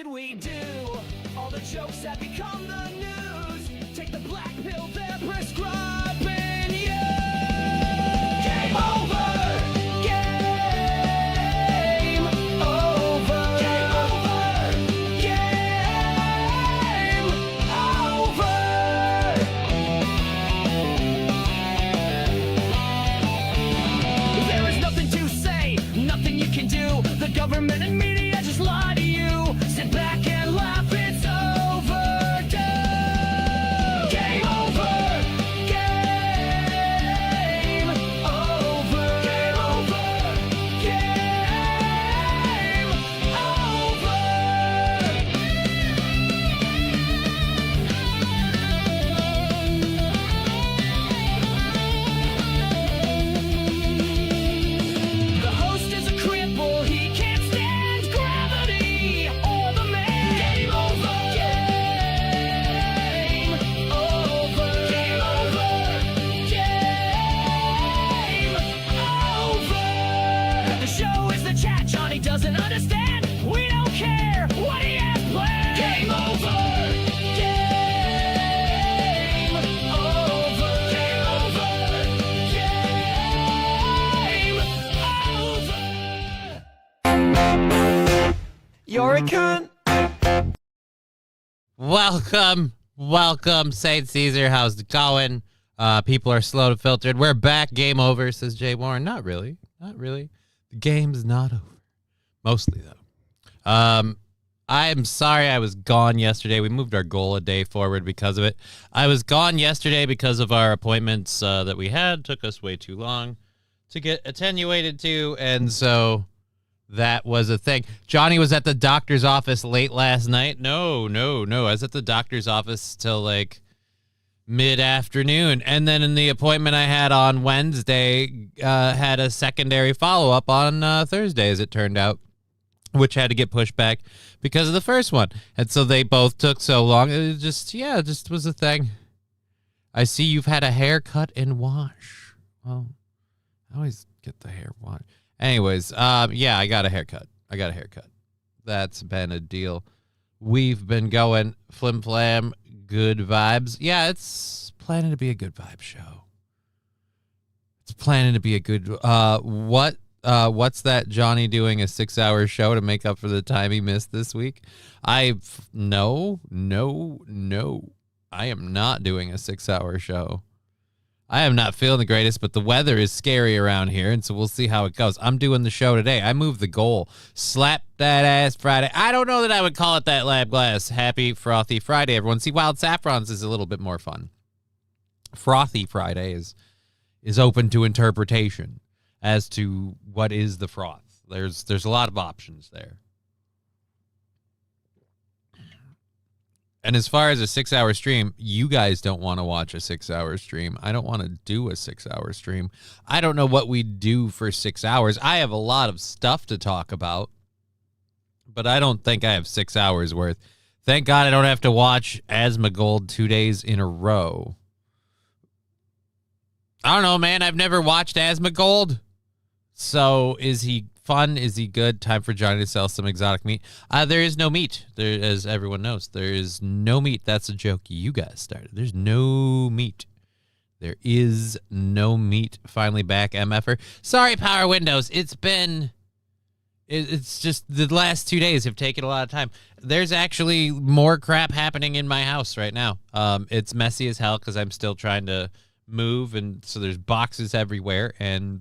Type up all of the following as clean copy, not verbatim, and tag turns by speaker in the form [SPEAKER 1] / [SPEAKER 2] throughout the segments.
[SPEAKER 1] should we do? All the jokes that become the news. Take the black pill they're prescribing you. Game over. Game over. Game over. Game over. There is nothing to say, nothing you can do. The government and media just lie to you. Sit back and laugh, it's overdue. Game over. Game over. Game over. Game over. The host is a cripple, he can't stand gravity or the man. Game over. Game over. Game over. Game over. The show is the chat Johnny doesn't understand. We don't care what he has planned. Game over. Game over. Game over. Game over. You're a cunt.
[SPEAKER 2] Welcome, St. Caesar. How's it going? People are slow to filter. We're back. Game over, says Jay Warren. Not really. The game's not over. Mostly, though. I am sorry I was gone yesterday. We moved our goal a day forward because of it. I was gone yesterday because of our appointments that we had. Took us way too long to get attenuated to, and so that was a thing. Johnny was at the doctor's office late last night. No. I was at the doctor's office till like mid-afternoon. And then in the appointment I had on Wednesday, had a secondary follow-up on Thursday, as it turned out, which had to get pushed back because of the first one. And so they both took so long. It just was a thing. I see you've had a haircut and wash. Well, I always get the hair wash. Anyways, yeah, I got a haircut. That's been a deal. We've been going flim flam, good vibes. Yeah, it's planning to be a good vibe show. It's planning to be a good. What's that Johnny doing a 6-hour show to make up for the time he missed this week? No. I am not doing a 6-hour show. I am not feeling the greatest, but the weather is scary around here, and so we'll see how it goes. I'm doing the show today. I moved the goal. Slap that ass Friday. I don't know that I would call it that, Lab Glass. Happy Frothy Friday, everyone. See, Wild Saffrons is a little bit more fun. Frothy Friday is open to interpretation as to what is the froth. There's a lot of options there. And as far as a 6-hour stream, you guys don't want to watch a 6-hour stream. I don't want to do a 6-hour stream. I don't know what we do for 6 hours. I have a lot of stuff to talk about, but I don't think I have 6 hours worth. Thank God I don't have to watch Asmongold 2 days in a row. I don't know, man. I've never watched Asmongold. So is he fun? Is he good? Time for Johnny to sell some exotic meat. There is no meat. There, as everyone knows, there is no meat. That's a joke you guys started. There's no meat. There is no meat. Finally back, MFer. Sorry, Power Windows. It's just the last 2 days have taken a lot of time. There's actually more crap happening in my house right now. It's messy as hell because I'm still trying to move, and so there's boxes everywhere, and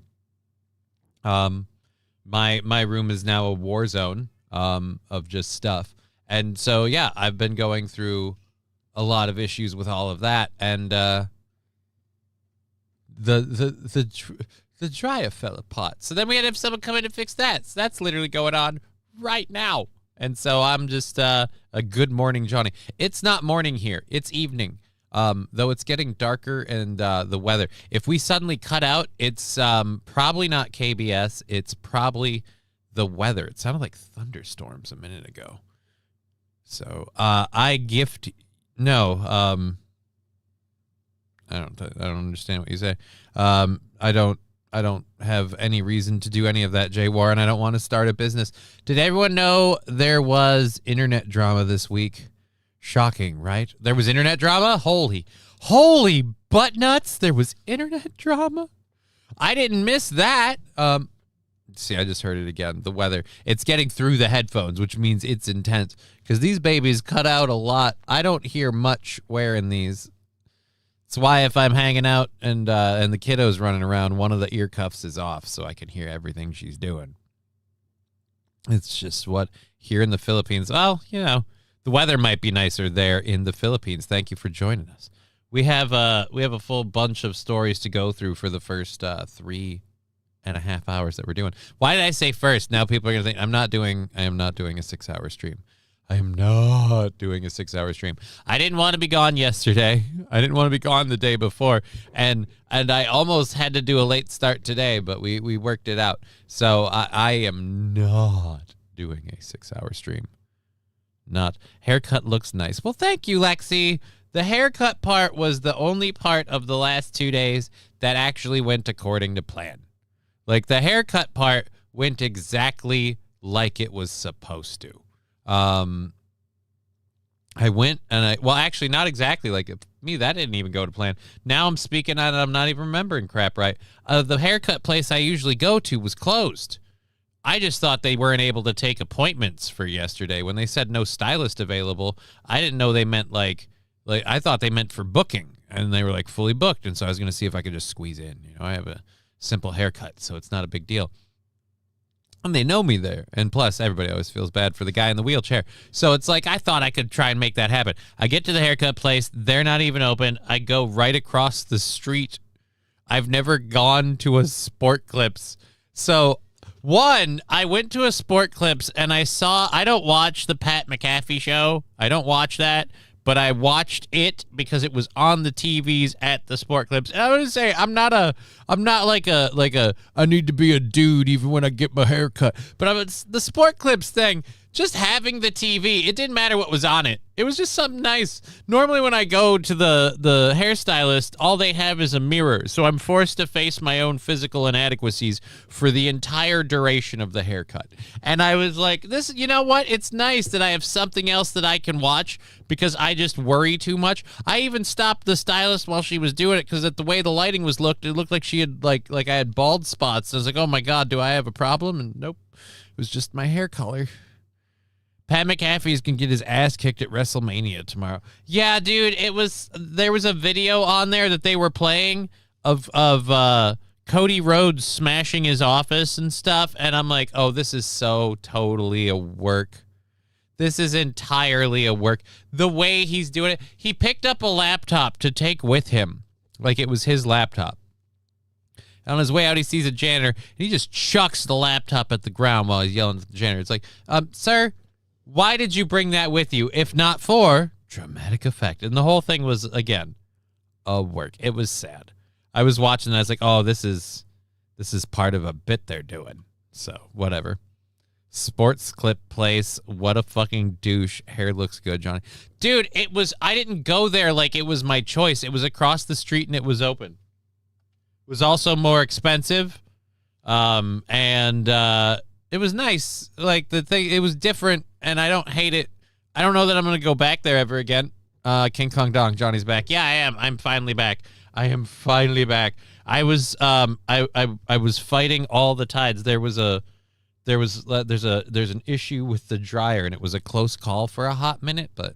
[SPEAKER 2] my room is now a war zone of just stuff. And so yeah, I've been going through a lot of issues with all of that, and the dryer fell apart. So then we had to have someone come in and fix that. So that's literally going on right now. And so I'm just a good morning, Johnny. It's not morning here. It's evening. Though it's getting darker, and the weather. If we suddenly cut out, it's probably not KBS. It's probably the weather. It sounded like thunderstorms a minute ago. So I don't understand what you say. I don't I don't have any reason to do any of that, Jay Warren. I don't want to start a business. Did everyone know there was internet drama this week? Shocking, right? There was internet drama? Holy butt nuts. There was internet drama. I didn't miss that. See, I just heard it again. The weather. It's getting through the headphones, which means it's intense because these babies cut out a lot. I don't hear much wearing these. It's why if I'm hanging out and the kiddo's running around, one of the ear cuffs is off so I can hear everything she's doing. It's just what here in the Philippines. Well, you know, the weather might be nicer there in the Philippines. Thank you for joining us. We have a full bunch of stories to go through for the first 3.5 hours that we're doing. Why did I say first? Now people are gonna think I am not doing a 6-hour stream. I am not doing a 6-hour stream. I didn't want to be gone yesterday. I didn't want to be gone the day before. And I almost had to do a late start today, but we worked it out. So I am not doing a 6-hour stream. Not. Haircut looks nice. Well, thank you, Lexi. The haircut part was the only part of the last 2 days that actually went according to plan. Like, the haircut part went exactly like it was supposed to. I went and well, actually, not exactly like it. Me, that didn't even go to plan. Now I'm speaking on it. I'm not even remembering crap right. The haircut place I usually go to was closed. I just thought they weren't able to take appointments for yesterday. When they said no stylist available, I didn't know they meant like I thought they meant for booking, and they were like fully booked. And so I was going to see if I could just squeeze in. You know, I have a simple haircut, so it's not a big deal. And they know me there. And plus, everybody always feels bad for the guy in the wheelchair. So it's like I thought I could try and make that happen. I get to the haircut place. They're not even open. I go right across the street. I've never gone to a Sport Clips. So, one, I went to a Sport Clips and I don't watch the Pat McAfee show. I don't watch that. But I watched it because it was on the TVs at the Sport Clips. And I would say I'm not like a I need to be a dude even when I get my hair cut. But the Sport Clips thing, just having the TV, it didn't matter what was on it. It was just something nice. Normally when I go to the hairstylist, all they have is a mirror. So I'm forced to face my own physical inadequacies for the entire duration of the haircut. And I was like, this, you know what? It's nice that I have something else that I can watch because I just worry too much. I even stopped the stylist while she was doing it because at the way the lighting was it looked like she had like I had bald spots. I was like, oh my God, do I have a problem? And nope, it was just my hair color. Pat McAfee can get his ass kicked at WrestleMania tomorrow. Yeah, dude, there was a video on there that they were playing of Cody Rhodes smashing his office and stuff, and I'm like, oh, this is so totally a work. This is entirely a work. The way he's doing it, he picked up a laptop to take with him, like it was his laptop. On his way out, he sees a janitor, and he just chucks the laptop at the ground while he's yelling at the janitor. It's like, sir, why did you bring that with you, if not for dramatic effect? And the whole thing was, again, a work. It was sad. I was watching and I was like, oh, this is part of a bit they're doing. So, whatever. Sports Clip Place. What a fucking douche. Hair looks good, Johnny. Dude, I didn't go there like it was my choice. It was across the street and it was open. It was also more expensive. It was nice. Like, the thing, it was different, and I don't hate it. I don't know that I'm going to go back there ever again. King Kong Dong, Johnny's back. Yeah, I am. I'm finally back. I am finally back. I was I was fighting all the tides. There's an issue with the dryer, and it was a close call for a hot minute, but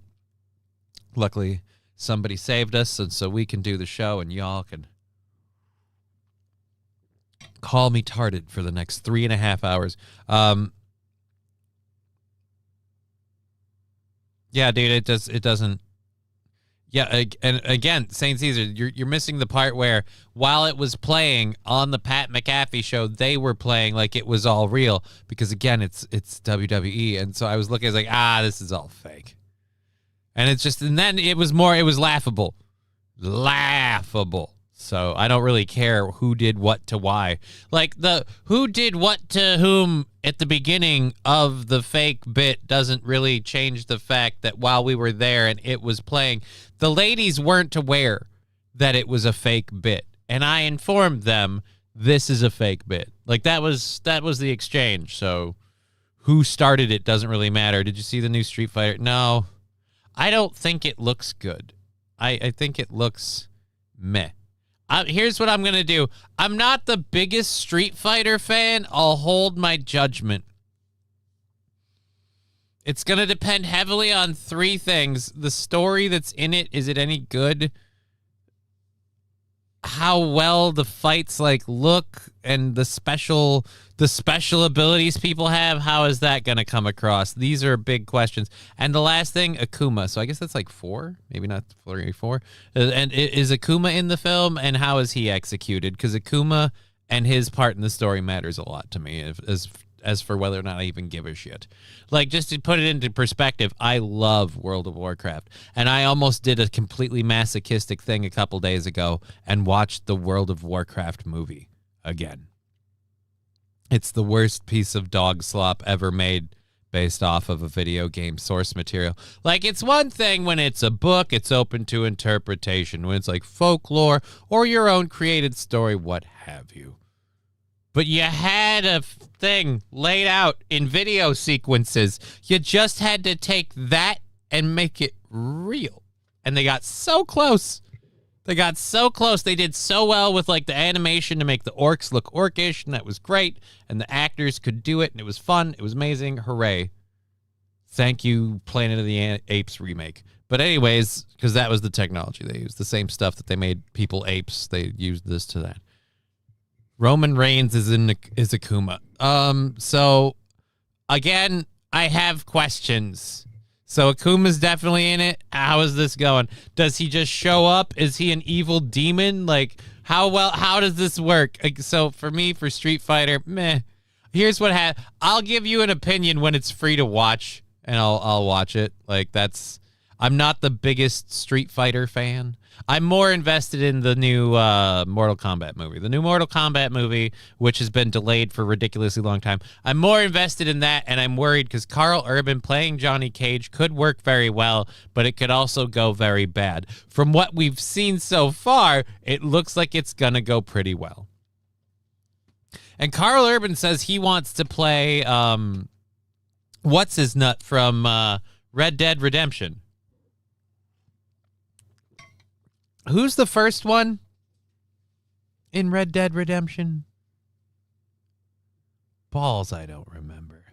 [SPEAKER 2] luckily somebody saved us, and so we can do the show, and y'all can call me tarded for the next 3.5 hours. Yeah, dude, it doesn't. Yeah, and again, St. Caesar, you're missing the part where while it was playing on the Pat McAfee show, they were playing like it was all real because again, it's WWE, and so I was looking, I was like, this is all fake, and then it was laughable. So I don't really care who did what to why. Like the who did what to whom at the beginning of the fake bit doesn't really change the fact that while we were there and it was playing, the ladies weren't aware that it was a fake bit. And I informed them this is a fake bit. Like that was the exchange. So who started it doesn't really matter. Did you see the new Street Fighter? No, I don't think it looks good. I think it looks meh. Here's what I'm going to do. I'm not the biggest Street Fighter fan. I'll hold my judgment. It's going to depend heavily on three things. The story that's in it, is it any good? How well the fights like look, and the special abilities people have, how is that going to come across? These are big questions. And the last thing, Akuma. So I guess that's like 4, maybe not 4. And is Akuma in the film, and how is he executed? Because Akuma and his part in the story matters a lot to me, as for whether or not I even give a shit. Like, just to put it into perspective, I love World of Warcraft. And I almost did a completely masochistic thing a couple days ago and watched the World of Warcraft movie again. It's the worst piece of dog slop ever made based off of a video game source material. Like, it's one thing when it's a book, it's open to interpretation. When it's like folklore or your own created story, what have you. But you had a thing laid out in video sequences. You just had to take that and make it real. And they got so close. They got so close. They did so well with like the animation to make the orcs look orcish, and that was great. And the actors could do it, and it was fun. It was amazing. Hooray. Thank you, Planet of the Apes remake. But anyways, because that was the technology they used. The same stuff that they made people apes, they used this to that. Roman Reigns is Akuma. So again, I have questions. So Akuma's definitely in it. How is this going? Does he just show up? Is he an evil demon? Like, how does this work? Like, so for me, for Street Fighter, meh. Here's what I'll give you an opinion when it's free to watch, and I'll watch it. Like, I'm not the biggest Street Fighter fan. I'm more invested in the new Mortal Kombat movie. The new Mortal Kombat movie, which has been delayed for a ridiculously long time. I'm more invested in that, and I'm worried because Carl Urban playing Johnny Cage could work very well, but it could also go very bad. From what we've seen so far, it looks like it's going to go pretty well. And Carl Urban says he wants to play what's his nut from Red Dead Redemption. Who's the first one in Red Dead Redemption? Balls, I don't remember.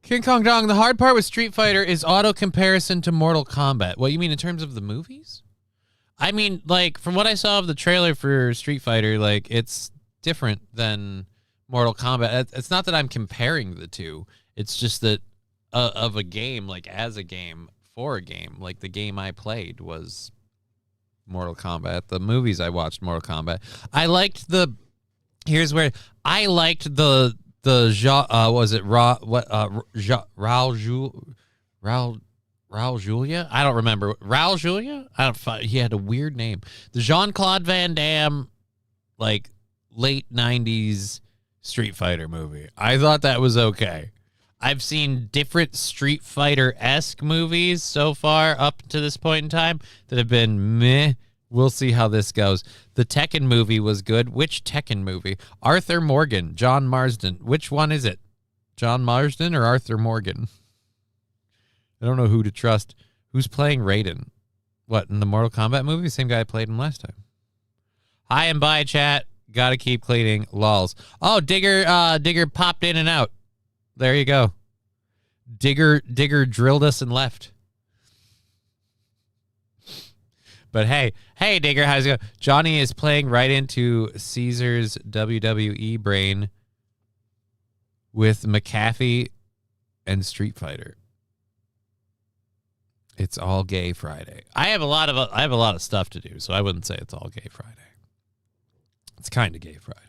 [SPEAKER 2] King Kong Dong, the hard part with Street Fighter is auto comparison to Mortal Kombat. What, you mean in terms of the movies? I mean, like, from what I saw of the trailer for Street Fighter, like, it's different than Mortal Kombat. It's not that I'm comparing the two. It's just that of a game, like, as a game, for a game, like the game I played was Mortal Kombat. The movies I watched, Mortal Kombat. I liked the. Here's where I liked the was it Raul Julia? I don't remember. Raul Julia? He had a weird name. The Jean-Claude Van Damme, like late 90s Street Fighter movie. I thought that was okay. I've seen different Street Fighter-esque movies so far up to this point in time that have been meh. We'll see how this goes. The Tekken movie was good. Which Tekken movie? Arthur Morgan, John Marsden. Which one is it? John Marsden or Arthur Morgan? I don't know who to trust. Who's playing Raiden? What, in the Mortal Kombat movie? Same guy played him last time. Hi and bye, chat. Gotta keep cleaning. Lols. Oh, Digger popped in and out. There you go. Digger drilled us and left. But hey, Digger, how's it going? Johnny is playing right into Caesar's WWE brain with McAfee and Street Fighter. It's all gay Friday. I have a lot of stuff to do, so I wouldn't say it's all gay Friday. It's kind of gay Friday.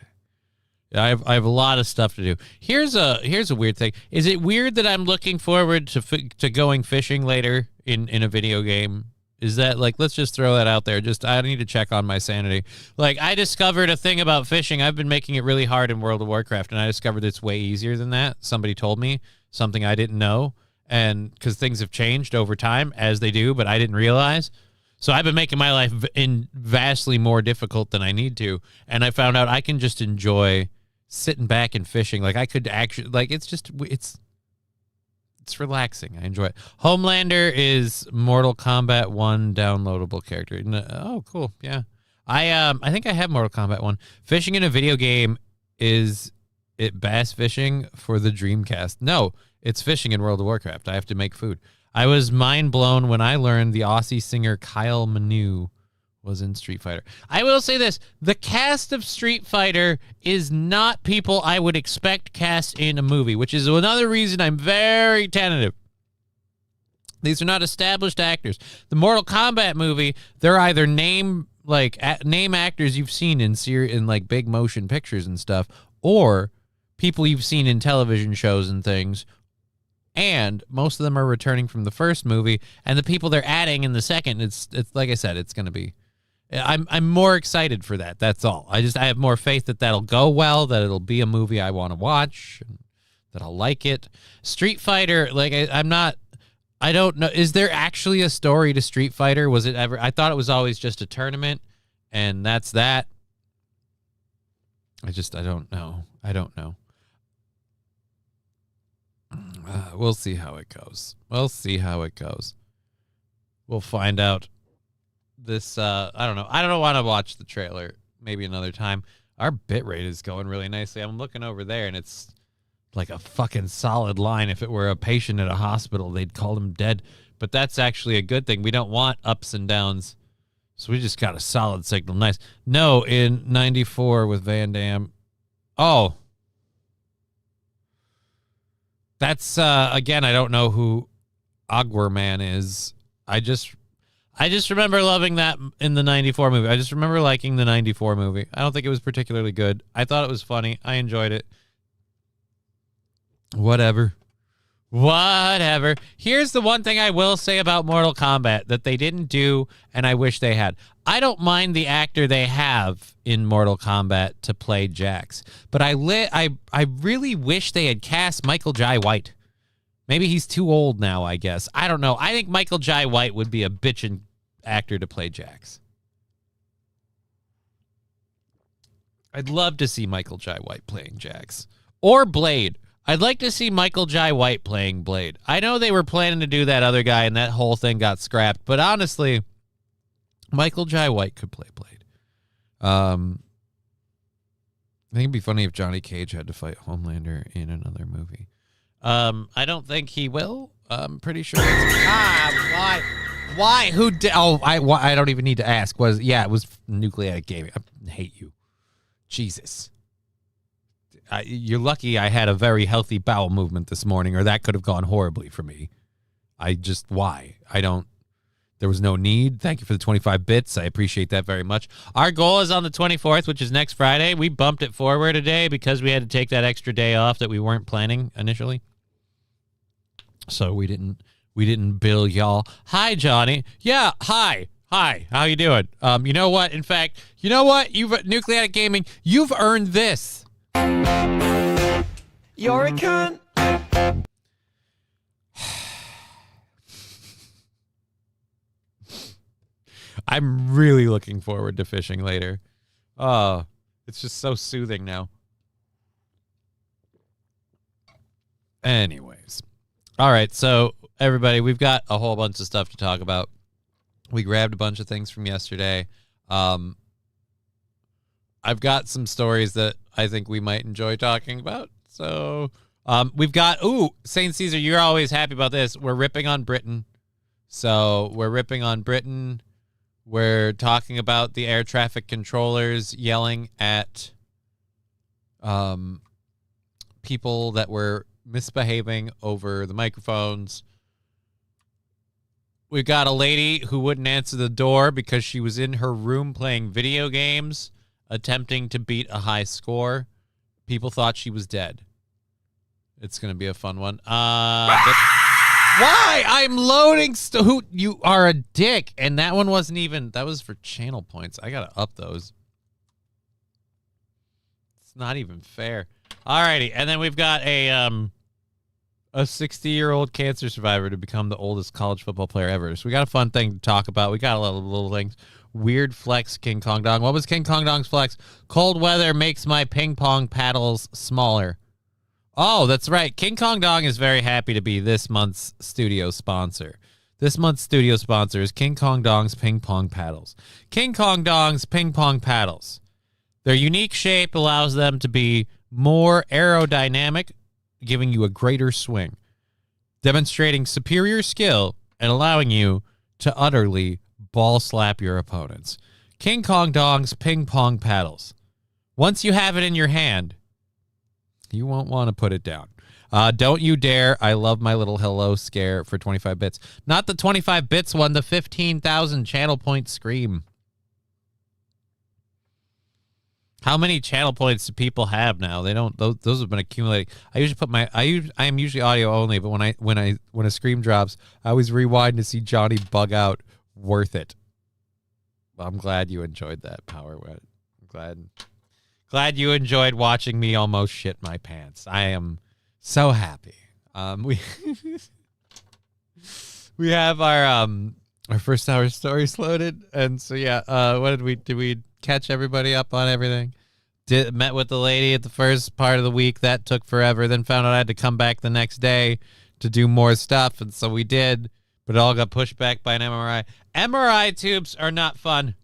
[SPEAKER 2] I have a lot of stuff to do. Here's a weird thing. Is it weird that I'm looking forward to going fishing later in a video game? Is that, like, let's just throw that out there. I need to check on my sanity. Like, I discovered a thing about fishing. I've been making it really hard in World of Warcraft, and I discovered it's way easier than that. Somebody told me something I didn't know, and because things have changed over time, as they do, but I didn't realize. So I've been making my life vastly more difficult than I need to, and I found out I can just enjoy sitting back and fishing. Like I could actually, like it's relaxing. I enjoy it. Homelander is Mortal Kombat 1 downloadable character. Oh, cool. Yeah. I think I have Mortal Kombat 1. Fishing in a video game, is it bass fishing for the Dreamcast? No, it's fishing in World of Warcraft. I have to make food. I was mind blown when I learned the Aussie singer Kyle Minogue was in Street Fighter. I will say this. The cast of Street Fighter is not people I would expect cast in a movie, which is another reason I'm very tentative. These are not established actors. The Mortal Kombat movie, they're either name actors you've seen in like big motion pictures and stuff, or people you've seen in television shows and things. And most of them are returning from the first movie, and the people they're adding in the second, it's like I said, it's going to be. I'm more excited for that. That's all. I have more faith that that'll go well, that it'll be a movie I want to watch, and that I'll like it. Street Fighter, like I don't know. Is there actually a story to Street Fighter? Was it ever? I thought it was always just a tournament, and that's that. I don't know. I don't know. We'll see how it goes. We'll find out this. I don't know. I don't want to watch the trailer. Maybe another time. Our bitrate is going really nicely. I'm looking over there, and it's like a fucking solid line. If it were a patient at a hospital, they'd call him dead. But that's actually a good thing. We don't want ups and downs. So we just got a solid signal. Nice. No, in 94 with Van Damme. Oh. That's, again, I don't know who Aguirman is. I just remember loving that in the 94 movie. I just remember liking the 94 movie. I don't think it was particularly good. I thought it was funny. I enjoyed it. Whatever. Here's the one thing I will say about Mortal Kombat that they didn't do, and I wish they had. I don't mind the actor they have in Mortal Kombat to play Jax, but I really wish they had cast Michael Jai White. Maybe he's too old now, I guess. I don't know. I think Michael Jai White would be a bitchin' actor to play Jax. I'd love to see Michael Jai White playing Jax. Or Blade. I'd like to see Michael Jai White playing Blade. I know they were planning to do that other guy, and that whole thing got scrapped. But honestly, Michael Jai White could play Blade. I think it'd be funny if Johnny Cage had to fight Homelander in another movie. I don't think he will. I'm pretty sure. Why? Why? Who did? Oh, I don't even need to ask. It was Nucleatic Gaming. I hate you. Jesus. You're lucky I had a very healthy bowel movement this morning, or that could have gone horribly for me. Why? There was no need. Thank you for the 25 bits. I appreciate that very much. Our goal is on the 24th, which is next Friday. We bumped it forward today because we had to take that extra day off that we weren't planning initially. So we didn't bill y'all. Hi, Johnny. Yeah, hi. How you doing? You know what? In fact, You've Nucleatic Gaming, you've earned this.
[SPEAKER 3] You're a cunt.
[SPEAKER 2] I'm really looking forward to fishing later. Oh, it's just so soothing now. Anyways. All right, so everybody, we've got a whole bunch of stuff to talk about. We grabbed a bunch of things from yesterday. I've got some stories that I think we might enjoy talking about. So we've got, St. Caesar, you're always happy about this. We're ripping on Britain. So we're ripping on Britain. We're talking about the air traffic controllers yelling at people that were misbehaving over the microphones. We've got a lady who wouldn't answer the door because she was in her room playing video games, attempting to beat a high score. People thought she was dead. It's going to be a fun one. Why? I'm loading. You are a dick. And that one wasn't even. That was for channel points. I got to up those. It's not even fair. Alrighty. And then we've got a a 60-year-old cancer survivor to become the oldest college football player ever. So we got a fun thing to talk about. We got a lot of little things. Weird flex, King Kong Dong. What was King Kong Dong's flex? Cold weather makes my ping pong paddles smaller. Oh, that's right. King Kong Dong is very happy to be this month's studio sponsor. This month's studio sponsor is King Kong Dong's ping pong paddles. King Kong Dong's ping pong paddles. Their unique shape allows them to be more aerodynamic, giving you a greater swing, demonstrating superior skill and allowing you to utterly ball slap your opponents. King Kong Dong's ping pong paddles. Once you have it in your hand, you won't want to put it down. Don't you dare. I love my little hello scare for 25 bits. Not the 25 bits one, the 15,000 channel point scream. How many channel points do people have now? They don't. Those have been accumulating. I usually put my. I am usually audio only, but when a scream drops, I always rewind to see Johnny bug out. Worth it. Well, I'm glad you enjoyed that, Power Wet. I'm glad you enjoyed watching me almost shit my pants. I am so happy. We have our first hour stories loaded, and so yeah. What did we catch everybody up on everything? Met with the lady at the first part of the week. That took forever. Then found out I had to come back the next day to do more stuff, and so we did. But it all got pushed back by an MRI. MRI tubes are not fun.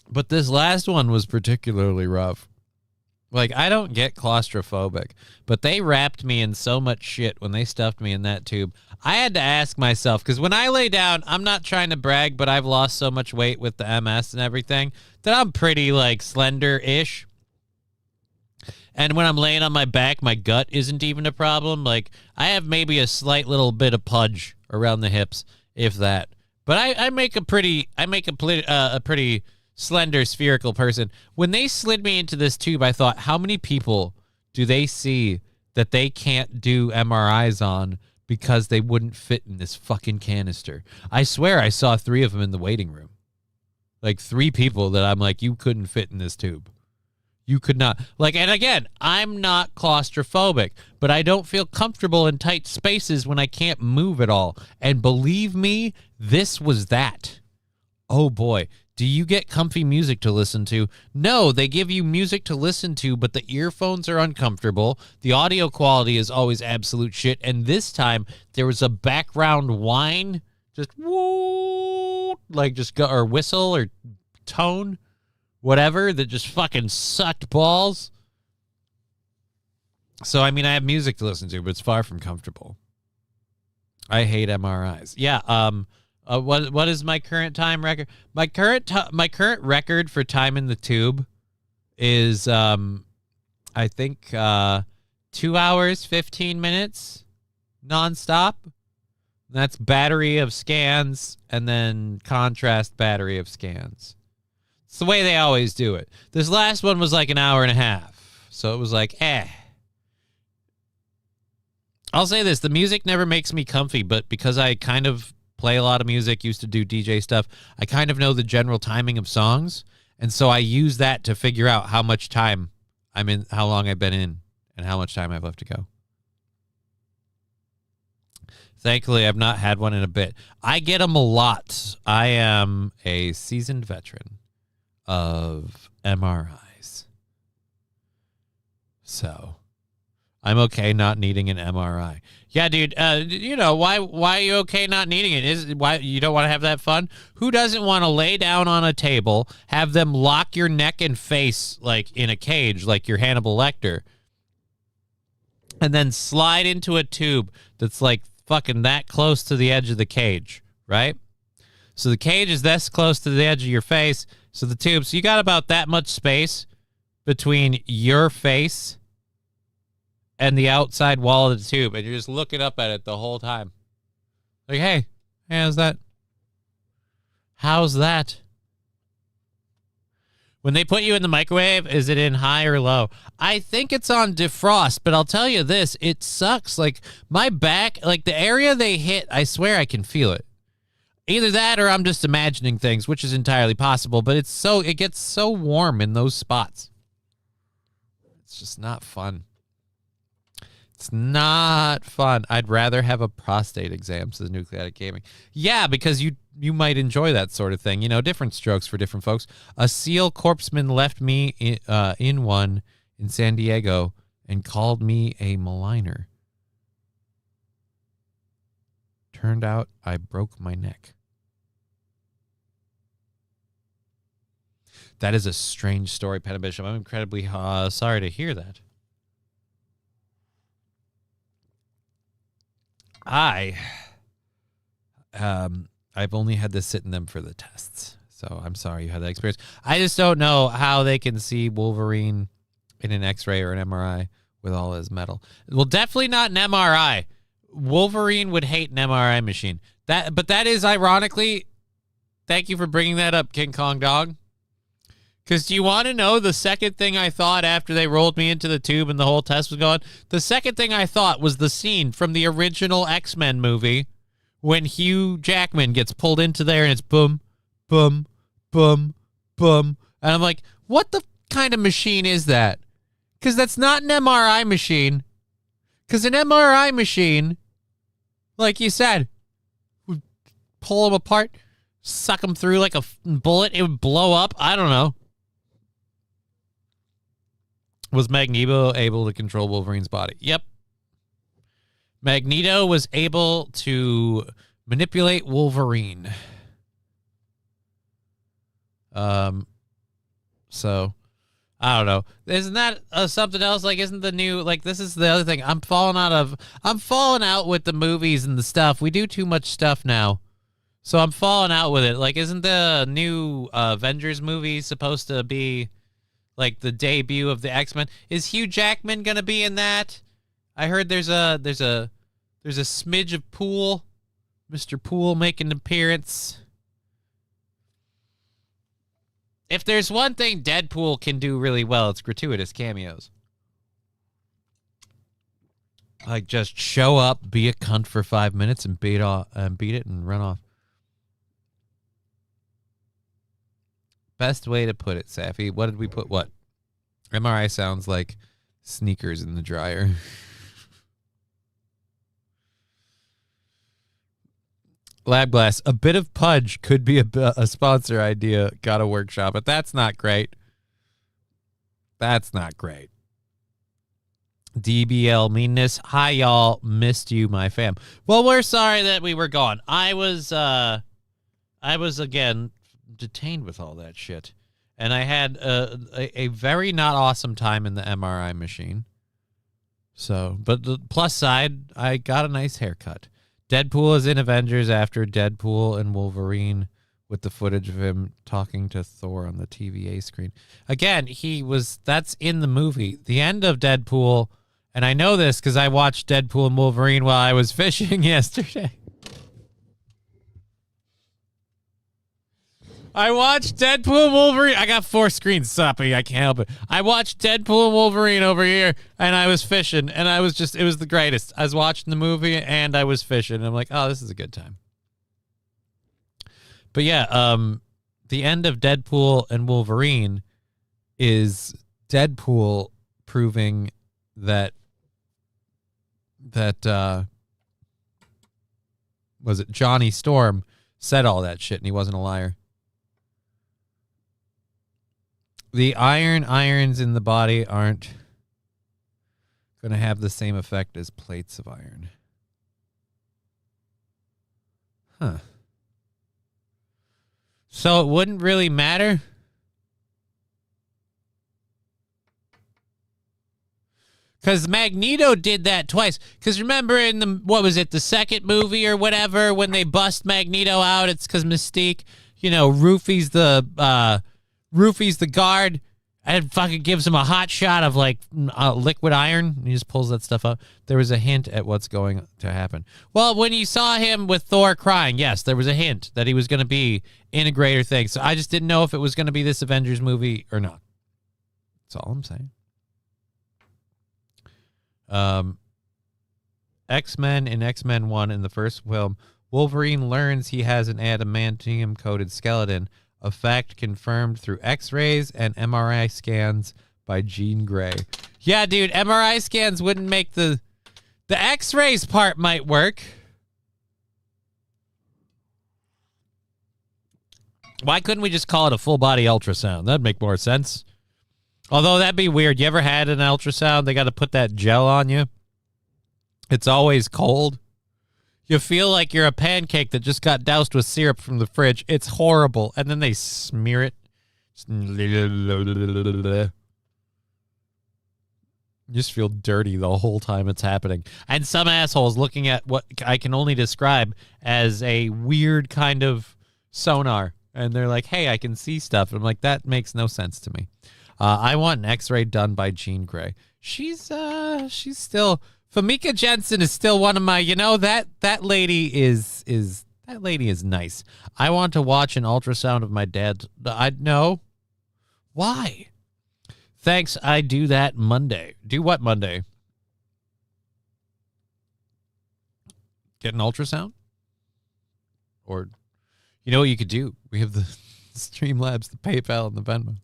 [SPEAKER 2] But this last one was particularly rough. Like, I don't get claustrophobic, but they wrapped me in so much shit when they stuffed me in that tube. I had to ask myself, because when I lay down, I'm not trying to brag, but I've lost so much weight with the MS and everything that I'm pretty, like, slender-ish. And when I'm laying on my back, my gut isn't even a problem. Like, I have maybe a slight little bit of pudge around the hips, if that. But I make a pretty slender spherical person. When they slid me into this tube, I thought, how many people do they see that they can't do MRIs on because they wouldn't fit in this fucking canister? I swear I saw 3 of them in the waiting room. Like 3 people that I'm like, you couldn't fit in this tube. You could not. Like, and again, I'm not claustrophobic, but I don't feel comfortable in tight spaces when I can't move at all. And believe me, this was that. Oh boy. Do you get comfy music to listen to? No, they give you music to listen to, but the earphones are uncomfortable. The audio quality is always absolute shit. And this time, there was a background whine, just woo, like just go, or whistle or tone, whatever, that just fucking sucked balls. So, I mean, I have music to listen to, but it's far from comfortable. I hate MRIs. Yeah, what is my current time record? My current record for time in the tube is I think 2 hours 15 minutes nonstop. That's battery of scans and then contrast battery of scans. It's the way they always do it. This last one was like an hour and a half, so it was like I'll say this: the music never makes me comfy, but because I kind of play a lot of music, used to do DJ stuff, I kind of know the general timing of songs, and so I use that to figure out how much time I'm in, how long I've been in, and how much time I've left to go. Thankfully, I've not had one in a bit. I get them a lot. I am a seasoned veteran of MRIs. So I'm okay not needing an MRI. Yeah, dude, why are you okay not needing it? Is why you don't want to have that fun? Who doesn't want to lay down on a table, have them lock your neck and face like in a cage, like your Hannibal Lecter, and then slide into a tube that's like fucking that close to the edge of the cage, right? So the cage is this close to the edge of your face, so the tube, so you got about that much space between your face and the outside wall of the tube, and you're just looking up at it the whole time. Like, hey, how's that? How's that? When they put you in the microwave, is it in high or low? I think it's on defrost, but I'll tell you this, it sucks. Like, my back, like the area they hit, I swear I can feel it. Either that or I'm just imagining things, which is entirely possible, but it gets so warm in those spots. It's just not fun. It's not fun. I'd rather have a prostate exam, says Nucleatic Gaming. Yeah, because you might enjoy that sort of thing. You know, different strokes for different folks. A SEAL corpsman left me in one in San Diego and called me a maligner. Turned out I broke my neck. That is a strange story, Penna Bishop. I'm incredibly sorry to hear that. I've only had to sit in them for the tests, so I'm sorry you had that experience. I just don't know how they can see Wolverine in an X-ray or an MRI with all his metal. Well, definitely not an MRI. Wolverine would hate an MRI machine. But that is ironically. Thank you for bringing that up, King Kong Dog. Because do you want to know the second thing I thought after they rolled me into the tube and the whole test was going? The second thing I thought was the scene from the original X-Men movie when Hugh Jackman gets pulled into there and it's boom, boom, boom, boom. And I'm like, what the kind of machine is that? Because that's not an MRI machine. Because an MRI machine, like you said, would pull them apart, suck them through like a bullet. It would blow up. I don't know. Was Magneto able to control Wolverine's body? Yep. Magneto was able to manipulate Wolverine. So, I don't know. Isn't that something else? Like, isn't the new, like, this is the other thing. I'm falling out with the movies and the stuff. We do too much stuff now. So I'm falling out with it. Like, isn't the new Avengers movie supposed to be like the debut of the X-Men? Is Hugh Jackman gonna be in that? I heard there's a smidge of Poole, Mr. Poole making an appearance. If there's one thing Deadpool can do really well, it's gratuitous cameos. Like, just show up, be a cunt for 5 minutes, and beat it and run off. Best way to put it, Safi. What did we put? What? MRI sounds like sneakers in the dryer. Lab Glass. A bit of Pudge could be a sponsor idea. Got a workshop, but that's not great. That's not great. DBL Meanness. Hi, y'all. Missed you, my fam. Well, we're sorry that we were gone. I was again detained with all that shit, and I had a very not awesome time in the MRI machine. So, but the plus side, I got a nice haircut. Deadpool is in Avengers after Deadpool and Wolverine, with the footage of him talking to Thor on the TVA screen. Again, that's in the movie. The end of Deadpool, and I know this because I watched Deadpool and Wolverine while I was fishing yesterday. I watched Deadpool and Wolverine. I got 4 screens, Soppy. I can't help it. I watched Deadpool and Wolverine over here, and I was fishing, and it was the greatest. I was watching the movie, and I was fishing. And I'm like, oh, this is a good time. But yeah, the end of Deadpool and Wolverine is Deadpool proving that was it Johnny Storm said all that shit, and he wasn't a liar. The irons in the body aren't going to have the same effect as plates of iron. Huh. So it wouldn't really matter? Because Magneto did that twice. Because remember in the second movie or whatever, when they bust Magneto out, it's because Mystique, roofies the guard and fucking gives him a hot shot of like liquid iron. He just pulls that stuff up. There was a hint at what's going to happen. Well, when you saw him with Thor crying, yes, there was a hint that he was going to be in a greater thing. So I just didn't know if it was going to be this Avengers movie or not. That's all I'm saying. X-Men in X-Men 1 in the first film, Wolverine learns he has an adamantium-coated skeleton, a fact confirmed through X-rays and MRI scans by Jean Grey. Yeah, dude, MRI scans wouldn't make the... The X-rays part might work. Why couldn't we just call it a full body ultrasound? That'd make more sense. Although that'd be weird. You ever had an ultrasound? They got to put that gel on you. It's always cold. You feel like you're a pancake that just got doused with syrup from the fridge. It's horrible. And then they smear it. You just feel dirty the whole time it's happening. And some assholes looking at what I can only describe as a weird kind of sonar. And they're like, hey, I can see stuff. I'm like, that makes no sense to me. I want an X-ray done by Jean Grey. She's still... Famika Jensen is still one of my, that lady is nice. I want to watch an ultrasound of my dad. No. Why? Thanks. I do that Monday. Do what Monday? Get an ultrasound? Or, you know what you could do? We have the Streamlabs, the PayPal, and the Venmo.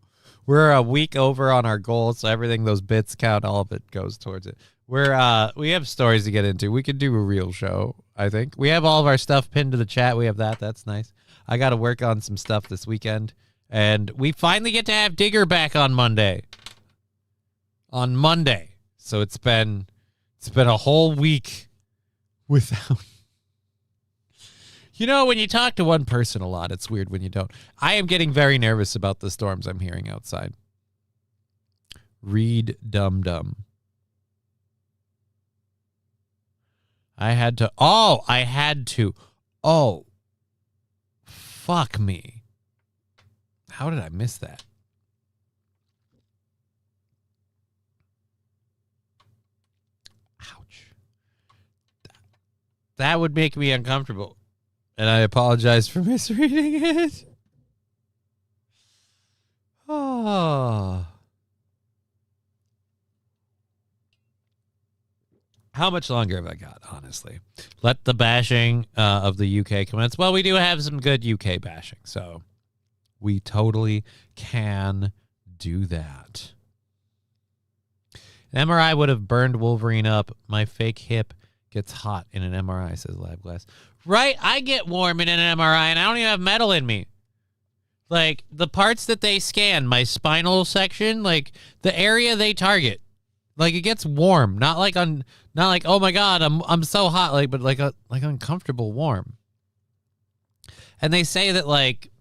[SPEAKER 2] We're a week over on our goals, so everything, those bits count, all of it goes towards it. We have stories to get into. We could do a real show, I think. We have all of our stuff pinned to the chat. We have that. That's nice. I got to work on some stuff this weekend. And we finally get to have Digger back on Monday. So it's been a whole week without... when you talk to one person a lot, it's weird when you don't. I am getting very nervous about the storms I'm hearing outside. Read Dum Dum. I had to. Oh, fuck me. How did I miss that? Ouch. That would make me uncomfortable. And I apologize for misreading it. Oh. How much longer have I got, honestly? Let the bashing of the UK commence. Well, we do have some good UK bashing, so we totally can do that. An MRI would have burned Wolverine up. My fake hip gets hot in an MRI, says LabGlass. Right? I get warm in an MRI, and I don't even have metal in me. Like, the parts that they scan, my spinal section, like, the area they target, like, it gets warm. Not like, oh my God, I'm so hot, but like uncomfortable warm. And they say that, like,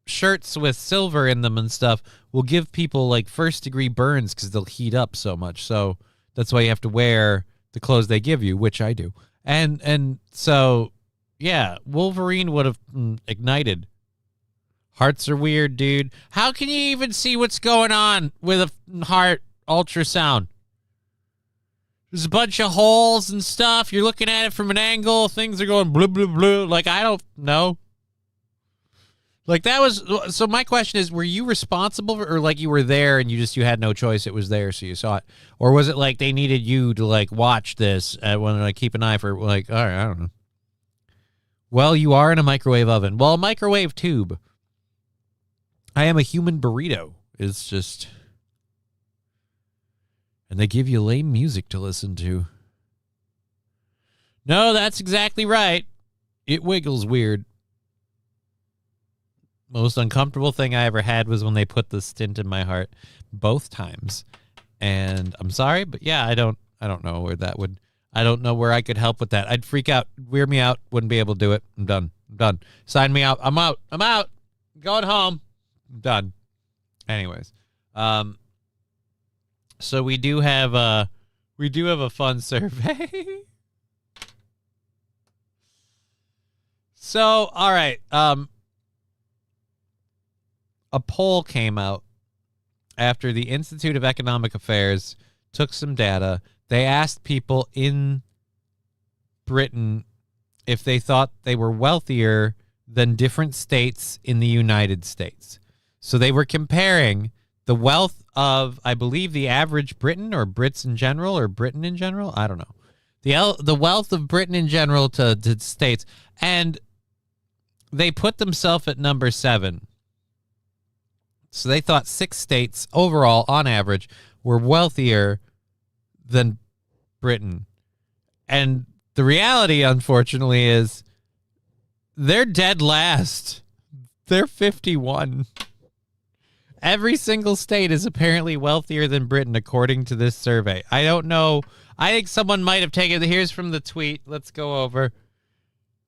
[SPEAKER 2] shirts with silver in them and stuff will give people, like, first-degree burns because they'll heat up so much. So that's why you have to wear the clothes they give you, which I do. And so... yeah, Wolverine would have ignited. Hearts are weird, dude. How can you even see what's going on with a heart ultrasound? There's a bunch of holes and stuff. You're looking at it from an angle. Things are going blue, blue, blue. Like, I don't know. Like, that was... so my question is, were you responsible for, or like you were there and you had no choice, it was there, so you saw it? Or was it like they needed you to, like, watch this when, like, keep an eye for, like, all right, I don't know. Well, you are in a microwave oven. Well, a microwave tube. I am a human burrito. It's just... and they give you lame music to listen to. No, that's exactly right. It wiggles weird. Most uncomfortable thing I ever had was when they put the stint in my heart both times. And I'm sorry, but yeah, I don't know where that would... I don't know where I could help with that. I'd freak out, weird me out, wouldn't be able to do it. I'm done. Sign me out. I'm out. I'm going home. I'm done. Anyways. So we do have a fun survey. So, all right. A poll came out after the Institute of Economic Affairs took some data. They asked people in Britain if they thought they were wealthier than different states in the United States. So they were comparing the wealth of, I believe, the average Briton or Brits in general or Britain in general. I don't know. The wealth of Britain in general to states. And they put themselves at number 7. So they thought 6 states overall, on average, were wealthier than Britain. And the reality, unfortunately, is they're dead last. They're 51. Every single state is apparently wealthier than Britain, according to this survey. I don't know. I think someone might have taken it. Here's from the tweet. Let's go over.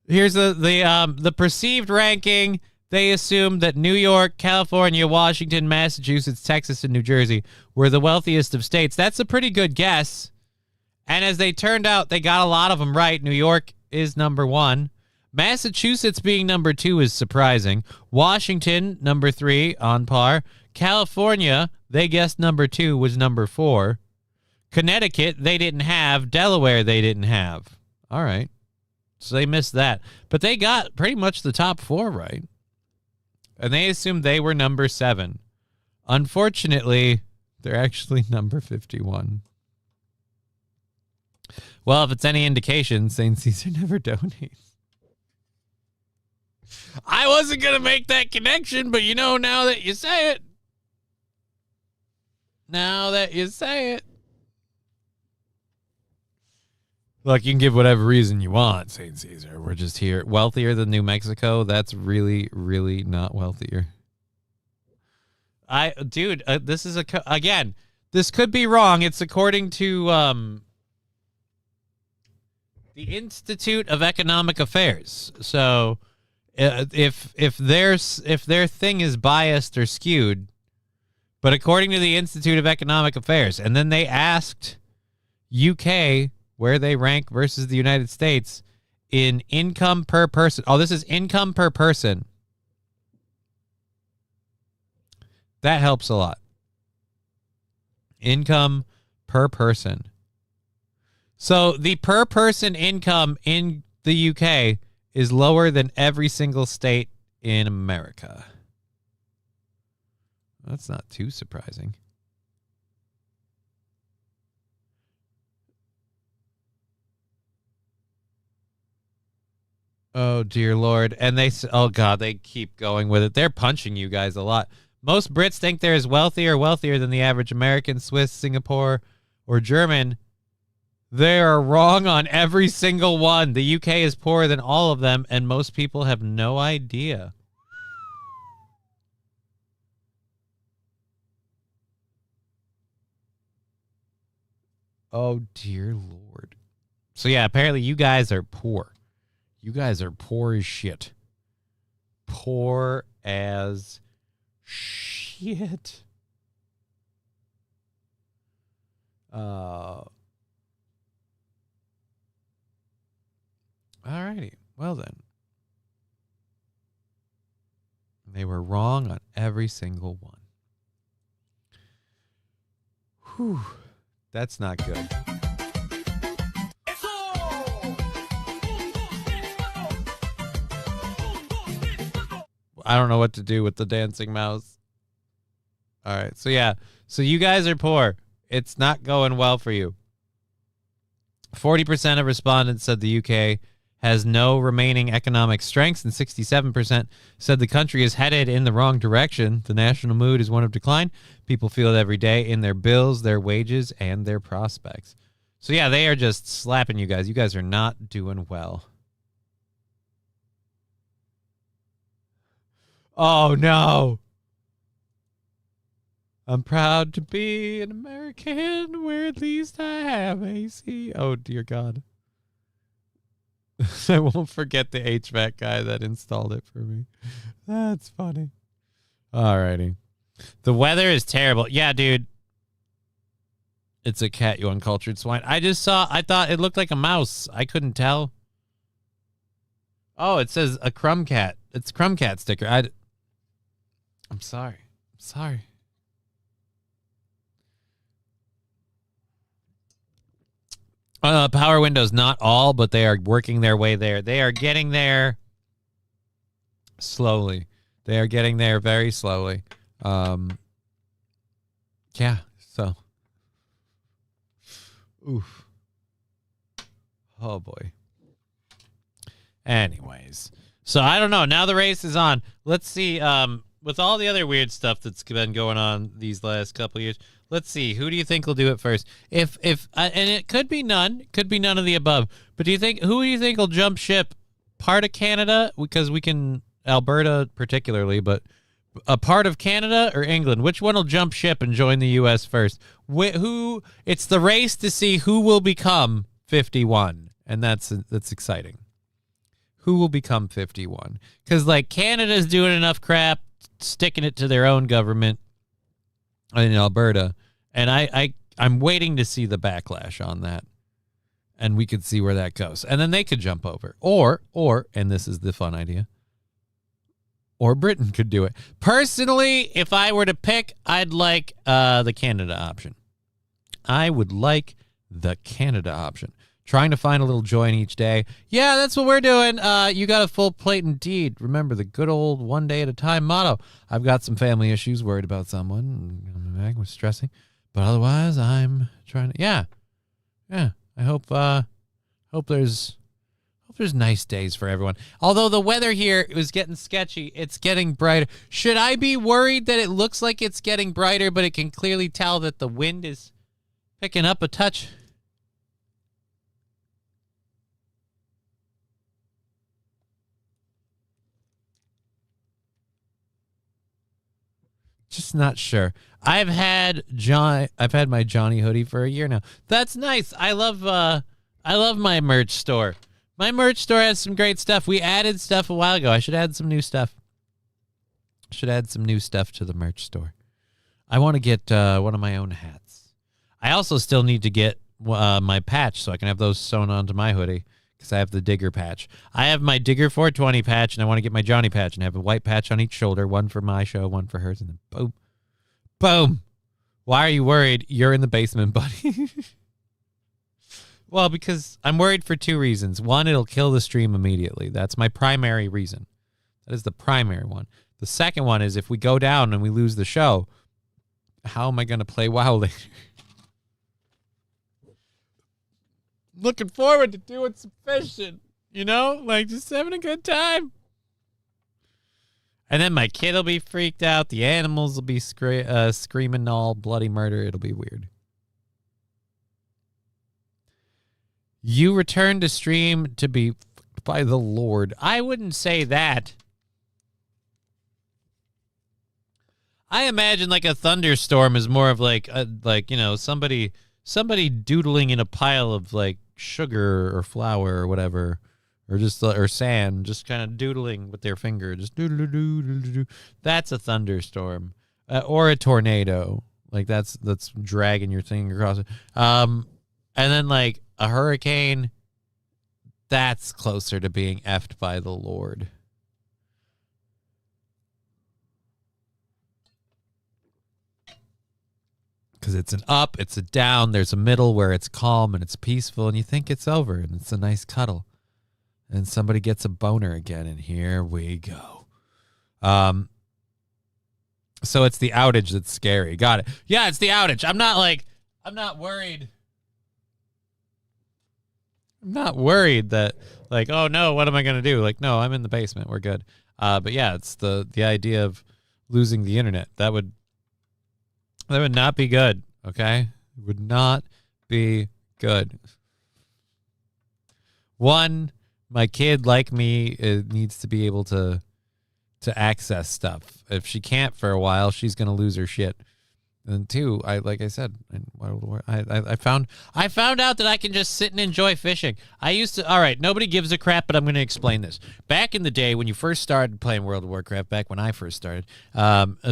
[SPEAKER 2] Here's the perceived ranking. They assumed that New York, California, Washington, Massachusetts, Texas, and New Jersey were the wealthiest of states. That's a pretty good guess. And as they turned out, they got a lot of them right. New York is number 1. Massachusetts being number 2 is surprising. Washington, number 3, on par. California, they guessed number 2 was number 4. Connecticut, they didn't have. Delaware, they didn't have. All right. So they missed that. But they got pretty much the top 4 right. And they assumed they were number 7. Unfortunately, they're actually number 51. Well, if it's any indication, St. Caesar never donates. I wasn't going to make that connection, but now that you say it. Look, you can give whatever reason you want, St. Caesar. We're just here. Wealthier than New Mexico? That's really, really not wealthier. This is again, this could be wrong. It's according to the Institute of Economic Affairs. So if their thing is biased or skewed, but according to the Institute of Economic Affairs, and then they asked UK where they rank versus the United States in income per person. Oh, this is income per person. That helps a lot. Income per person. So the per person income in the UK is lower than every single state in America. That's not too surprising. Oh, dear Lord. And oh, God, they keep going with it. They're punching you guys a lot. Most Brits think they're as wealthy or wealthier than the average American, Swiss, Singapore, or German. They are wrong on every single one. The UK is poorer than all of them, and most people have no idea. Oh, dear Lord. So, yeah, apparently you guys are poor. You guys are poor as shit. Poor as shit. Alrighty. Well then. They were wrong on every single one. Whew. That's not good. I don't know what to do with the dancing mouse. All right. So, yeah. So, you guys are poor. It's not going well for you. 40% of respondents said the UK has no remaining economic strengths, and 67% said the country is headed in the wrong direction. The national mood is one of decline. People feel it every day in their bills, their wages, and their prospects. So, yeah, they are just slapping you guys. You guys are not doing well. Oh, no. I'm proud to be an American where at least I have AC. Oh, dear God. I won't forget the HVAC guy that installed it for me. That's funny. Alrighty. The weather is terrible. Yeah, dude. It's a cat, you uncultured swine. I thought it looked like a mouse. I couldn't tell. Oh, it says a crumb cat. It's a crumb cat sticker. I'm sorry. I'm sorry. Power windows, not all, but they are working their way there. They are getting there slowly. They are getting there very slowly. Yeah, so. Oof. Oh, boy. Anyways. So, I don't know. Now the race is on. Let's see. With all the other weird stuff that's been going on these last couple of years, Let's see. Who do you think will do it first? If and it could be none. Could be none of the above. But who do you think will jump ship? Part of Canada, because we can Alberta particularly, but a part of Canada or England? Which one will jump ship and join the U.S. first? Who? It's the race to see who will become 51, and that's exciting. Who will become 51? Because like Canada's doing enough crap, sticking it to their own government in Alberta, and I'm waiting to see the backlash on that, and we could see where that goes, and then they could jump over, or and this is the fun idea, or Britain could do it. Personally, if I were to pick, I'd like the Canada option. I would like the Canada option. Trying to find a little joy in each day. Yeah, that's what we're doing. You got a full plate indeed. Remember the good old one day at a time motto. I've got some family issues, worried about someone. I was stressing. But otherwise, I'm trying to... Yeah. I hope there's nice days for everyone. Although the weather here was getting sketchy. It's getting brighter. Should I be worried that it looks like it's getting brighter, but it can clearly tell that the wind is picking up a touch? Just not sure. I've had my Johnny hoodie for a year now. That's nice. I love my merch store. My merch store has some great stuff. We added stuff a while ago. I should add some new stuff. To the merch store. I want to get one of my own hats. I also still need to get my patch so I can have those sewn onto my hoodie, because I have the Digger patch. I have my Digger 420 patch, and I want to get my Johnny patch and have a white patch on each shoulder, one for my show, one for hers, and then boom. Boom. Why are you worried? You're in the basement, buddy. Well, because I'm worried for two reasons. One, it'll kill the stream immediately. That's my primary reason. That is the primary one. The second one is if we go down and we lose the show, how am I going to play WoW later? Looking forward to doing some fishing, like just having a good time. And then my kid will be freaked out. The animals will be screaming all bloody murder. It'll be weird. You return to stream to be by the Lord. I wouldn't say that. I imagine like a thunderstorm is more of like somebody doodling in a pile of like sugar or flour or whatever, or just or sand, just kind of doodling with their finger, just doodle. That's a thunderstorm, or a tornado. Like that's dragging your thing across it. And then like a hurricane, that's closer to being effed by the Lord. Because it's an up, it's a down, there's a middle where it's calm and it's peaceful and you think it's over and it's a nice cuddle. And somebody gets a boner again and here we go. So it's the outage that's scary. Got it. Yeah, it's the outage. I'm not worried. I'm not worried that like, oh no, what am I going to do? Like, no, I'm in the basement. We're good. But yeah, it's the idea of losing the internet. That would not be good, okay? It would not be good. One, my kid, like me, needs to be able to access stuff. If she can't for a while, she's going to lose her shit. And two, I found out that I can just sit and enjoy fishing. All right, nobody gives a crap, but I'm going to explain this. Back in the day when you first started playing World of Warcraft, back when I first started,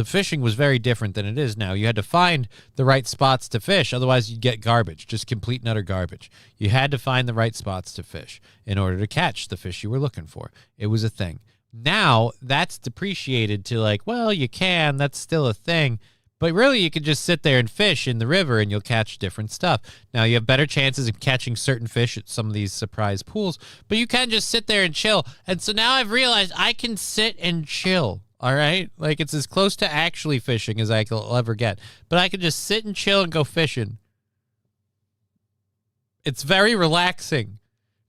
[SPEAKER 2] fishing was very different than it is now. You had to find the right spots to fish, otherwise you'd get garbage, just complete and utter garbage. You had to find the right spots to fish in order to catch the fish you were looking for. It was a thing. Now, that's depreciated to like, well, you can, that's still a thing. But really, you could just sit there and fish in the river and you'll catch different stuff. Now, you have better chances of catching certain fish at some of these surprise pools, but you can just sit there and chill. And so now I've realized I can sit and chill, all right? Like, it's as close to actually fishing as I will ever get. But I can just sit and chill and go fishing. It's very relaxing.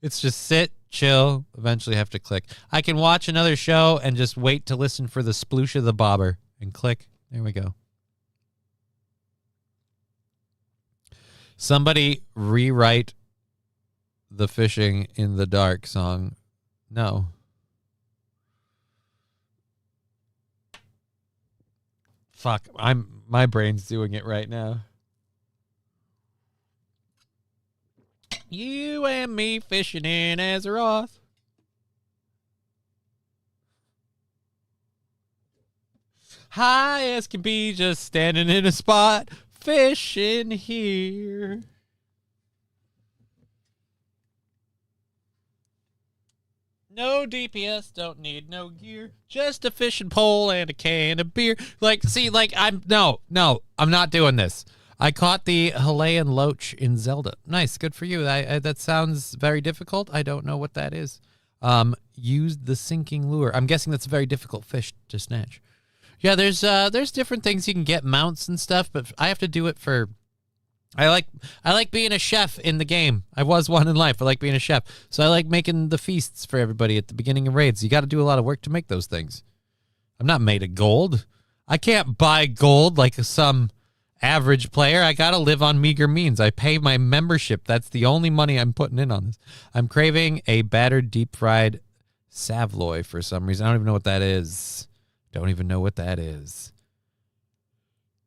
[SPEAKER 2] It's just sit, chill, eventually have to click. I can watch another show and just wait to listen for the sploosh of the bobber and click. There we go. Somebody rewrite the Fishing in the Dark song. No. Fuck, my brain's doing it right now. You and me fishing in Azeroth. High as can be, just standing in a spot, fishing here. No DPS, don't need no gear, just a fishing pole and a can of beer. Like, see, like, I'm not doing this. I caught the Halayan Loach in Zelda. Nice, good for you. That sounds very difficult. I don't know what that is. Used the sinking lure. I'm guessing that's a very difficult fish to snatch. Yeah, there's different things you can get, mounts and stuff, but I have to do it for. I like being a chef in the game. I was one in life. I like being a chef, so I like making the feasts for everybody at the beginning of raids. You got to do a lot of work to make those things. I'm not made of gold. I can't buy gold like some average player. I got to live on meager means. I pay my membership. That's the only money I'm putting in on this. I'm craving a battered deep fried Savloy for some reason. I don't even know what that is. Don't even know what that is.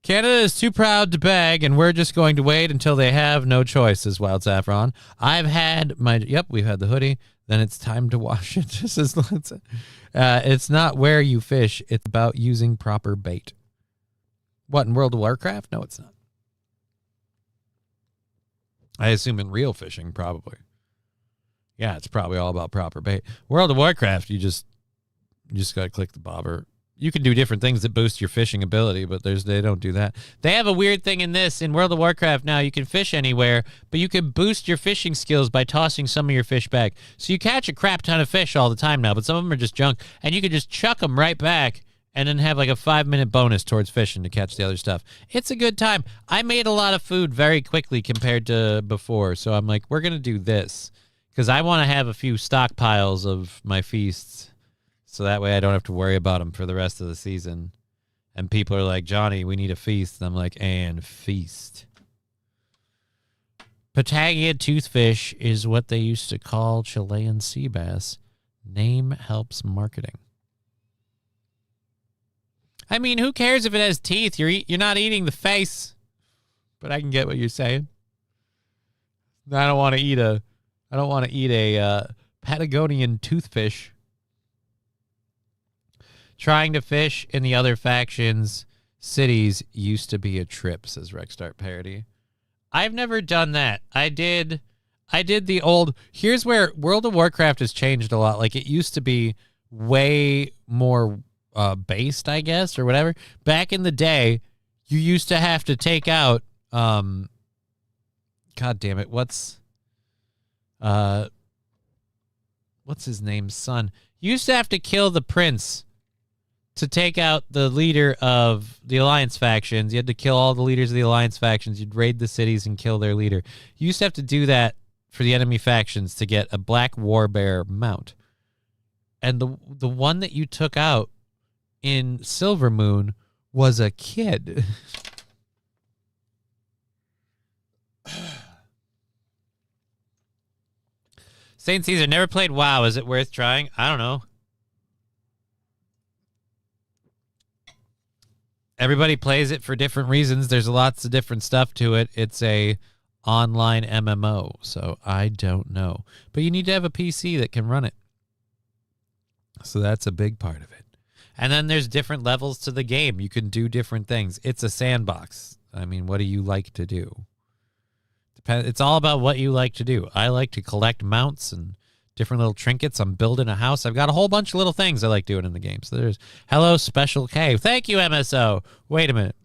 [SPEAKER 2] Canada is too proud to beg, and we're just going to wait until they have no choice, says Wild Saffron. I've had my... Yep, we've had the hoodie. Then it's time to wash it. This is, it's not where you fish. It's about using proper bait. What, in World of Warcraft? No, it's not. I assume in real fishing, probably. Yeah, it's probably all about proper bait. World of Warcraft, you just got to click the bobber. You can do different things that boost your fishing ability, but they don't do that. They have a weird thing in World of Warcraft now. You can fish anywhere, but you can boost your fishing skills by tossing some of your fish back. So you catch a crap ton of fish all the time now, but some of them are just junk, and you can just chuck them right back and then have like a 5-minute bonus towards fishing to catch the other stuff. It's a good time. I made a lot of food very quickly compared to before, so I'm like, we're going to do this because I want to have a few stockpiles of my feasts. So that way I don't have to worry about them for the rest of the season. And people are like, Johnny, we need a feast. And I'm like, and feast. Patagia toothfish is what they used to call Chilean sea bass. Name helps marketing. I mean, who cares if it has teeth? You're not eating the face. But I can get what you're saying. I don't want to eat a Patagonian toothfish. Trying to fish in the other factions' cities used to be a trip, says Rexstart Parody. I've never done that. I did the old... Here's where World of Warcraft has changed a lot. Like, it used to be way more based, I guess, or whatever. Back in the day, you used to have to take out... God damn it, what's his name's son? You used to have to kill the prince to take out the leader of the Alliance factions. You had to kill all the leaders of the Alliance factions. You'd raid the cities and kill their leader. You used to have to do that for the enemy factions to get a Black Warbear mount. And the one that you took out in Silvermoon was a kid. Saint Caesar, never played WoW. Is it worth trying? I don't know. Everybody plays it for different reasons. There's lots of different stuff to it. It's a online MMO, so I don't know. But you need to have a PC that can run it. So that's a big part of it. And then there's different levels to the game. You can do different things. It's a sandbox. I mean, what do you like to do? It's all about what you like to do. I like to collect mounts and different little trinkets. I'm building a house. I've got a whole bunch of little things I like doing in the game. So there's Hello Special K. Thank you, MSO. Wait a minute.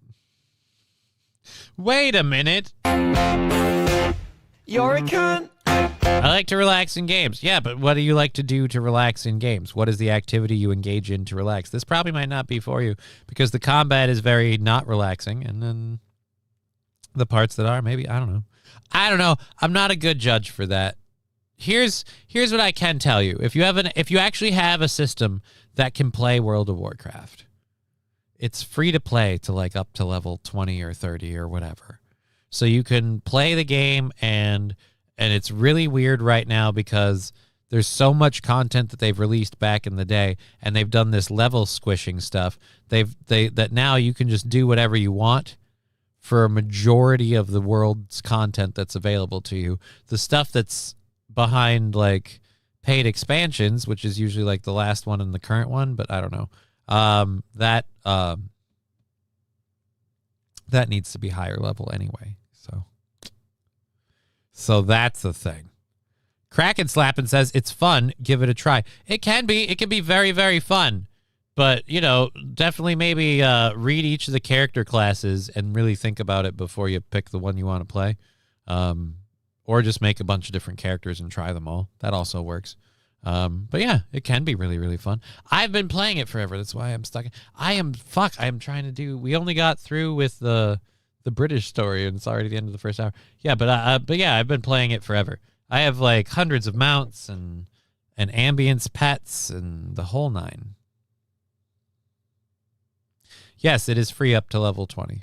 [SPEAKER 2] Wait a minute.
[SPEAKER 1] You're a cunt.
[SPEAKER 2] I like to relax in games. Yeah, but what do you like to do to relax in games? What is the activity you engage in to relax? This probably might not be for you because the combat is very not relaxing. And then the parts that are, maybe, I don't know. I'm not a good judge for that. Here's what I can tell you. If you actually have a system that can play World of Warcraft, it's free to play to like up to level 20 or 30 or whatever. so you can play the game, and it's really weird right now because there's so much content that they've released back in the day, and they've done this level squishing stuff. That now you can just do whatever you want for a majority of the world's content that's available to you. The stuff that's behind like paid expansions, which is usually like the last one and the current one, but I don't know. That needs to be higher level anyway. So that's the thing. Kraken Slappin' says it's fun. Give it a try. It can be. It can be very, very fun. But, definitely maybe read each of the character classes and really think about it before you pick the one you want to play. Or just make a bunch of different characters and try them all. That also works. But yeah, it can be really, really fun. I've been playing it forever. That's why I'm stuck. I am trying to do. We only got through with the British story, and it's already the end of the first hour. Yeah, but yeah, I've been playing it forever. I have like hundreds of mounts and ambience pets and the whole nine. Yes, it is free up to level 20.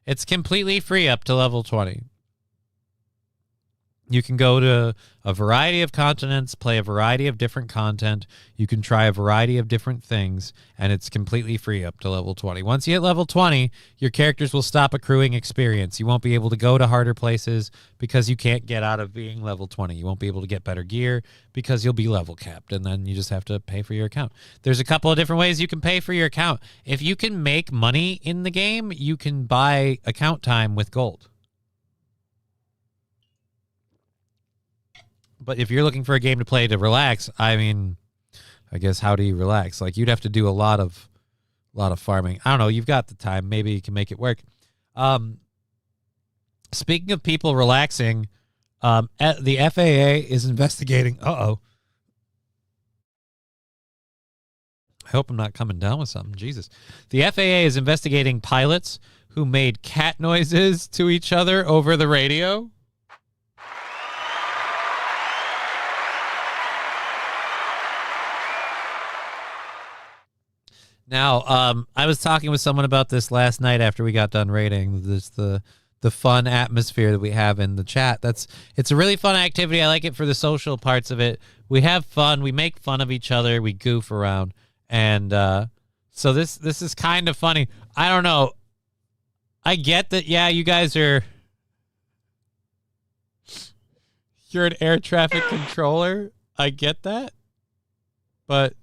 [SPEAKER 2] It's completely free up to level 20. You can go to a variety of continents, play a variety of different content. You can try a variety of different things, and it's completely free up to level 20. Once you hit level 20, your characters will stop accruing experience. You won't be able to go to harder places because you can't get out of being level 20. You won't be able to get better gear because you'll be level capped, and then you just have to pay for your account. There's a couple of different ways you can pay for your account. If you can make money in the game, you can buy account time with gold. But if you're looking for a game to play to relax, I mean, I guess how do you relax? Like you'd have to do a lot of farming. I don't know. You've got the time. Maybe you can make it work. Speaking of people relaxing, the FAA is investigating. I hope I'm not coming down with something. Jesus. The FAA is investigating pilots who made cat noises to each other over the radio. Now, I was talking with someone about this last night after we got done raiding. This the fun atmosphere that we have in the chat. It's a really fun activity. I like it for the social parts of it. We have fun. We make fun of each other. We goof around, and so this is kind of funny. I don't know. I get that. Yeah, you guys you're an air traffic controller. I get that, but.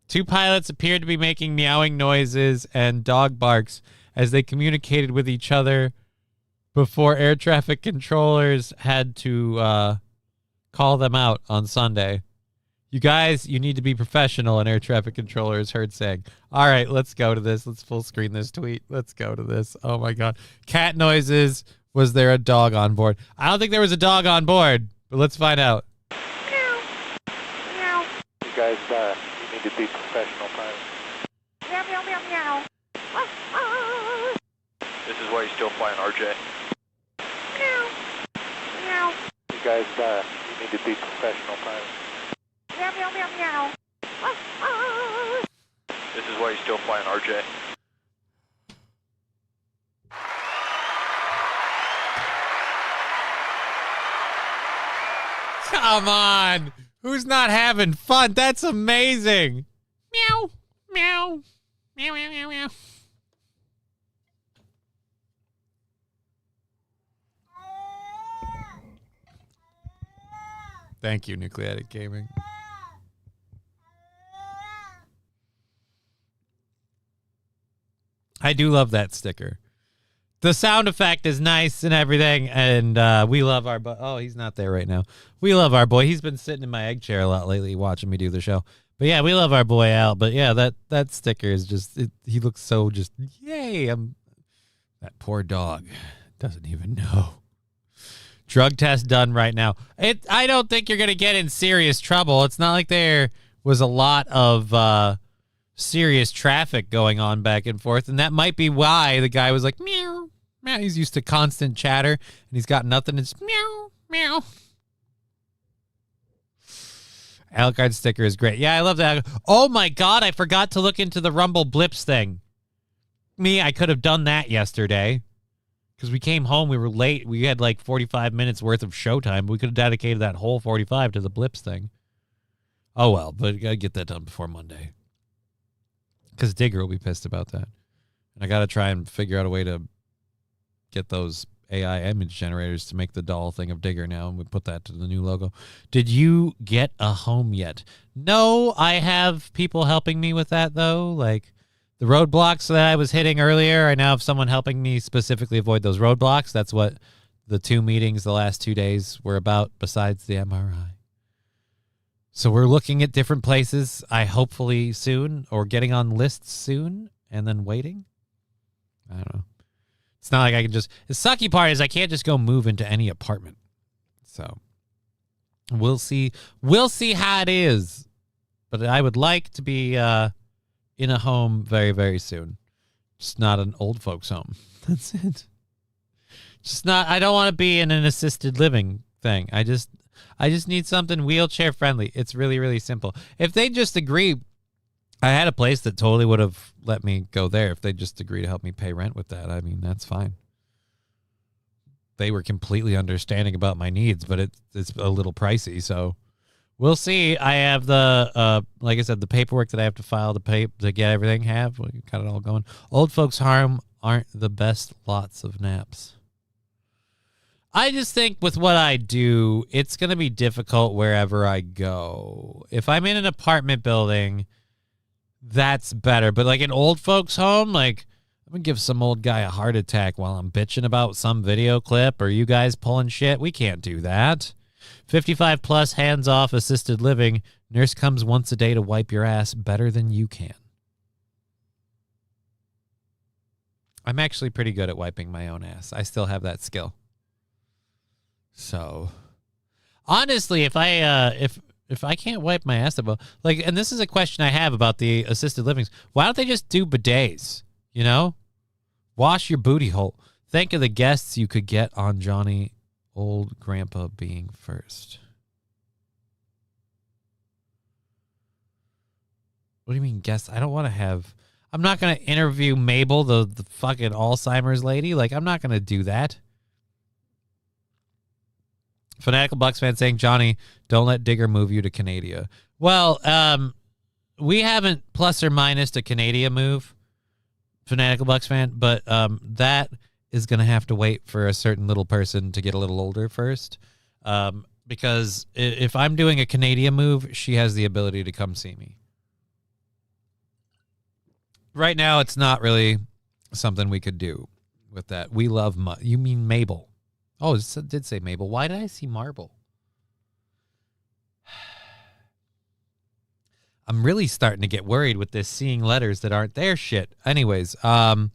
[SPEAKER 2] Two pilots appeared to be making meowing noises and dog barks as they communicated with each other before air traffic controllers had to call them out on Sunday. You guys, you need to be professional, an air traffic controller is heard saying. All right, let's go to this. Let's full screen this tweet. Let's go to this. Oh, my God. Cat noises. Was there a dog on board? I don't think there was a dog on board, but let's find out.
[SPEAKER 3] Meow. Meow. You guys, need to be professional pilots. Meow, meow, meow, meow. This is why you're still flying RJ. Meow. Meow. You guys, you need to be professional pilots. Meow, meow, meow, meow. This is why you're still flying RJ.
[SPEAKER 2] Come on. Who's not having fun? That's amazing. Meow, meow, meow, meow, meow, meow. Thank you, Nucleatic Gaming. I do love that sticker. The sound effect is nice and everything, and we love our boy. Oh, he's not there right now. We love our boy. He's been sitting in my egg chair a lot lately watching me do the show. But yeah, we love our boy Al. But yeah, that sticker is just, he looks so just, yay. That poor dog doesn't even know. Drug test done right now. I don't think you're going to get in serious trouble. It's not like there was a lot of serious traffic going on back and forth, and that might be why the guy was like, meow, meow. He's used to constant chatter, and he's got nothing. It's meow, meow. Alucard sticker is great. Yeah, I love that. Oh, my God, I forgot to look into the Rumble Blips thing. I could have done that yesterday,
[SPEAKER 4] Because we came home, we were late. We had like 45 minutes worth of showtime. We could have dedicated that whole 45 to the blips thing. Oh, well, but you got to get that done before Monday. Because Digger will be pissed about that. And I got to try and figure out a way to get those AI image generators to make the doll thing of Digger now, and we put that to the new logo. Did you get a home yet? No, I have people helping me with that, though. Like the roadblocks that I was hitting earlier, I now have someone helping me specifically avoid those roadblocks. That's what the 2 meetings the last 2 days were about, besides the MRI. So we're looking at different places, hopefully soon, or getting on lists soon, and then waiting. I don't know. It's not like I can just... The sucky part is I can't just go move into any apartment. So we'll see. We'll see how it is. But I would like to be in a home very, very soon. Just not an old folks home. That's it. Just not... I don't want to be in an assisted living thing. I just need something wheelchair friendly. It's really, really simple. If they just agree... I had a place that totally would have let me go there if they just agree to help me pay rent with that. I mean, that's fine. They were completely understanding about my needs, but it's a little pricey, so we'll see. I have the, like I said, the paperwork that I have to file to get everything. We got it all going. Old folks' home aren't the best lots of naps. I just think with what I do, it's going to be difficult wherever I go. If I'm in an apartment building... That's better. But like an old folks home, like I'm going to give some old guy a heart attack while I'm bitching about some video clip or you guys pulling shit. We can't do that. 55 plus, hands off, assisted living. Nurse comes once a day to wipe your ass better than you can. I'm actually pretty good at wiping my own ass. I still have that skill. So honestly, if I can't wipe my ass, like, and this is a question I have about the assisted livings. Why don't they just do bidets? You know, wash your booty hole. Think of the guests you could get on Johnny Old Grandpa being first. What do you mean guests? I don't want to have. I'm not going to interview Mabel, the fucking Alzheimer's lady. Like, I'm not going to do that. Fanatical Bucks fan saying, Johnny, don't let Digger move you to Canada. Well, we haven't plus or minus a Canada move, Fanatical Bucks fan, but that is going to have to wait for a certain little person to get a little older first. Because if I'm doing a Canada move, she has the ability to come see me. Right now, it's not really something we could do with that. We love... You mean Mabel? Oh, it did say Mabel. Why did I see Marble? I'm really starting to get worried with this seeing letters that aren't there shit. Anyways, in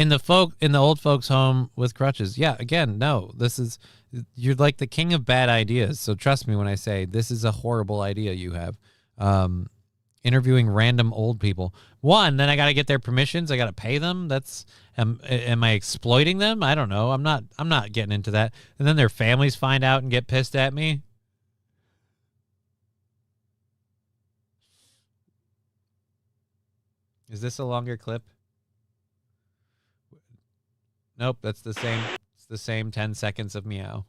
[SPEAKER 4] the old folks home with crutches. Yeah, again, no. You're like the king of bad ideas. So trust me when I say this is a horrible idea you have. Interviewing random old people. One, then I got to get their permissions. I got to pay them. Am I exploiting them? I don't know. I'm not getting into that. And then their families find out and get pissed at me. Is this a longer clip? Nope, that's the same. It's the same 10 seconds of meow.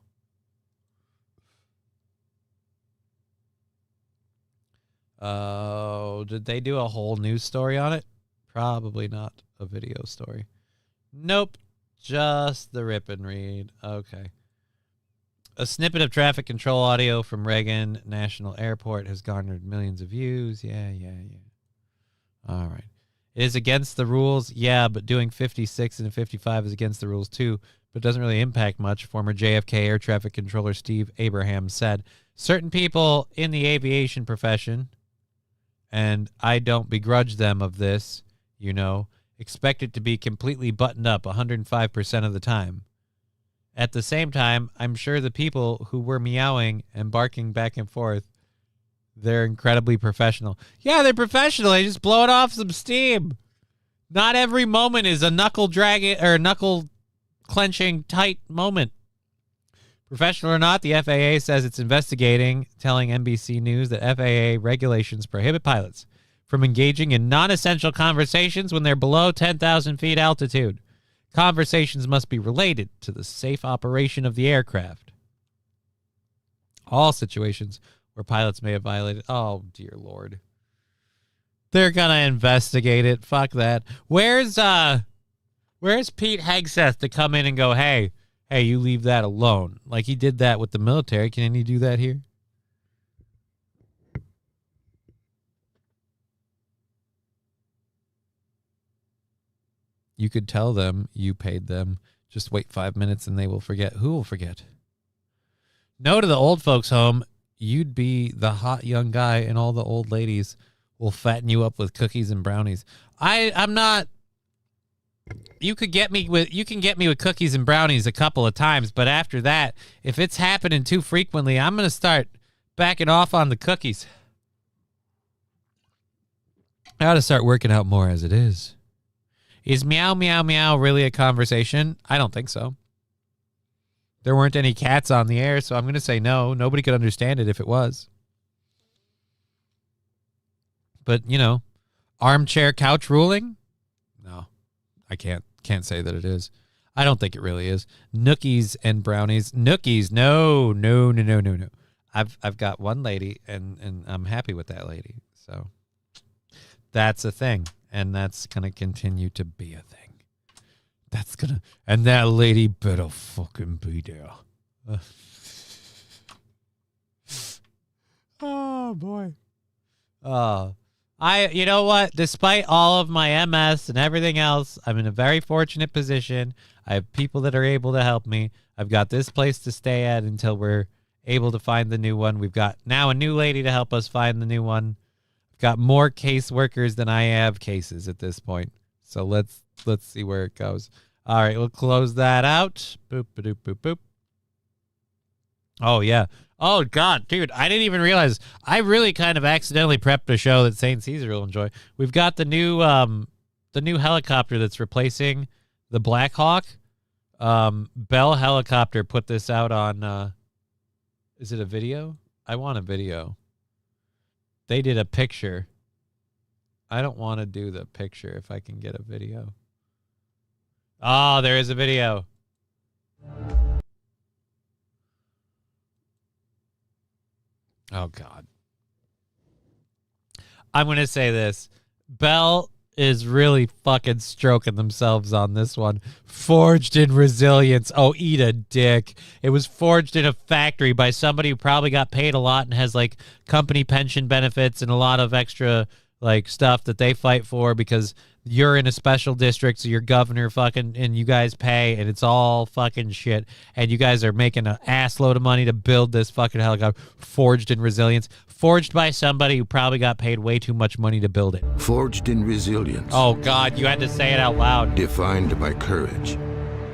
[SPEAKER 4] Oh, did they do a whole news story on it? Probably not a video story. Nope, just the rip and read. Okay. A snippet of traffic control audio from Reagan National Airport has garnered millions of views. Yeah. All right. It is against the rules. Yeah, but doing 56 and 55 is against the rules too, but doesn't really impact much. Former JFK air traffic controller Steve Abraham said, certain people in the aviation profession, and I don't begrudge them of this, expect it to be completely buttoned up 105% of the time. At the same time, I'm sure the people who were meowing and barking back and forth, they're incredibly professional. Yeah, they're professional. They just blow it off some steam. Not every moment is a knuckle dragging or knuckle clenching tight moment. Professional or not, the FAA says it's investigating, telling NBC News that FAA regulations prohibit pilots from engaging in non-essential conversations when they're below 10,000 feet altitude. Conversations must be related to the safe operation of the aircraft. All situations where pilots may have violated. Oh, dear Lord. They're gonna investigate it. Fuck that. Where's Pete Hegseth to come in and go, hey, you leave that alone? Like he did that with the military. Can he do that here? You could tell them you paid them. Just wait 5 minutes and they will forget. Who will forget? No to the old folks home. You'd be the hot young guy and all the old ladies will fatten you up with cookies and brownies. I'm not. You can get me with cookies and brownies a couple of times, but after that, if it's happening too frequently, I'm going to start backing off on the cookies. I ought to start working out more as it is. Is meow, meow, meow really a conversation? I don't think so. There weren't any cats on the air, so I'm going to say no. Nobody could understand it if it was. But, armchair couch ruling? No, I can't say that it is. I don't think it really is. Nookies and brownies. Nookies, no. I've got one lady, and I'm happy with that lady. So that's a thing. And that's going to continue to be a thing. And that lady better fucking be there. Oh, boy. You know what? Despite all of my MS and everything else, I'm in a very fortunate position. I have people that are able to help me. I've got this place to stay at until we're able to find the new one. We've got now a new lady to help us find the new one. Got more caseworkers than I have cases at this point. So let's see where it goes. All right, we'll close that out. Boop, boop, boop, boop. Oh, yeah. Oh, God, dude, I didn't even realize. I really kind of accidentally prepped a show that St. Caesar will enjoy. We've got the new helicopter that's replacing the Black Hawk. Bell Helicopter put this out on, is it a video? I want a video. They did a picture. I don't want to do the picture if I can get a video. Oh, there is a video. Oh, God. I'm going to say this. Bell is really fucking stroking themselves on this one. Forged in resilience. Oh, eat a dick. It was forged in a factory by somebody who probably got paid a lot and has like company pension benefits and a lot of extra like stuff that they fight for because you're in a special district, so your governor fucking, and you guys pay, and it's all fucking shit. And you guys are making an ass load of money to build this fucking helicopter. Forged in resilience. Forged by somebody who probably got paid way too much money to build it.
[SPEAKER 5] Forged in resilience.
[SPEAKER 4] Oh, God, you had to say it out loud.
[SPEAKER 5] Defined by courage.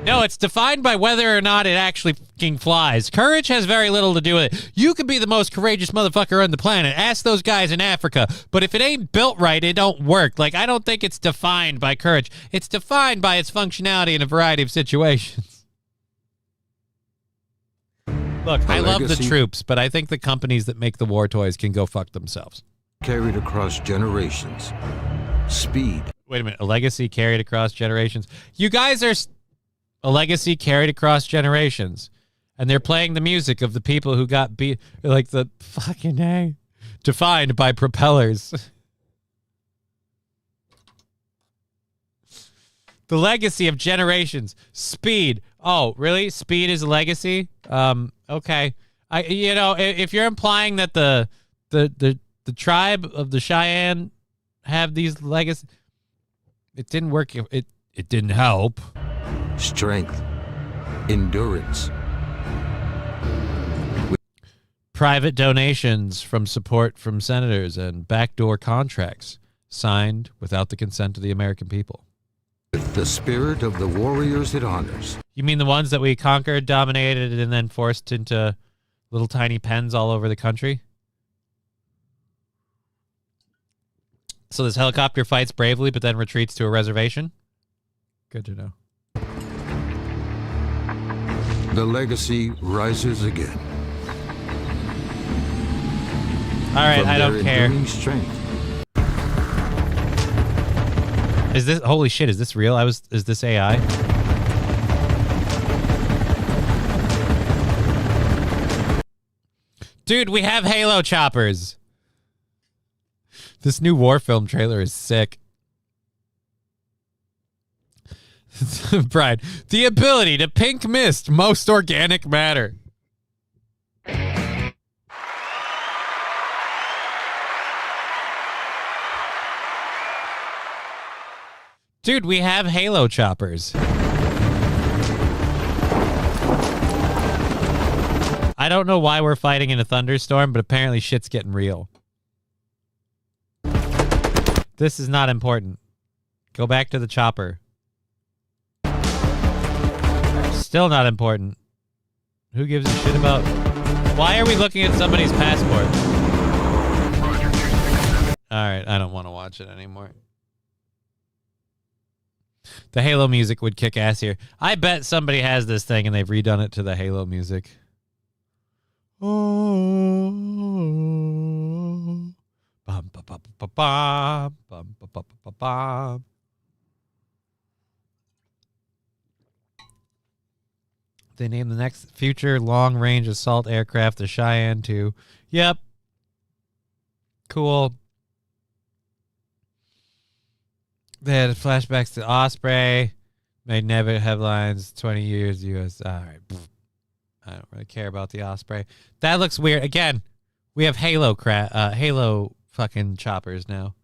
[SPEAKER 4] No, it's defined by whether or not it actually fucking flies. Courage has very little to do with it. You could be the most courageous motherfucker on the planet. Ask those guys in Africa. But if it ain't built right, it don't work. Like, I don't think it's defined by courage. It's defined by its functionality in a variety of situations. Look, I love the troops, but I think the companies that make the war toys can go fuck themselves.
[SPEAKER 5] Carried across generations. Speed.
[SPEAKER 4] Wait a minute. A legacy carried across generations. You guys are... A legacy carried across generations. And they're playing the music of the people who got beat, like the fucking A, defined by propellers. The legacy of generations. Speed. Oh, really? Speed is a legacy? Okay. If you're implying that the tribe of the Cheyenne have these legacies, it didn't work. It didn't help.
[SPEAKER 5] Strength. Endurance.
[SPEAKER 4] Private donations from support from senators and backdoor contracts signed without the consent of the American people.
[SPEAKER 5] With the spirit of the warriors it honors.
[SPEAKER 4] You mean the ones that we conquered, dominated, and then forced into little tiny pens all over the country? So this helicopter fights bravely but then retreats to a reservation? Good to know.
[SPEAKER 5] The legacy rises again.
[SPEAKER 4] All right, I don't care.
[SPEAKER 5] Strength.
[SPEAKER 4] Is this, holy shit, is this real? Is this AI? Dude, we have Halo choppers. This new war film trailer is sick. Brian, the ability to pink mist most organic matter. Dude, we have Halo choppers. I don't know why we're fighting in a thunderstorm, but apparently shit's getting real. This is not important. Go back to the chopper. Still not important. Who gives a shit about... Why are we looking at somebody's passport? Alright, I don't want to watch it anymore. The Halo music would kick ass here. I bet somebody has this thing and they've redone it to the Halo music. Oh, bum, ba, ba, ba, ba, bum, ba, ba, ba, ba. They named the next future long-range assault aircraft the Cheyenne 2. Yep. Cool. They had flashbacks to Osprey. Made never headlines. 20 years U.S. All right. I don't really care about the Osprey. That looks weird. Again, we have Halo fucking choppers now.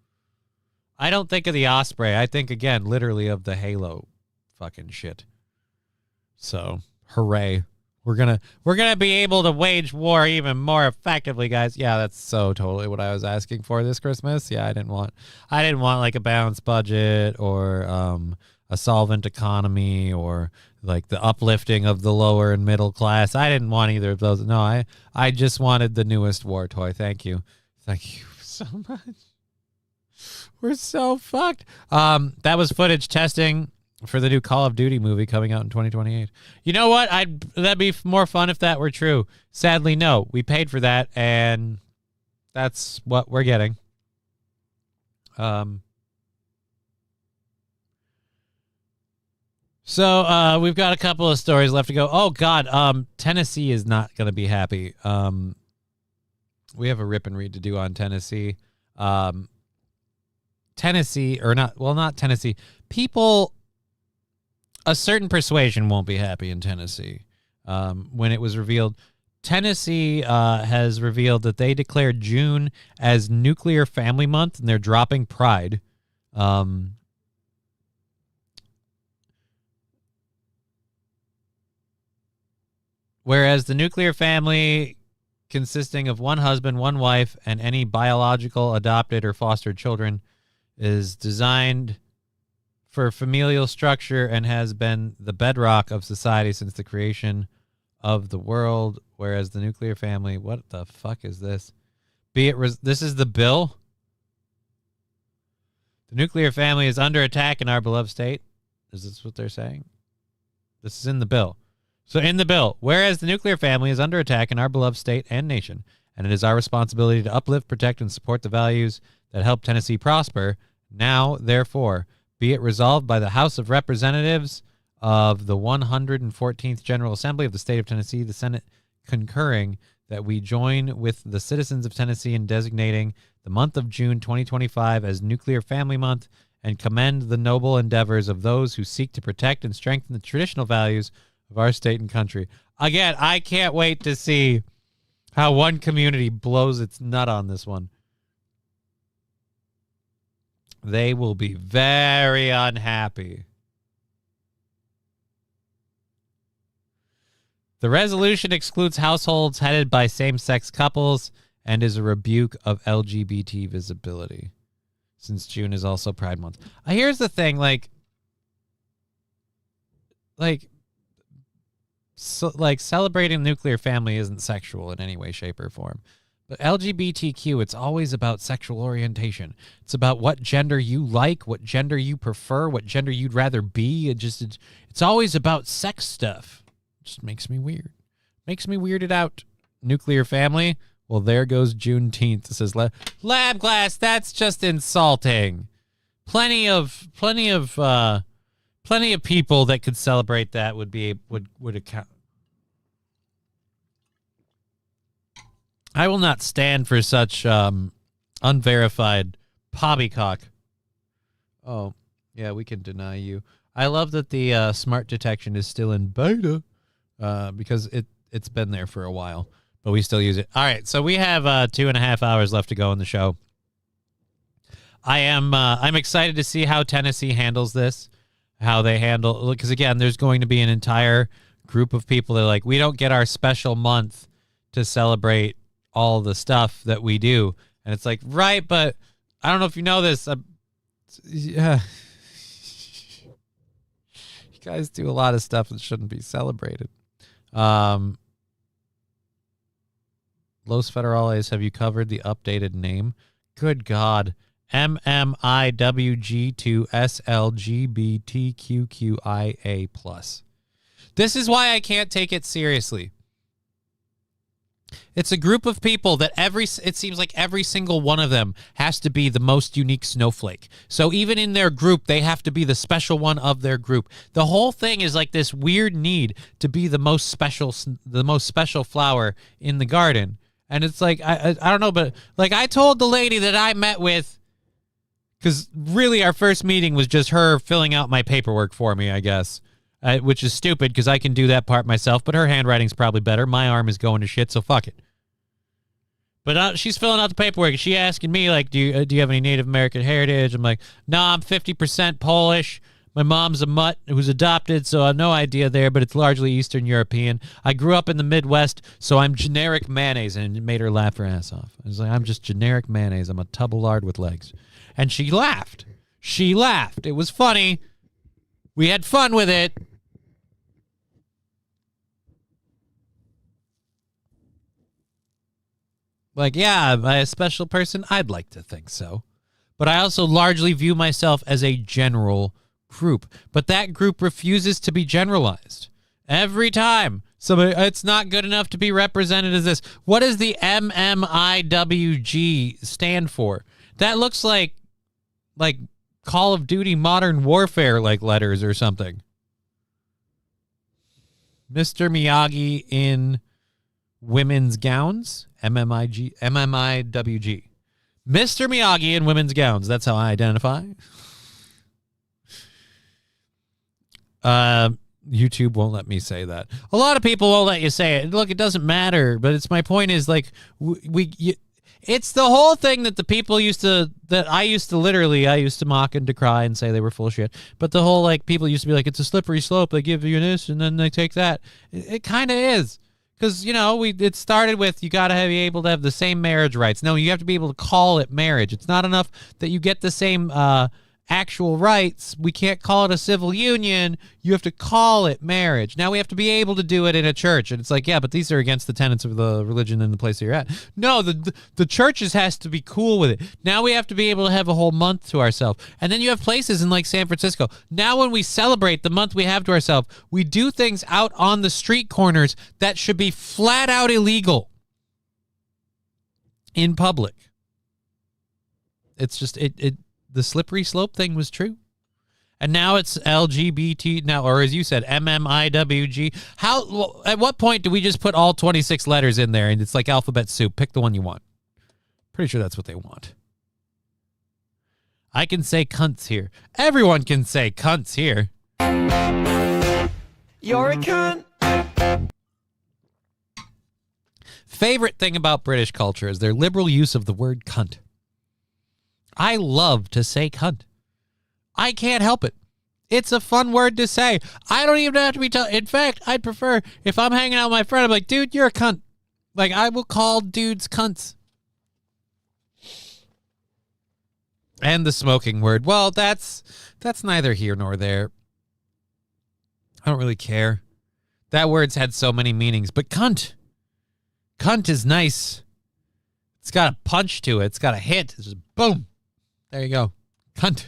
[SPEAKER 4] I don't think of the Osprey. I think, again, literally of the Halo fucking shit. So, hooray. We're gonna be able to wage war even more effectively, guys. Yeah, that's so totally what I was asking for this Christmas. Yeah, I didn't want like a balanced budget or a solvent economy or like the uplifting of the lower and middle class. I didn't want either of those. No, I just wanted the newest war toy. Thank you. Thank you so much. We're so fucked. That was footage testing for the new Call of Duty movie coming out in 2028. You know what? That'd be more fun if that were true. Sadly, no. We paid for that, and that's what we're getting. So we've got a couple of stories left to go. Oh, God. Tennessee is not going to be happy. We have a rip and read to do on Tennessee. Tennessee, or not, well, not Tennessee. People... A certain persuasion won't be happy in Tennessee. When it was revealed, Tennessee has revealed that they declared June as Nuclear Family Month, and they're dropping Pride. Whereas the nuclear family, consisting of one husband, one wife, and any biological, adopted, or fostered children, is designed for familial structure and has been the bedrock of society since the creation of the world, whereas the nuclear family, what the fuck is this? This is the bill? The nuclear family is under attack in our beloved state. Is this what they're saying? This is in the bill. So in the bill, whereas the nuclear family is under attack in our beloved state and nation, and it is our responsibility to uplift, protect, and support the values that help Tennessee prosper, now, therefore, be it resolved by the House of Representatives of the 114th General Assembly of the State of Tennessee, the Senate concurring that we join with the citizens of Tennessee in designating the month of June 2025 as Nuclear Family Month and commend the noble endeavors of those who seek to protect and strengthen the traditional values of our state and country. Again, I can't wait to see how one community blows its nut on this one. They will be very unhappy. The resolution excludes households headed by same-sex couples and is a rebuke of LGBT visibility, since June is also Pride Month. Here's the thing, celebrating nuclear family isn't sexual in any way, shape, or form. But LGBTQ, it's always about sexual orientation. It's about what gender you like, what gender you prefer, what gender you'd rather be. It's always about sex stuff. It just makes me weird. Makes me weirded out. Nuclear family, well, there goes Juneteenth. It says lab glass. That's just insulting. Plenty of people that could celebrate that would account. I will not stand for such unverified poppycock. Oh, yeah, we can deny you. I love that the smart detection is still in beta because it's been there for a while, but we still use it. All right, so we have 2.5 hours left to go in the show. I'm excited to see how Tennessee handles this, how they handle, because again, there's going to be an entire group of people that are like, we don't get our special month to celebrate all the stuff that we do. And it's like, right, but I don't know if you know this. Yeah. You guys do a lot of stuff that shouldn't be celebrated. Los Federales, have you covered the updated name? Good God. MMIWG to SLGBTQQIA+. This is why I can't take it seriously. It's a group of people that it seems like every single one of them has to be the most unique snowflake. So even in their group, they have to be the special one of their group. The whole thing is like this weird need to be the most special flower in the garden. And it's like, I don't know, but like I told the lady that I met with, because really our first meeting was just her filling out my paperwork for me, I guess. Which is stupid because I can do that part myself, but her handwriting's probably better. My arm is going to shit, so fuck it. But she's filling out the paperwork, and she asking me, like, do you have any Native American heritage? I'm like, no, I'm 50% Polish. My mom's a mutt who's adopted, so I have no idea there, but it's largely Eastern European. I grew up in the Midwest, so I'm generic mayonnaise, and it made her laugh her ass off. I was like, I'm just generic mayonnaise. I'm a tub of lard with legs. And she laughed. She laughed. It was funny. We had fun with it. Like, yeah, am I a special person? I'd like to think so. But I also largely view myself as a general group. But that group refuses to be generalized. Every time. Somebody, it's not good enough to be represented as this. What does the MMIWG stand for? That looks like Call of Duty Modern Warfare like letters or something. Mr. Miyagi in women's gowns. MMIWG. Mr. Miyagi in women's gowns. That's how I identify. YouTube won't let me say that. A lot of people won't let you say it. Look, it doesn't matter, but it's my point is like it's the whole thing that the people I used to mock and decry and say they were full of shit. But the whole like people used to be like, it's a slippery slope. They give you this and then they take that. It kind of is. Because, you know, it started with you got to be able to have the same marriage rights. No, you have to be able to call it marriage. It's not enough that you get the same actual rights. We can't call it a civil union. You have to call it marriage. Now we have to be able to do it in a church. And it's like, yeah, but these are against the tenets of the religion and the place that you're at. No, the churches has to be cool with it. Now we have to be able to have a whole month to ourselves. And then you have places in like San Francisco. Now when we celebrate the month we have to ourselves, we do things out on the street corners that should be flat out illegal in public. It's just, the slippery slope thing was true. And now it's LGBT now, or as you said, MMIWG. At what point do we just put all 26 letters in there and it's like alphabet soup? Pick the one you want. Pretty sure that's what they want. I can say cunts here. Everyone can say cunts here.
[SPEAKER 1] You're a cunt.
[SPEAKER 4] Favorite thing about British culture is their liberal use of the word cunt. I love to say cunt. I can't help it. It's a fun word to say. I don't even have to be told. In fact, I'd prefer if I'm hanging out with my friend, I'm like, dude, you're a cunt. Like, I will call dudes cunts. And the smoking word. Well, that's neither here nor there. I don't really care. That word's had so many meanings. But cunt. Cunt is nice. It's got a punch to it. It's got a hit. It's just boom. There you go. Cunt.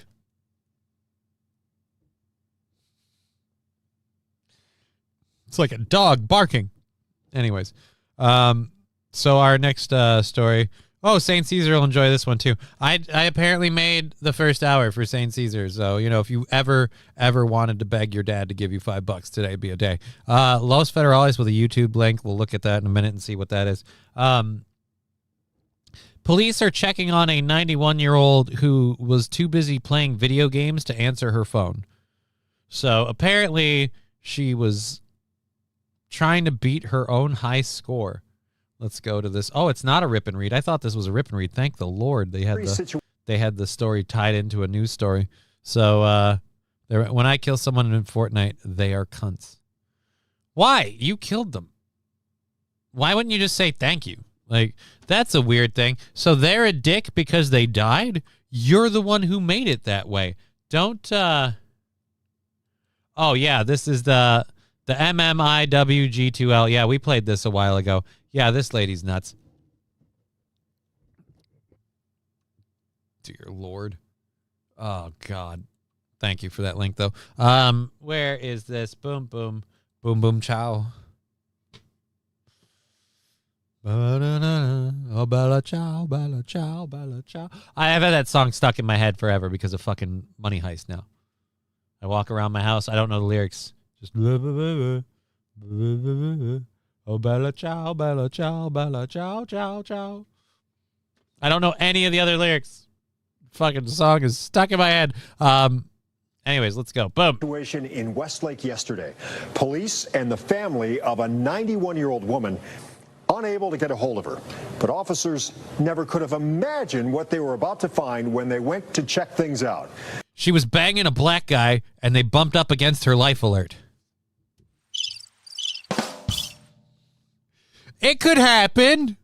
[SPEAKER 4] It's like a dog barking. Anyways. So our next story. Oh, St. Caesar will enjoy this one too. I apparently made the first hour for St. Caesar. So, you know, if you ever wanted to beg your dad to give you $5, today be a day. Los Federales with a YouTube link. We'll look at that in a minute and see what that is. Police are checking on a 91-year-old who was too busy playing video games to answer her phone. So apparently she was trying to beat her own high score. Let's go to this. Oh, it's not a rip and read. I thought this was a rip and read. Thank the Lord they had the story tied into a news story. So when I kill someone in Fortnite, they are cunts. Why? You killed them. Why wouldn't you just say thank you? Like, that's a weird thing. So they're a dick because they died? You're the one who made it that way. Don't, Oh, yeah, this is the MMIWG2L. Yeah, we played this a while ago. Yeah, this lady's nuts. Dear Lord. Oh, God. Thank you for that link, though. Where is this? Boom, boom. Boom, boom, chow. Oh, bella chow, bella chow, bella chow. I have had that song stuck in my head forever because of fucking Money Heist now. I walk around my house. I don't know the lyrics. Just oh, bella chow, bella chow, bella chow, chow, chow. I don't know any of the other lyrics. Fucking song is stuck in my head. Anyways, let's go. Boom.
[SPEAKER 6] Situation in Westlake yesterday. Police and the family of a 91-year-old woman unable to get a hold of her. But officers never could have imagined what they were about to find when they went to check things out.
[SPEAKER 4] She was banging a black guy, and they bumped up against her life alert. It could happen.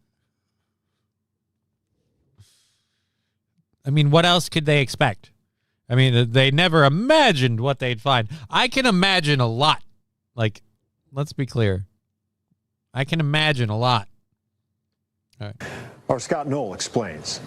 [SPEAKER 4] I mean, what else could they expect? I mean, they never imagined what they'd find. I can imagine a lot. Like, let's be clear. I can imagine a lot. All right.
[SPEAKER 6] Our Scott Knoll explains.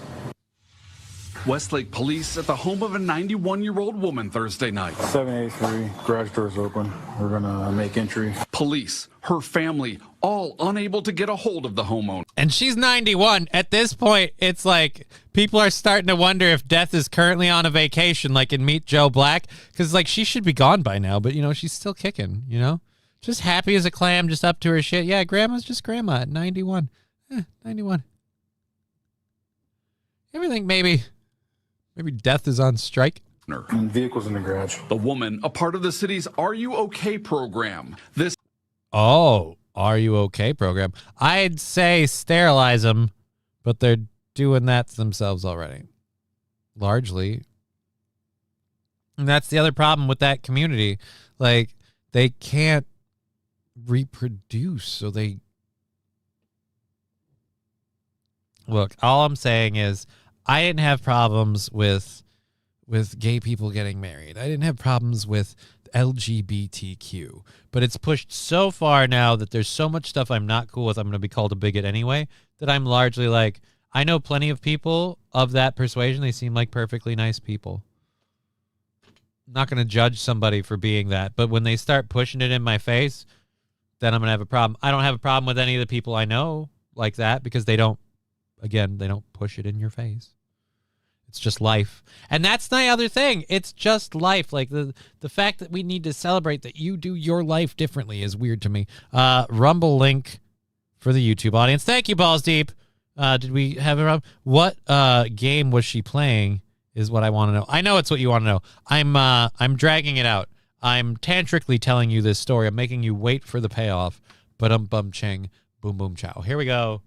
[SPEAKER 7] Westlake police at the home of a 91-year-old woman Thursday night.
[SPEAKER 8] 783, garage door's open. We're gonna make entry.
[SPEAKER 7] Police, her family, all unable to get a hold of the homeowner.
[SPEAKER 4] And she's 91. At this point, it's like people are starting to wonder if death is currently on a vacation, like in Meet Joe Black. Because, like, she should be gone by now, but, you know, she's still kicking, you know? Just happy as a clam, just up to her shit. Yeah, grandma's just grandma at 91. 91. Everything maybe death is on strike.
[SPEAKER 8] And vehicles in the garage.
[SPEAKER 7] The woman, a part of the city's Are You OK program. This
[SPEAKER 4] Oh, Are You OK program. I'd say sterilize them, but they're doing that themselves already. Largely. And that's the other problem with that community. Like, they can't reproduce, so they... Look, all I'm saying is I didn't have problems with gay people getting married. I didn't have problems with LGBTQ. But it's pushed so far now that there's so much stuff I'm not cool with. I'm going to be called a bigot anyway, that I'm largely like, I know plenty of people of that persuasion. They seem like perfectly nice people. I'm not going to judge somebody for being that. But when they start pushing it in my face, then I'm going to have a problem. I don't have a problem with any of the people I know like that because they don't push it in your face. It's just life. And that's my other thing. It's just life. Like the fact that we need to celebrate that you do your life differently is weird to me. Rumble link for the YouTube audience. Thank you, Balls Deep. Did we have a what game was she playing is what I want to know. I know it's what you want to know. I'm dragging it out. I'm tantrically telling you this story. I'm making you wait for the payoff. But bum ching, boom boom chow. Here we go.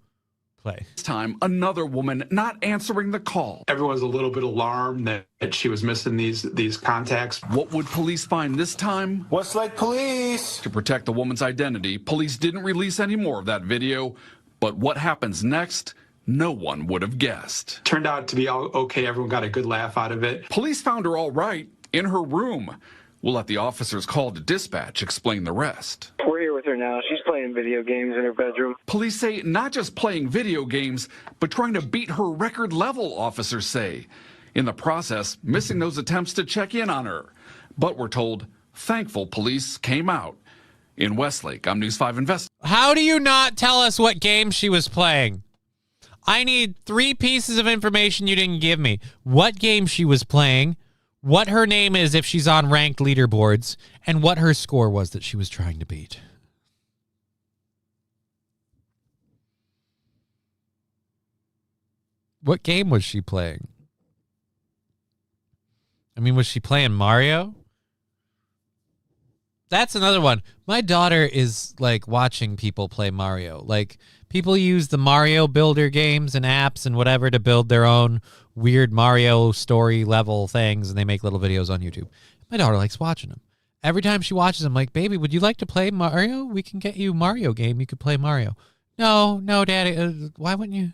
[SPEAKER 4] Play.
[SPEAKER 7] This time, another woman not answering the call.
[SPEAKER 9] Everyone's a little bit alarmed that she was missing these contacts.
[SPEAKER 7] What would police find this time?
[SPEAKER 8] Westlake Police!
[SPEAKER 7] To protect the woman's identity, police didn't release any more of that video. But what happens next, no one would have guessed.
[SPEAKER 9] Turned out to be all okay. Everyone got a good laugh out of it.
[SPEAKER 7] Police found her all right in her room. We'll let the officers called to dispatch explain the rest.
[SPEAKER 10] We're here with her now. She's playing video games in her bedroom.
[SPEAKER 7] Police say not just playing video games, but trying to beat her record level, officers say. In the process, missing those attempts to check in on her. But we're told, thankful police came out. In Westlake, I'm News 5 Investigator.
[SPEAKER 4] How do you not tell us what game she was playing? I need 3 pieces of information you didn't give me. What game she was playing, what her name is if she's on ranked leaderboards, and what her score was that she was trying to beat. What game was she playing? I mean, was she playing Mario? That's another one. My daughter is like watching people play Mario. Like, people use the Mario Builder games and apps and whatever to build their own weird Mario story level things, and they make little videos on YouTube. My daughter likes watching them. Every time she watches them, like, baby, would you like to play Mario? We can get you a Mario game. You could play Mario. No, Daddy. Why wouldn't you?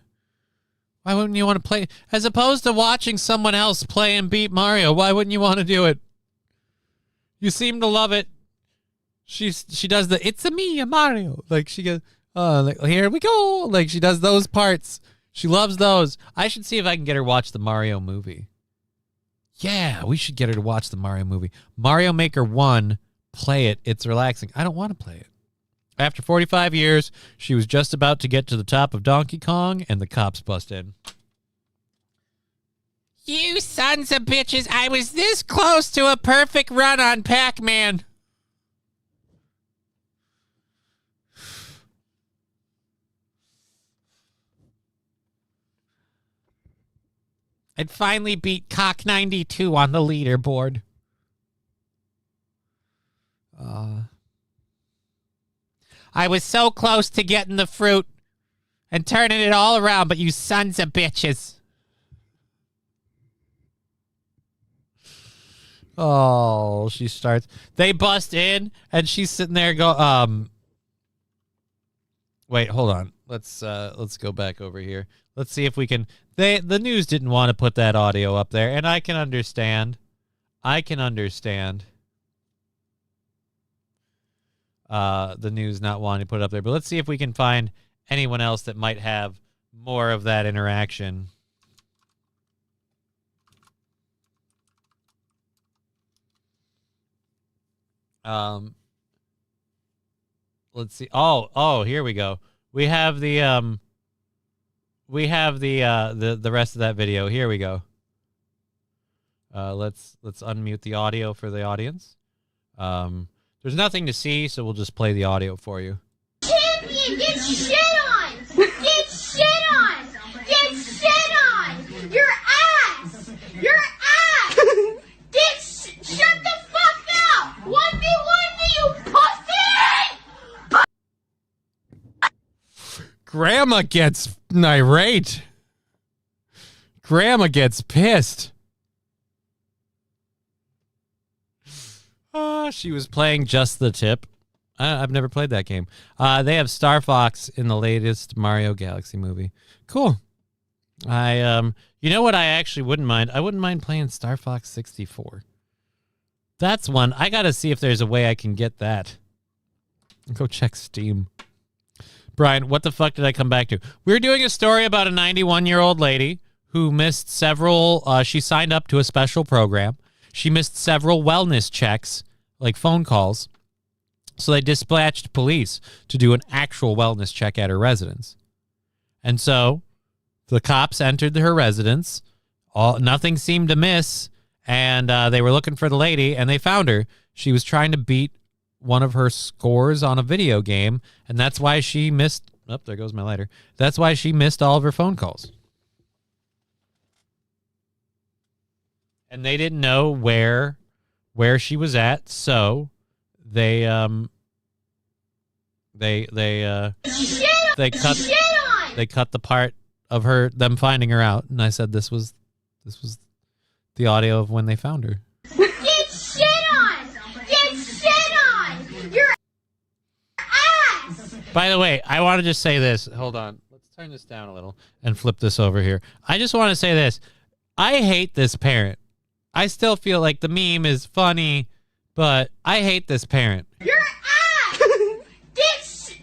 [SPEAKER 4] Why wouldn't you want to play? As opposed to watching someone else play and beat Mario, why wouldn't you want to do it? You seem to love it. She does the "It's a me, a Mario." Like, she goes, like, here we go. Like, she does those parts. She loves those. I should see if I can get her to watch the Mario movie. Yeah, we should get her to watch the Mario movie. Mario Maker 1, play it. It's relaxing. I don't want to play it. After 45 years, she was just about to get to the top of Donkey Kong, and the cops bust in. You sons of bitches, I was this close to a perfect run on Pac-Man. I'd finally beat Cock 92 on the leaderboard. I was so close to getting the fruit and turning it all around, but you sons of bitches. Oh, she starts. They bust in, and she's sitting there wait, hold on. Let's go back over here. Let's see if we can. The news didn't want to put that audio up there, and I can understand. The news not wanting to put it up there, but let's see if we can find anyone else that might have more of that interaction. Let's see. Oh, here we go. We have the rest of that video. Here we go. Let's unmute the audio for the audience. There's nothing to see, so we'll just play the audio for you.
[SPEAKER 11] Champion, get shit on! Get shit on! Get shit on! Your ass! Your ass! Shut the fuck up! 1v1 me, you pussy!
[SPEAKER 4] Grandma gets irate. Grandma gets pissed. She was playing Just the Tip. I've never played that game. They have Star Fox in the latest Mario Galaxy movie. Cool. You know what I actually wouldn't mind? I wouldn't mind playing Star Fox 64. That's one. I got to see if there's a way I can get that. Go check Steam. Brian, what the fuck did I come back to? We're doing a story about a 91-year-old lady who missed several, she signed up to a special program. She missed several wellness checks, like phone calls. So they dispatched police to do an actual wellness check at her residence. And so the cops entered her residence. Nothing seemed amiss. And they were looking for the lady, and they found her. She was trying to beat one of her scores on a video game, and that's why she missed... Oh, there goes my lighter. That's why she missed all of her phone calls. And they didn't know where she was at, so they cut the part of them finding her out, and I said this was the audio of when they found her.
[SPEAKER 11] Get shit on! Get shit on! Your ass!
[SPEAKER 4] By the way, I want to just say this. Hold on. Let's turn this down a little and flip this over here. I just want to say this. I hate this parent. I still feel like the meme is funny, but I hate this parent.
[SPEAKER 11] Your ass!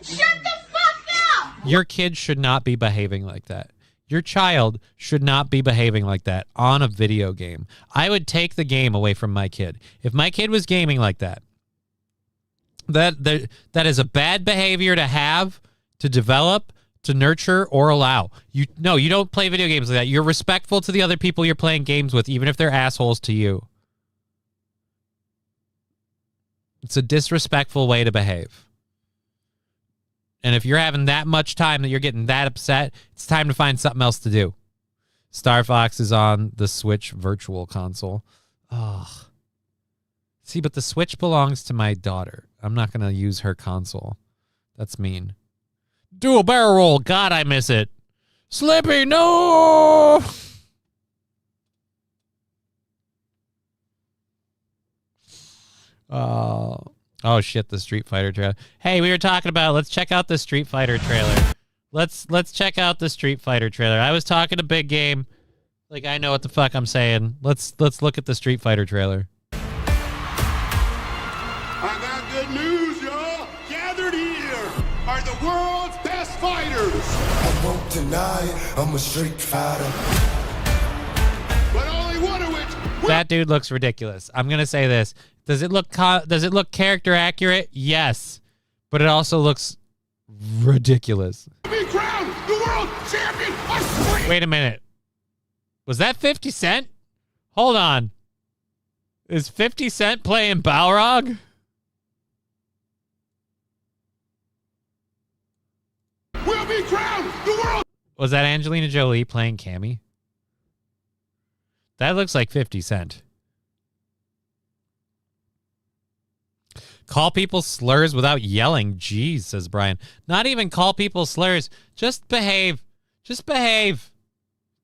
[SPEAKER 11] Shut the fuck up!
[SPEAKER 4] Your kid should not be behaving like that. Your child should not be behaving like that on a video game. I would take the game away from my kid. If my kid was gaming like that, that is a bad behavior to have, to develop, to nurture, or allow. You don't play video games like that. You're respectful to the other people you're playing games with, even if they're assholes to you. It's a disrespectful way to behave. And if you're having that much time that you're getting that upset, it's time to find something else to do. Star Fox is on the Switch Virtual Console. Oh. See, but the Switch belongs to my daughter. I'm not going to use her console. That's mean. Do a barrel roll. God, I miss it. Slippy, no! Oh shit, the Street Fighter trailer. Hey, we were talking about, let's check out the Street Fighter trailer. Let's check out the Street Fighter trailer. I was talking to Big Game. Like, I know what the fuck I'm saying. Let's look at the Street Fighter trailer.
[SPEAKER 12] I got good news, y'all. Gathered here are the world's best fighters.
[SPEAKER 13] I won't deny it, I'm a street fighter.
[SPEAKER 12] But only one of which...
[SPEAKER 4] That dude looks ridiculous. I'm gonna say this. Does it look character accurate? Yes, but it also looks ridiculous.
[SPEAKER 12] Be crowned the world champion of Street.
[SPEAKER 4] Wait a minute. Was that 50 Cent? Hold on. Is 50 Cent playing Balrog?
[SPEAKER 12] Will be crowned the world.
[SPEAKER 4] Was that Angelina Jolie playing Cammy? That looks like 50 Cent. Call people slurs without yelling. Jeez, says Brian. Not even call people slurs. Just behave. Just behave.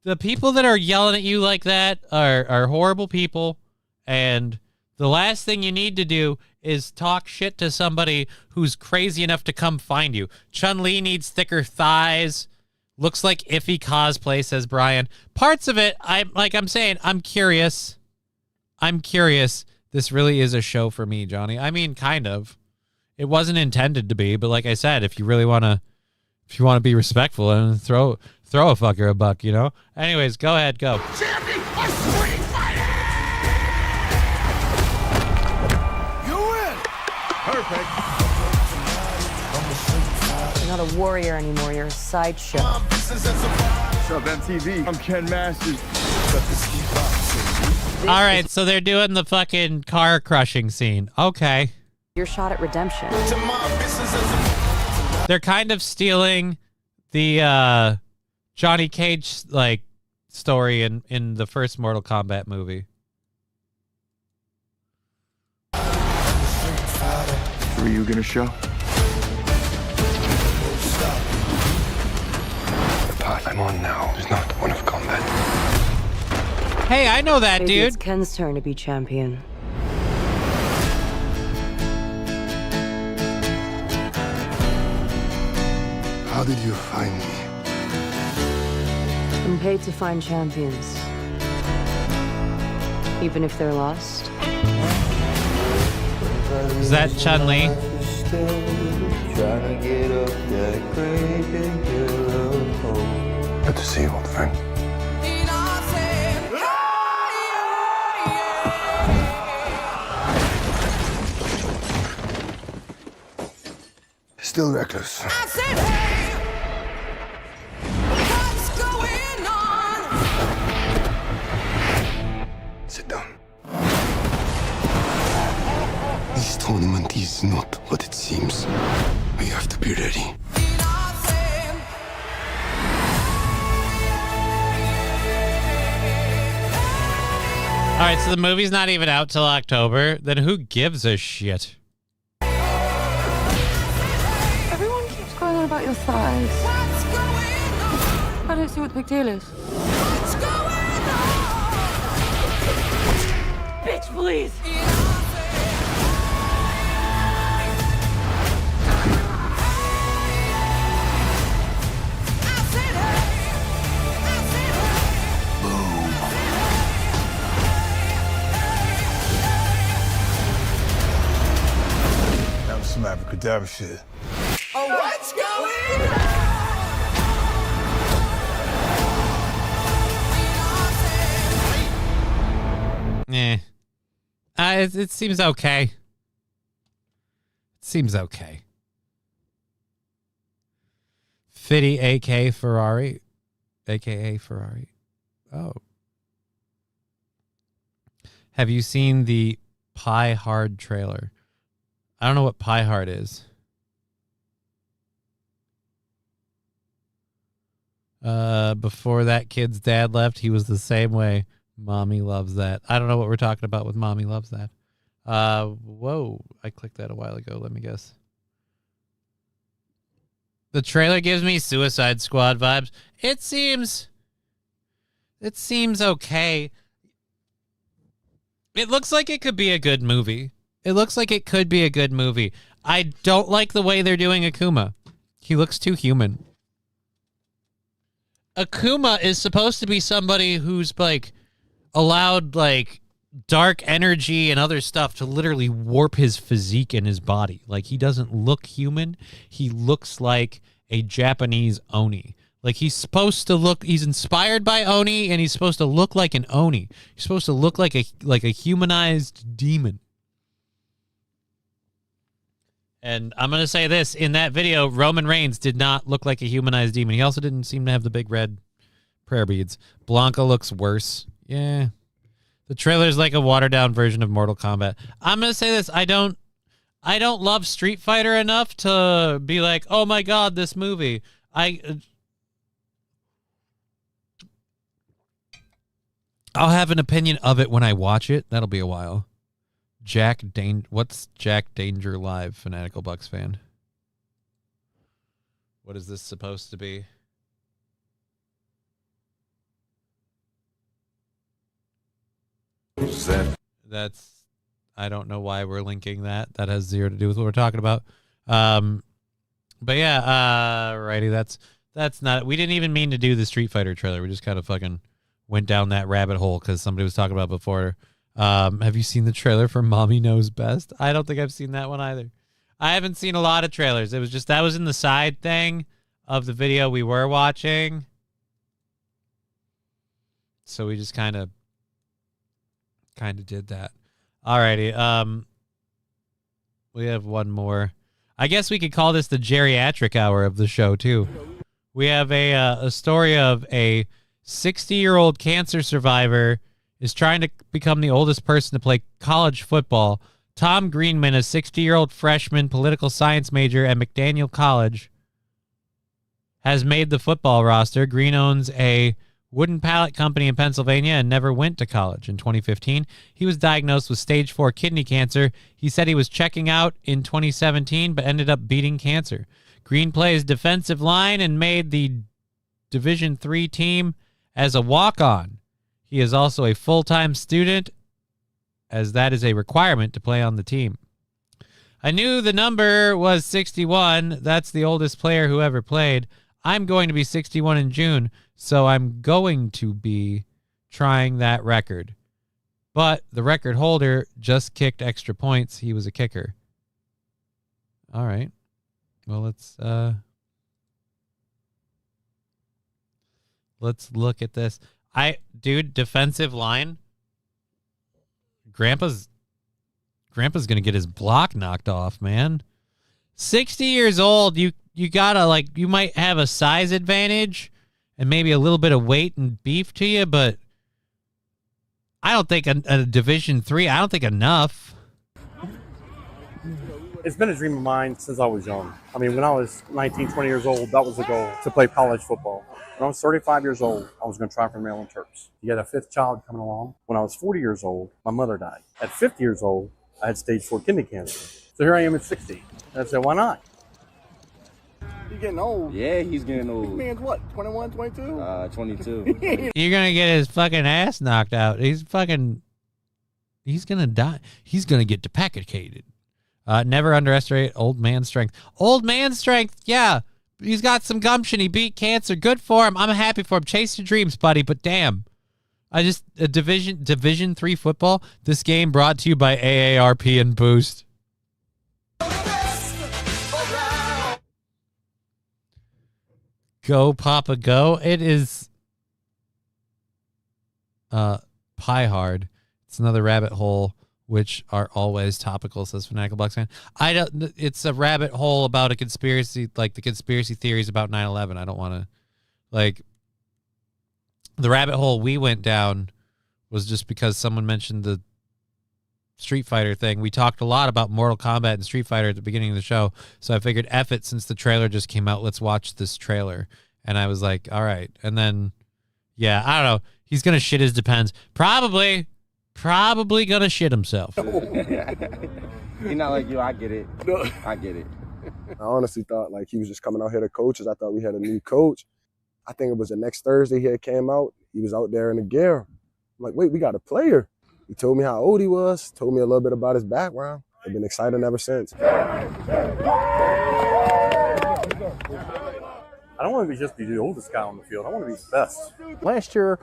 [SPEAKER 4] The people that are yelling at you like that are horrible people. And the last thing you need to do is talk shit to somebody who's crazy enough to come find you. Chun-Li needs thicker thighs. Looks like iffy cosplay, says Brian. Parts of it, I'm saying, I'm curious. I'm curious. This really is a show for me, Johnny. I mean, kind of. It wasn't intended to be, but like I said, if you really want to be respectful and throw a fucker a buck, you know? Anyways, go ahead, go.
[SPEAKER 12] Champion of Street Fighter! You win! Perfect.
[SPEAKER 14] You're not a warrior anymore. You're a sideshow.
[SPEAKER 12] What's up, MTV? I'm Ken Masters.
[SPEAKER 4] All right, so they're doing the fucking car crushing scene. Okay.
[SPEAKER 14] Your shot at redemption.
[SPEAKER 4] They're kind of stealing the Johnny Cage like story in the first Mortal Kombat movie.
[SPEAKER 12] Who are you gonna show?
[SPEAKER 13] The path I'm on now is not one of combat.
[SPEAKER 4] Hey, I know that,
[SPEAKER 14] Maybe
[SPEAKER 4] dude.
[SPEAKER 14] It's Ken's turn to be champion.
[SPEAKER 13] How did you find me?
[SPEAKER 14] I'm paid to find champions. Even if they're lost.
[SPEAKER 4] Is that Chun-Li?
[SPEAKER 13] Good to see you, old friend. Still reckless. Sit down. This tournament is not what it seems. You have to be ready.
[SPEAKER 4] All right, so the movie's not even out till October. Then who gives a shit?
[SPEAKER 14] Everyone keeps going on about your thighs. I don't see what the big deal is. Bitch, please.
[SPEAKER 12] That was some abracadabra shit.
[SPEAKER 13] Oh, what's going on?
[SPEAKER 4] It seems okay. It seems okay. Fitty AK Ferrari. AKA Ferrari. Oh. Have you seen the Pie Hard trailer? I don't know what Pie Hard is. Before that kid's dad left, he was the same way. Mommy loves that. I don't know what we're talking about with Mommy loves that. Whoa. I clicked that a while ago. Let me guess. The trailer gives me Suicide Squad vibes. It seems okay. It looks like it could be a good movie. I don't like the way they're doing Akuma. He looks too human. Akuma is supposed to be somebody who's like allowed like dark energy and other stuff to literally warp his physique and his body. Like he doesn't look human. He looks like a Japanese Oni. Like he's inspired by Oni and he's supposed to look like an Oni. He's supposed to look like a humanized demon. And I'm going to say this, in that video, Roman Reigns did not look like a humanized demon. He also didn't seem to have the big red prayer beads. Blanca looks worse. Yeah. The trailer's like a watered-down version of Mortal Kombat. I'm going to say this, I don't love Street Fighter enough to be like, oh my God, this movie. I'll have an opinion of it when I watch it. That'll be a while. What's Jack Danger Live, Fanatical Bucks fan? What is this supposed to be? That's I don't know why we're linking that. That has zero to do with what we're talking about. But yeah, righty, that's not, we didn't even mean to do the Street Fighter trailer. We just kind of fucking went down that rabbit hole because somebody was talking about it before. Have you seen the trailer for Mommy Knows Best? I don't think I've seen that one either. I haven't seen a lot of trailers. It was just, that was in the side thing of the video we were watching. So we just kind of did that. Alrighty. We have one more. I guess we could call this the geriatric hour of the show too. We have a story of a 60-year-old cancer survivor is trying to become the oldest person to play college football. Tom Greenman, a 60-year-old freshman political science major at McDaniel College, has made the football roster. Green owns a wooden pallet company in Pennsylvania and never went to college. In 2015, he was diagnosed with stage 4 kidney cancer. He said he was checking out in 2017, but ended up beating cancer. Green plays defensive line and made the Division III team as a walk-on. He is also a full-time student, as that is a requirement to play on the team. I knew the number was 61. That's the oldest player who ever played. I'm going to be 61 in June, so I'm going to be trying that record. But the record holder just kicked extra points. He was a kicker. All right. Well, let's look at this. Dude, defensive line. Grandpa's gonna get his block knocked off, man. 60 years old, you gotta, you might have a size advantage and maybe a little bit of weight and beef to you, but I don't think a Division III, I don't think enough.
[SPEAKER 15] It's been a dream of mine since I was young. I mean, when I was 19, 20 years old, that was the goal, to play college football. When I was 35 years old, I was going to try for Maryland Terps. You got a 5th child coming along. When I was 40 years old, my mother died. At 50 years old, I had stage 4 kidney cancer. So here I am at 60. And I said, why not? He's getting old.
[SPEAKER 16] Yeah, he's getting old.
[SPEAKER 15] This man's what, 21, 22?
[SPEAKER 16] 22.
[SPEAKER 4] You're going to get his fucking ass knocked out. He's going to die. He's going to get decapitated. Never underestimate old man strength. Old man strength, yeah. He's got some gumption. He beat cancer. Good for him. I'm happy for him. Chase your dreams, buddy. But damn, Division III football. This game brought to you by AARP and Boost. Go Papa Go. It is pie hard. It's another rabbit hole, which are always topical, says Fanatical Bucks fan. It's a rabbit hole about a conspiracy, like the conspiracy theories about 9/11. I don't want to, the rabbit hole we went down was just because someone mentioned the Street Fighter thing. We talked a lot about Mortal Kombat and Street Fighter at the beginning of the show, so I figured, F it, since the trailer just came out, let's watch this trailer. And I was like, all right. And then, yeah, I don't know. He's going to shit his depends. Probably going to shit himself.
[SPEAKER 16] He's not like you. I get it. I get it.
[SPEAKER 17] I honestly thought like he was just coming out here to coach us. I thought we had a new coach. I think it was the next Thursday he had came out. He was out there in the gear. I'm like, wait, we got a player. He told me how old he was, told me a little bit about his background. I've been excited ever since.
[SPEAKER 15] I don't want to just be the oldest guy on the field. I want to be the best.
[SPEAKER 18] Last year,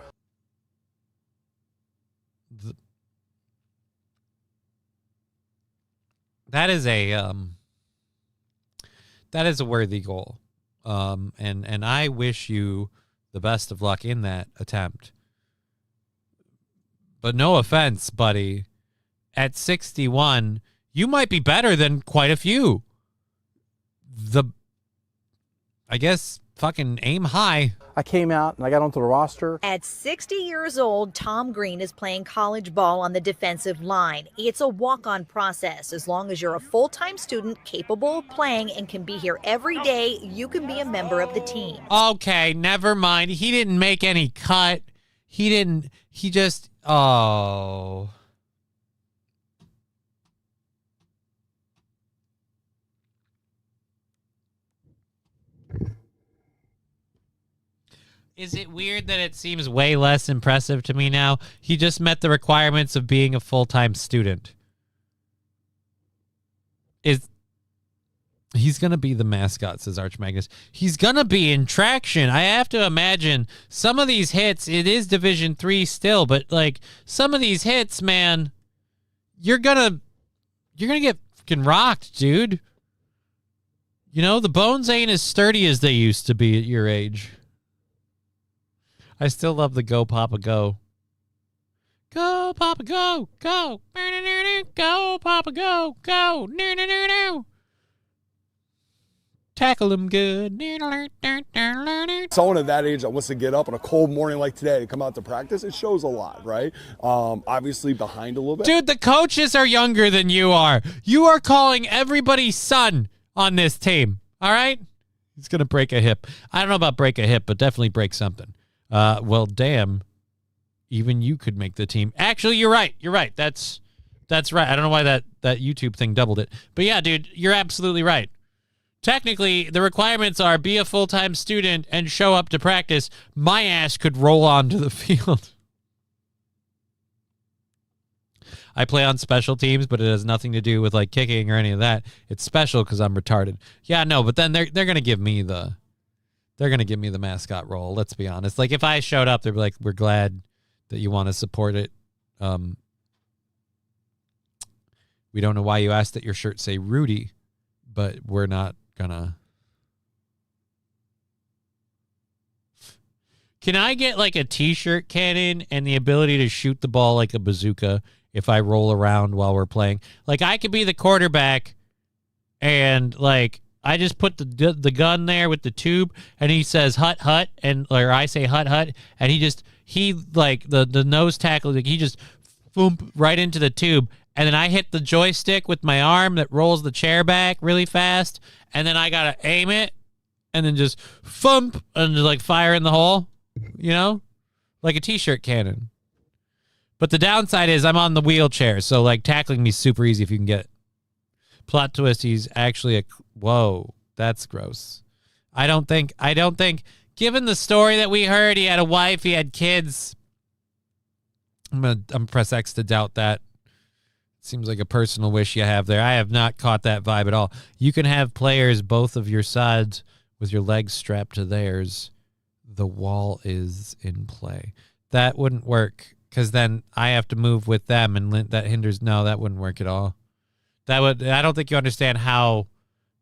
[SPEAKER 4] that is a worthy goal. And I wish you the best of luck in that attempt. But no offense, buddy, at 61, you might be better than quite a few. I guess fucking aim high.
[SPEAKER 18] I came out and I got onto the roster.
[SPEAKER 19] At 60 years old, Tom Green is playing college ball on the defensive line. It's a walk-on process. As long as you're a full-time student capable of playing and can be here every day, you can be a member of the team.
[SPEAKER 4] Okay, never mind. He didn't make any cut. Oh. Is it weird that it seems way less impressive to me now? He just met the requirements of being a full-time student. He's going to be the mascot, says Arch Magnus. He's going to be in traction. I have to imagine some of these hits, it is Division III still, but like some of these hits, man, you're going to get fucking rocked, dude. You know, the bones ain't as sturdy as they used to be at your age. I still love the Go Papa Go. Go Papa Go, go. Go Papa Go, go. Tackle him good.
[SPEAKER 20] Someone at that age that wants to get up on a cold morning like today to come out to practice, it shows a lot, right? Obviously behind a little bit.
[SPEAKER 4] Dude, the coaches are younger than you are. You are calling everybody's son on this team, all right? He's going to break a hip. I don't know about break a hip, but definitely break something. Well, damn. Even you could make the team. Actually, you're right. You're right. That's right. I don't know why that YouTube thing doubled it. But yeah, dude, you're absolutely right. Technically, the requirements are be a full-time student and show up to practice. My ass could roll onto the field. I play on special teams, but it has nothing to do with like kicking or any of that. It's special because I'm retarded. Yeah, no, but then they're gonna give me the mascot role. Let's be honest. Like if I showed up, they'd be like, "We're glad that you want to support it. We don't know why you asked that your shirt say Rudy, but we're not gonna." Can I get like a t-shirt cannon and the ability to shoot the ball like a bazooka if I roll around while we're playing? Like I could be the quarterback and like I just put the gun there with the tube and he says hut hut or I say hut hut and he like the nose tackle, like, he just boom right into the tube. And then I hit the joystick with my arm that rolls the chair back really fast. And then I got to aim it and then just thump and just like fire in the hole, you know, like a t-shirt cannon. But the downside is I'm on the wheelchair. So like tackling me is super easy if you can get it. Plot twist. He's actually whoa, that's gross. I don't think, given the story that we heard, he had a wife, he had kids. I'm gonna press X to doubt that. Seems like a personal wish you have there. I have not caught that vibe at all. You can have players both of your sides with your legs strapped to theirs. The wall is in play. That wouldn't work because then I have to move with them and that hinders. No, that wouldn't work at all. I don't think you understand how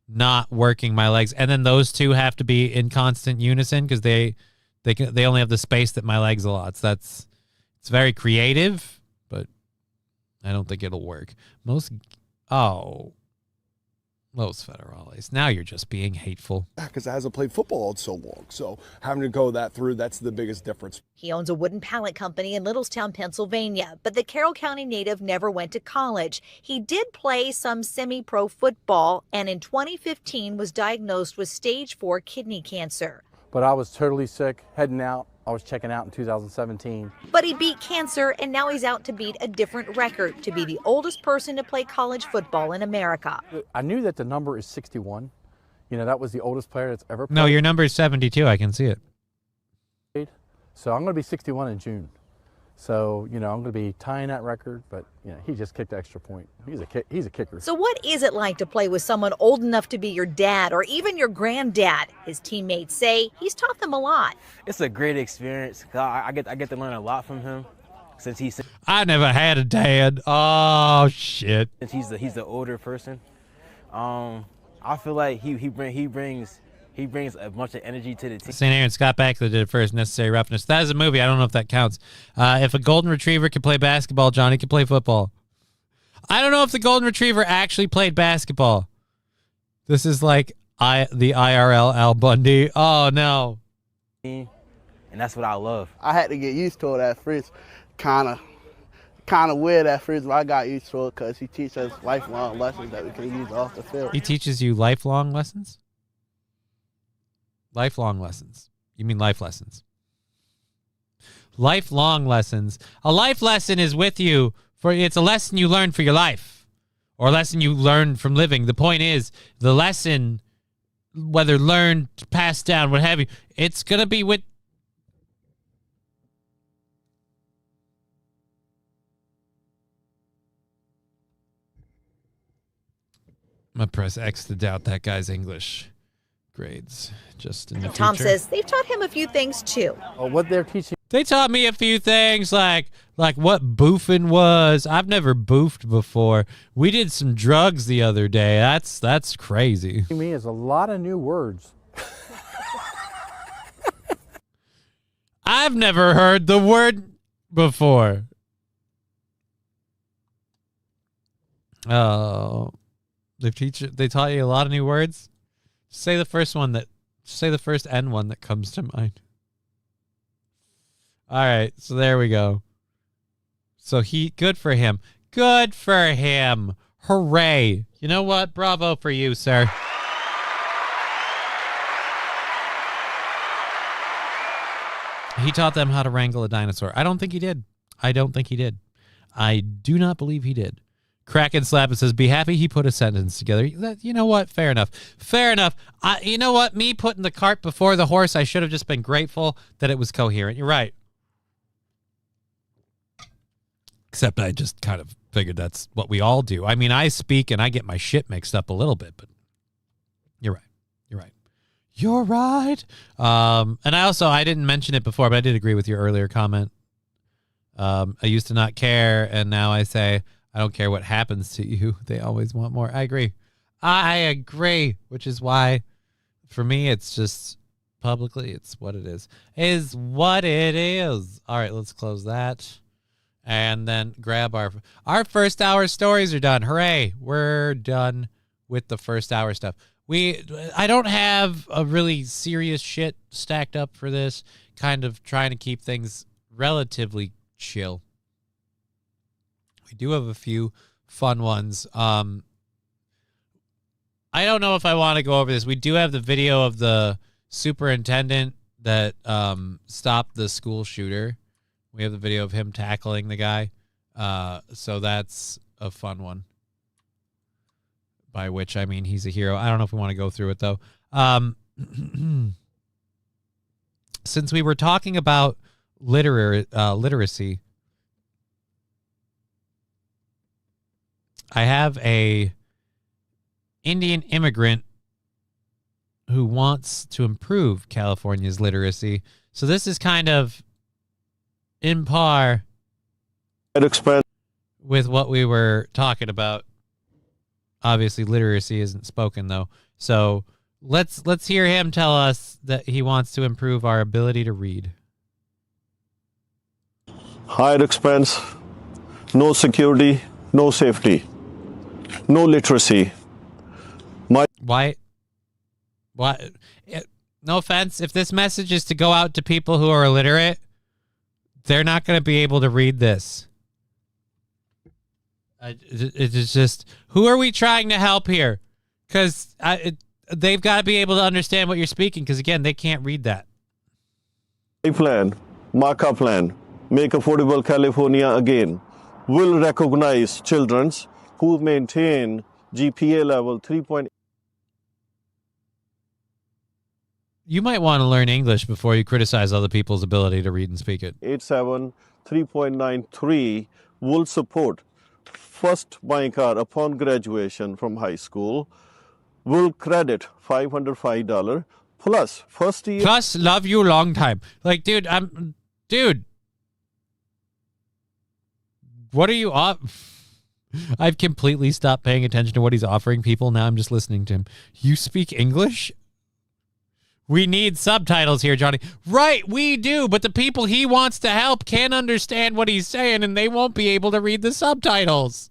[SPEAKER 4] not working my legs. And then those two have to be in constant unison because they only have the space that my legs allots. It's very creative, but I don't think it'll work. Los Federales. Now you're just being hateful.
[SPEAKER 20] Because it hasn't played football in so long. So having to go that through, that's the biggest difference.
[SPEAKER 19] He owns a wooden pallet company in Littlestown, Pennsylvania, but the Carroll County native never went to college. He did play some semi-pro football and in 2015 was diagnosed with stage 4 kidney cancer.
[SPEAKER 18] but I was totally sick, heading out. I was checking out in 2017.
[SPEAKER 19] But he beat cancer, and now he's out to beat a different record to be the oldest person to play college football in America.
[SPEAKER 18] I knew that the number is 61. You know, that was the oldest player that's ever played.
[SPEAKER 4] No, your number is 72. I can see it.
[SPEAKER 18] So I'm going to be 61 in June. So, you know, I'm going to be tying that record, but, you know, he just kicked the extra point. He's a kicker.
[SPEAKER 19] So what is it like to play with someone old enough to be your dad or even your granddad? His teammates say he's taught them a lot.
[SPEAKER 16] It's a great experience. I get to learn a lot from him since
[SPEAKER 4] I never had a dad. Oh, shit.
[SPEAKER 16] Since he's the older person. I feel like he brings a bunch of energy to the team.
[SPEAKER 4] St. Aaron Scott Bakula did First Necessary Roughness. That is a movie. I don't know if that counts. If a golden retriever could play basketball, Johnny could play football. I don't know if the golden retriever actually played basketball. This is like the IRL Al Bundy. Oh, no.
[SPEAKER 16] And that's what I love.
[SPEAKER 21] I had to get used to it at first. Kind of weird at first, but I got used to it because he teaches us lifelong lessons that we can use off the field.
[SPEAKER 4] He teaches you lifelong lessons? Lifelong lessons. You mean life lessons? Lifelong lessons. A life lesson is with you it's a lesson you learn for your life or a lesson you learn from living. The point is the lesson, whether learned, passed down, what have you, it's going to be with. I'm going to press X to doubt that guy's English grades just in the future.
[SPEAKER 19] Tom says they've taught him a few things too.
[SPEAKER 18] What they're teaching.
[SPEAKER 4] They taught me a few things like what boofing was. I've never boofed before. We did some drugs the other day. That's crazy.
[SPEAKER 18] To me is a lot of new words.
[SPEAKER 4] I've never heard the word before. Oh, they taught you a lot of new words. Say the first N one that comes to mind. All right, so there we go. So good for him. Good for him. Hooray. You know what? Bravo for you, sir. He taught them how to wrangle a dinosaur. I don't think he did. I do not believe he did. Kraken Slap, it says, be happy he put a sentence together. You know what? Fair enough. You know what? Me putting the cart before the horse, I should have just been grateful that it was coherent. You're right. Except I just kind of figured that's what we all do. I mean, I speak and I get my shit mixed up a little bit, but you're right. You're right. And I didn't mention it before, but I did agree with your earlier comment. I used to not care, and now I say, I don't care what happens to you. They always want more. I agree, which is why, for me, it's just publicly, it's what it is. All right, let's close that. And then grab our first hour stories are done. Hooray. We're done with the first hour stuff. I don't have a really serious shit stacked up for this. Kind of trying to keep things relatively chill. We do have a few fun ones. I don't know if I want to go over this. We do have the video of the superintendent that stopped the school shooter. We have the video of him tackling the guy. So that's a fun one. By which I mean he's a hero. I don't know if we want to go through it, though. Since we were talking about literacy, I have a Indian immigrant who wants to improve California's literacy. So this is kind of in par with what we were talking about. Obviously, literacy isn't spoken, though. So let's hear him tell us that he wants to improve our ability to read.
[SPEAKER 22] Higher expense, no security, no safety, no literacy.
[SPEAKER 4] Why? No offense. If this message is to go out to people who are illiterate, they're not going to be able to read this. It's just, who are we trying to help here? Because they've got to be able to understand what you're speaking because, again, they can't read that.
[SPEAKER 22] Plan, Marka plan, Make Affordable California again, will recognize children who maintain GPA level 3.8.
[SPEAKER 4] You might want to learn English before you criticize other people's ability to read and speak it.
[SPEAKER 22] 87, 3.93 will support first buying car upon graduation from high school, will credit $505 plus first year.
[SPEAKER 4] Plus, love you long time. Like, dude, what are you I've completely stopped paying attention to what he's offering people. Now I'm just listening to him. You speak English? We need subtitles here, Johnny. Right, we do, but the people he wants to help can't understand what he's saying, and they won't be able to read the subtitles.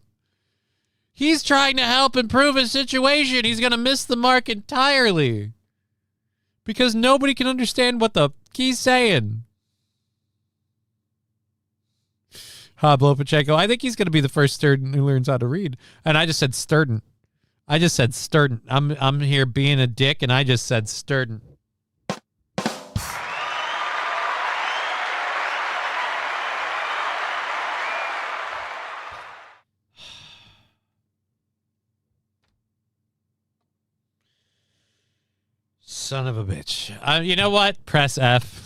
[SPEAKER 4] He's trying to help improve his situation. He's going to miss the mark entirely because nobody can understand what the he's saying. Pablo Pacheco, I think he's going to be the first student who learns how to read. And I just said Sturden. I'm here being a dick, and I just said Sturden. Son of a bitch. You know what? Press F.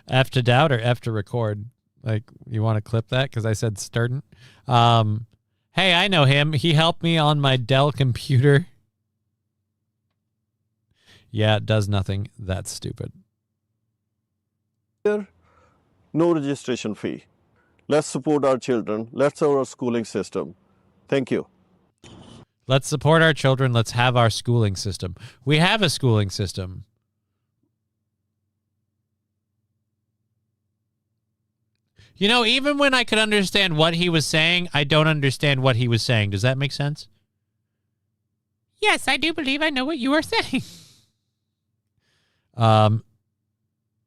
[SPEAKER 4] F to doubt or F to record? Like, you want to clip that? Because I said Sturden. Hey, I know him. He helped me on my Dell computer. Yeah, it does nothing. That's stupid.
[SPEAKER 22] No registration fee. Let's support our children. Let's have our schooling system. Thank you.
[SPEAKER 4] Let's support our children. Let's have our schooling system. We have a schooling system. You know, even when I could understand what he was saying, I don't understand what he was saying. Does that make sense? Yes, I do believe I know what you are saying.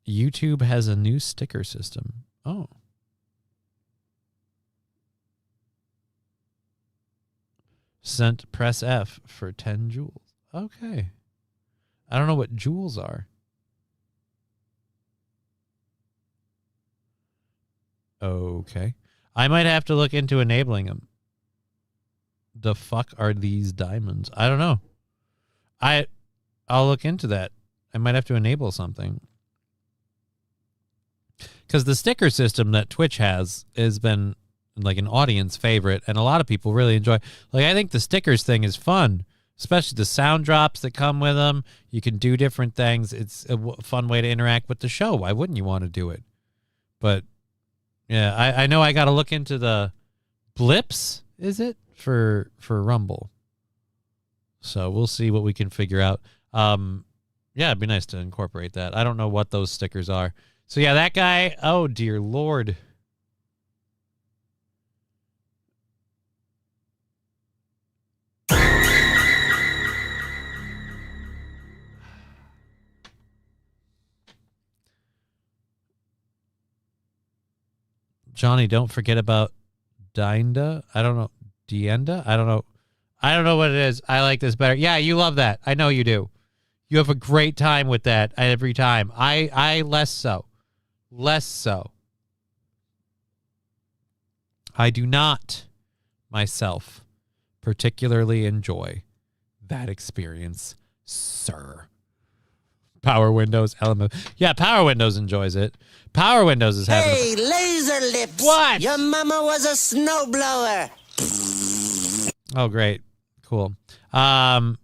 [SPEAKER 4] YouTube has a new sticker system. Oh. Sent press F for 10 joules. Okay. I don't know what joules are. Okay. I might have to look into enabling them. The fuck are these diamonds? I don't know. I'll look into that. I might have to enable something. Because the sticker system that Twitch has been like an audience favorite, and a lot of people really enjoy. Like, I think the stickers thing is fun, especially the sound drops that come with them. You can do different things. It's a fun way to interact with the show. Why wouldn't you want to do it? But yeah, I know I got to look into the blips, is it, for Rumble. So we'll see what we can figure out. Yeah, it'd be nice to incorporate that. I don't know what those stickers are. So yeah, that guy, oh dear Lord. Johnny, don't forget about Dinda. I don't know. Dienda? I don't know. I don't know what it is. I like this better. Yeah, you love that. I know you do. You have a great time with that every time. I less so. Less so. I do not myself particularly enjoy that experience, sir. Power Windows element. Yeah, Power Windows enjoys it. Power Windows is having
[SPEAKER 2] Hey, Laser Lips.
[SPEAKER 4] What?
[SPEAKER 2] Your mama was a snowblower.
[SPEAKER 4] Oh, great. Cool. The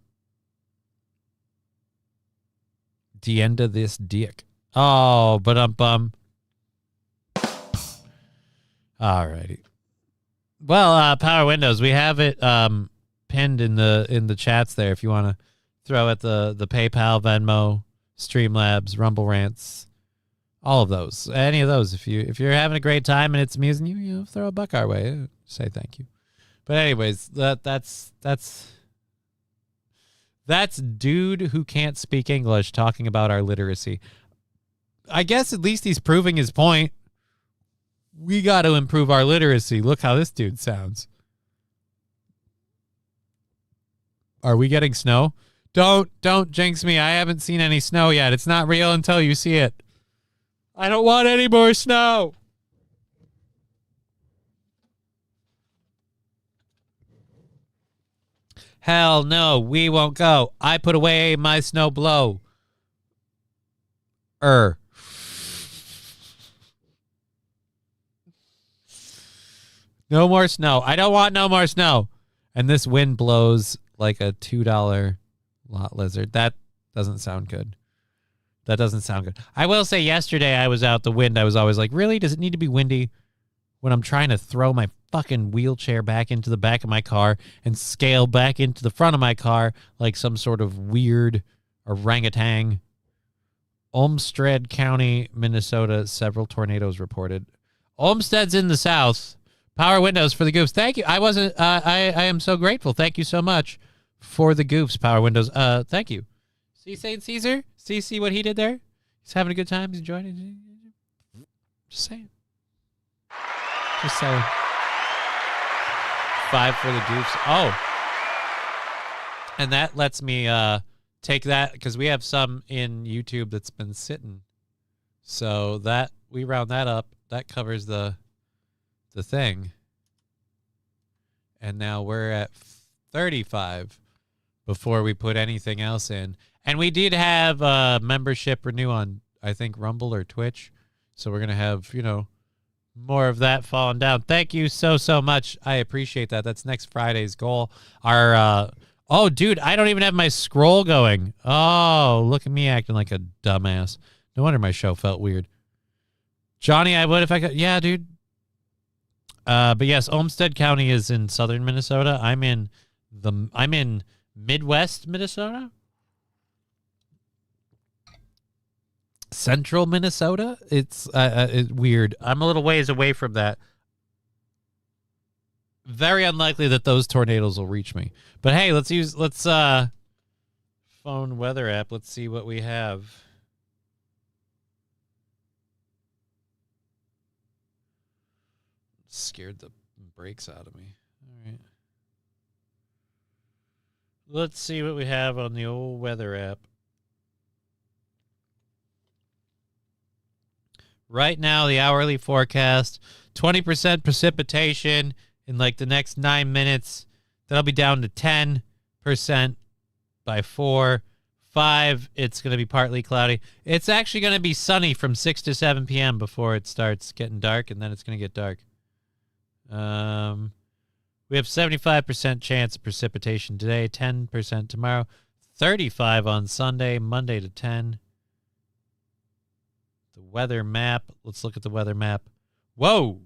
[SPEAKER 4] end of this dick. Oh, but Alrighty. Well, Power Windows, we have it pinned in the chats there if you want to throw at the PayPal, Venmo, Streamlabs, Rumble Rants, all of those. Any of those. If you're having a great time and it's amusing you, you know, throw a buck our way. Say thank you. But anyways, that's dude who can't speak English talking about our literacy. I guess at least he's proving his point. We got to improve our literacy. Look how this dude sounds. Are we getting snow? Don't jinx me. I haven't seen any snow yet. It's not real until you see it. I don't want any more snow. Hell no, we won't go. I put away my snow blow. No more snow. I don't want no more snow. And this wind blows like a $2 lot lizard. That doesn't sound good. That doesn't sound good. I will say yesterday I was out the wind. I was always like, really? Does it need to be windy when I'm trying to throw my fucking wheelchair back into the back of my car and scale back into the front of my car like some sort of weird orangutan? Olmsted County, Minnesota, several tornadoes reported. Olmsted's in the south. Power windows for the goofs. Thank you. I am so grateful. Thank you so much for the goofs, power windows. Thank you. See St. Caesar? See what he did there? He's having a good time. He's enjoying it. Just saying. Just saying. 5 for the goofs. Oh. And that lets me take that because we have some in YouTube that's been sitting. So that we round that up. That covers the thing. And now we're at 35 before we put anything else in. And we did have membership renew on, I think, Rumble or Twitch. So we're going to have, more of that falling down. Thank you so much. I appreciate that. That's next Friday's goal. Our, oh, dude, I don't even have my scroll going. Oh, look at me acting like a dumbass. No wonder my show felt weird. Johnny, I would if I could. Yeah, dude. But yes, Olmsted County is in southern Minnesota. I'm in Midwest Minnesota. Central Minnesota. It's weird. I'm a little ways away from that. Very unlikely that those tornadoes will reach me. But hey, let's phone weather app. Let's see what we have. Scared the brakes out of me. All right. Let's see what we have on the old weather app. Right now, the hourly forecast, 20% precipitation in like the next 9 minutes. That'll be down to 10% by 4. 5, it's going to be partly cloudy. It's actually going to be sunny from 6 to 7 p.m. before it starts getting dark, and then it's going to get dark. We have 75% chance of precipitation today, 10% tomorrow, 35 on Sunday, Monday to 10. The weather map. Let's look at the weather map. Whoa.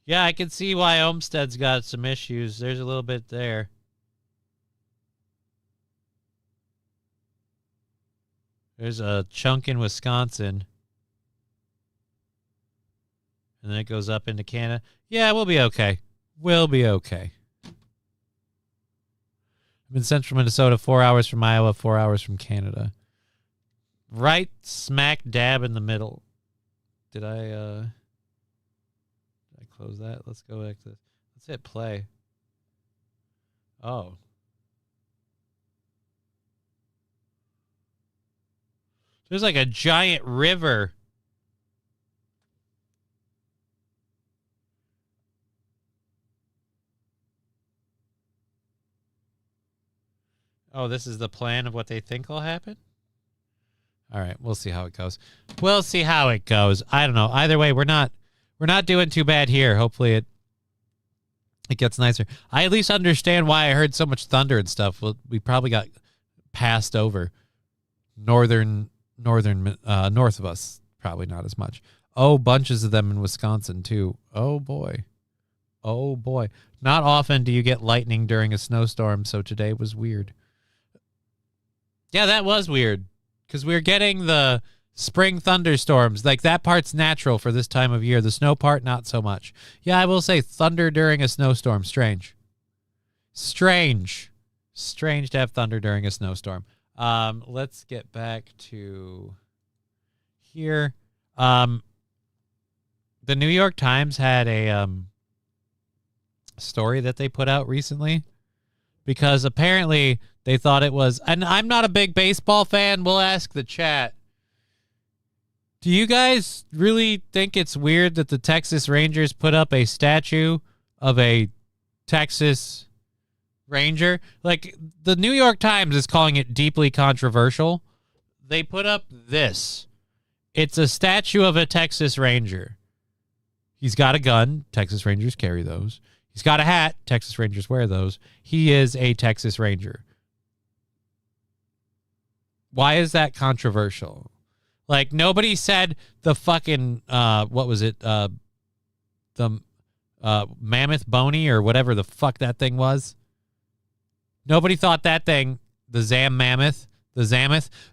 [SPEAKER 4] Yeah, I can see why Olmsted's got some issues. There's a little bit there. There's a chunk in Wisconsin. And then it goes up into Canada. Yeah, we'll be okay. We'll be okay. I'm in central Minnesota, 4 hours from Iowa, 4 hours from Canada. Right smack dab in the middle. Did I close that? Let's go back to this. Let's hit play. Oh. There's like a giant river. Oh, this is the plan of what they think will happen? All right, we'll see how it goes. We'll see how it goes. I don't know. Either way, we're not doing too bad here. Hopefully it gets nicer. I at least understand why I heard so much thunder and stuff. Well, we probably got passed over. North of us, probably not as much. Oh, bunches of them in Wisconsin too. Oh boy. Oh boy. Not often do you get lightning during a snowstorm, so today was weird. Yeah, that was weird because we're getting the spring thunderstorms. Like that part's natural for this time of year. The snow part, not so much. Yeah, I will say thunder during a snowstorm. Strange. Strange to have thunder during a snowstorm. Let's get back to here. The New York Times had a story that they put out recently, because apparently they thought it was, and I'm not a big baseball fan. We'll ask the chat. Do you guys really think it's weird that the Texas Rangers put up a statue of a Texas Ranger? Like, the New York Times is calling it deeply controversial. They put up this. It's a statue of a Texas Ranger. He's got a gun. Texas Rangers carry those. He's got a hat. Texas Rangers wear those. He is a Texas Ranger. Why is that controversial? Like, nobody said the fucking, what was it? The Mammoth Boney or whatever the fuck that thing was. Nobody thought that thing, the Zamoth,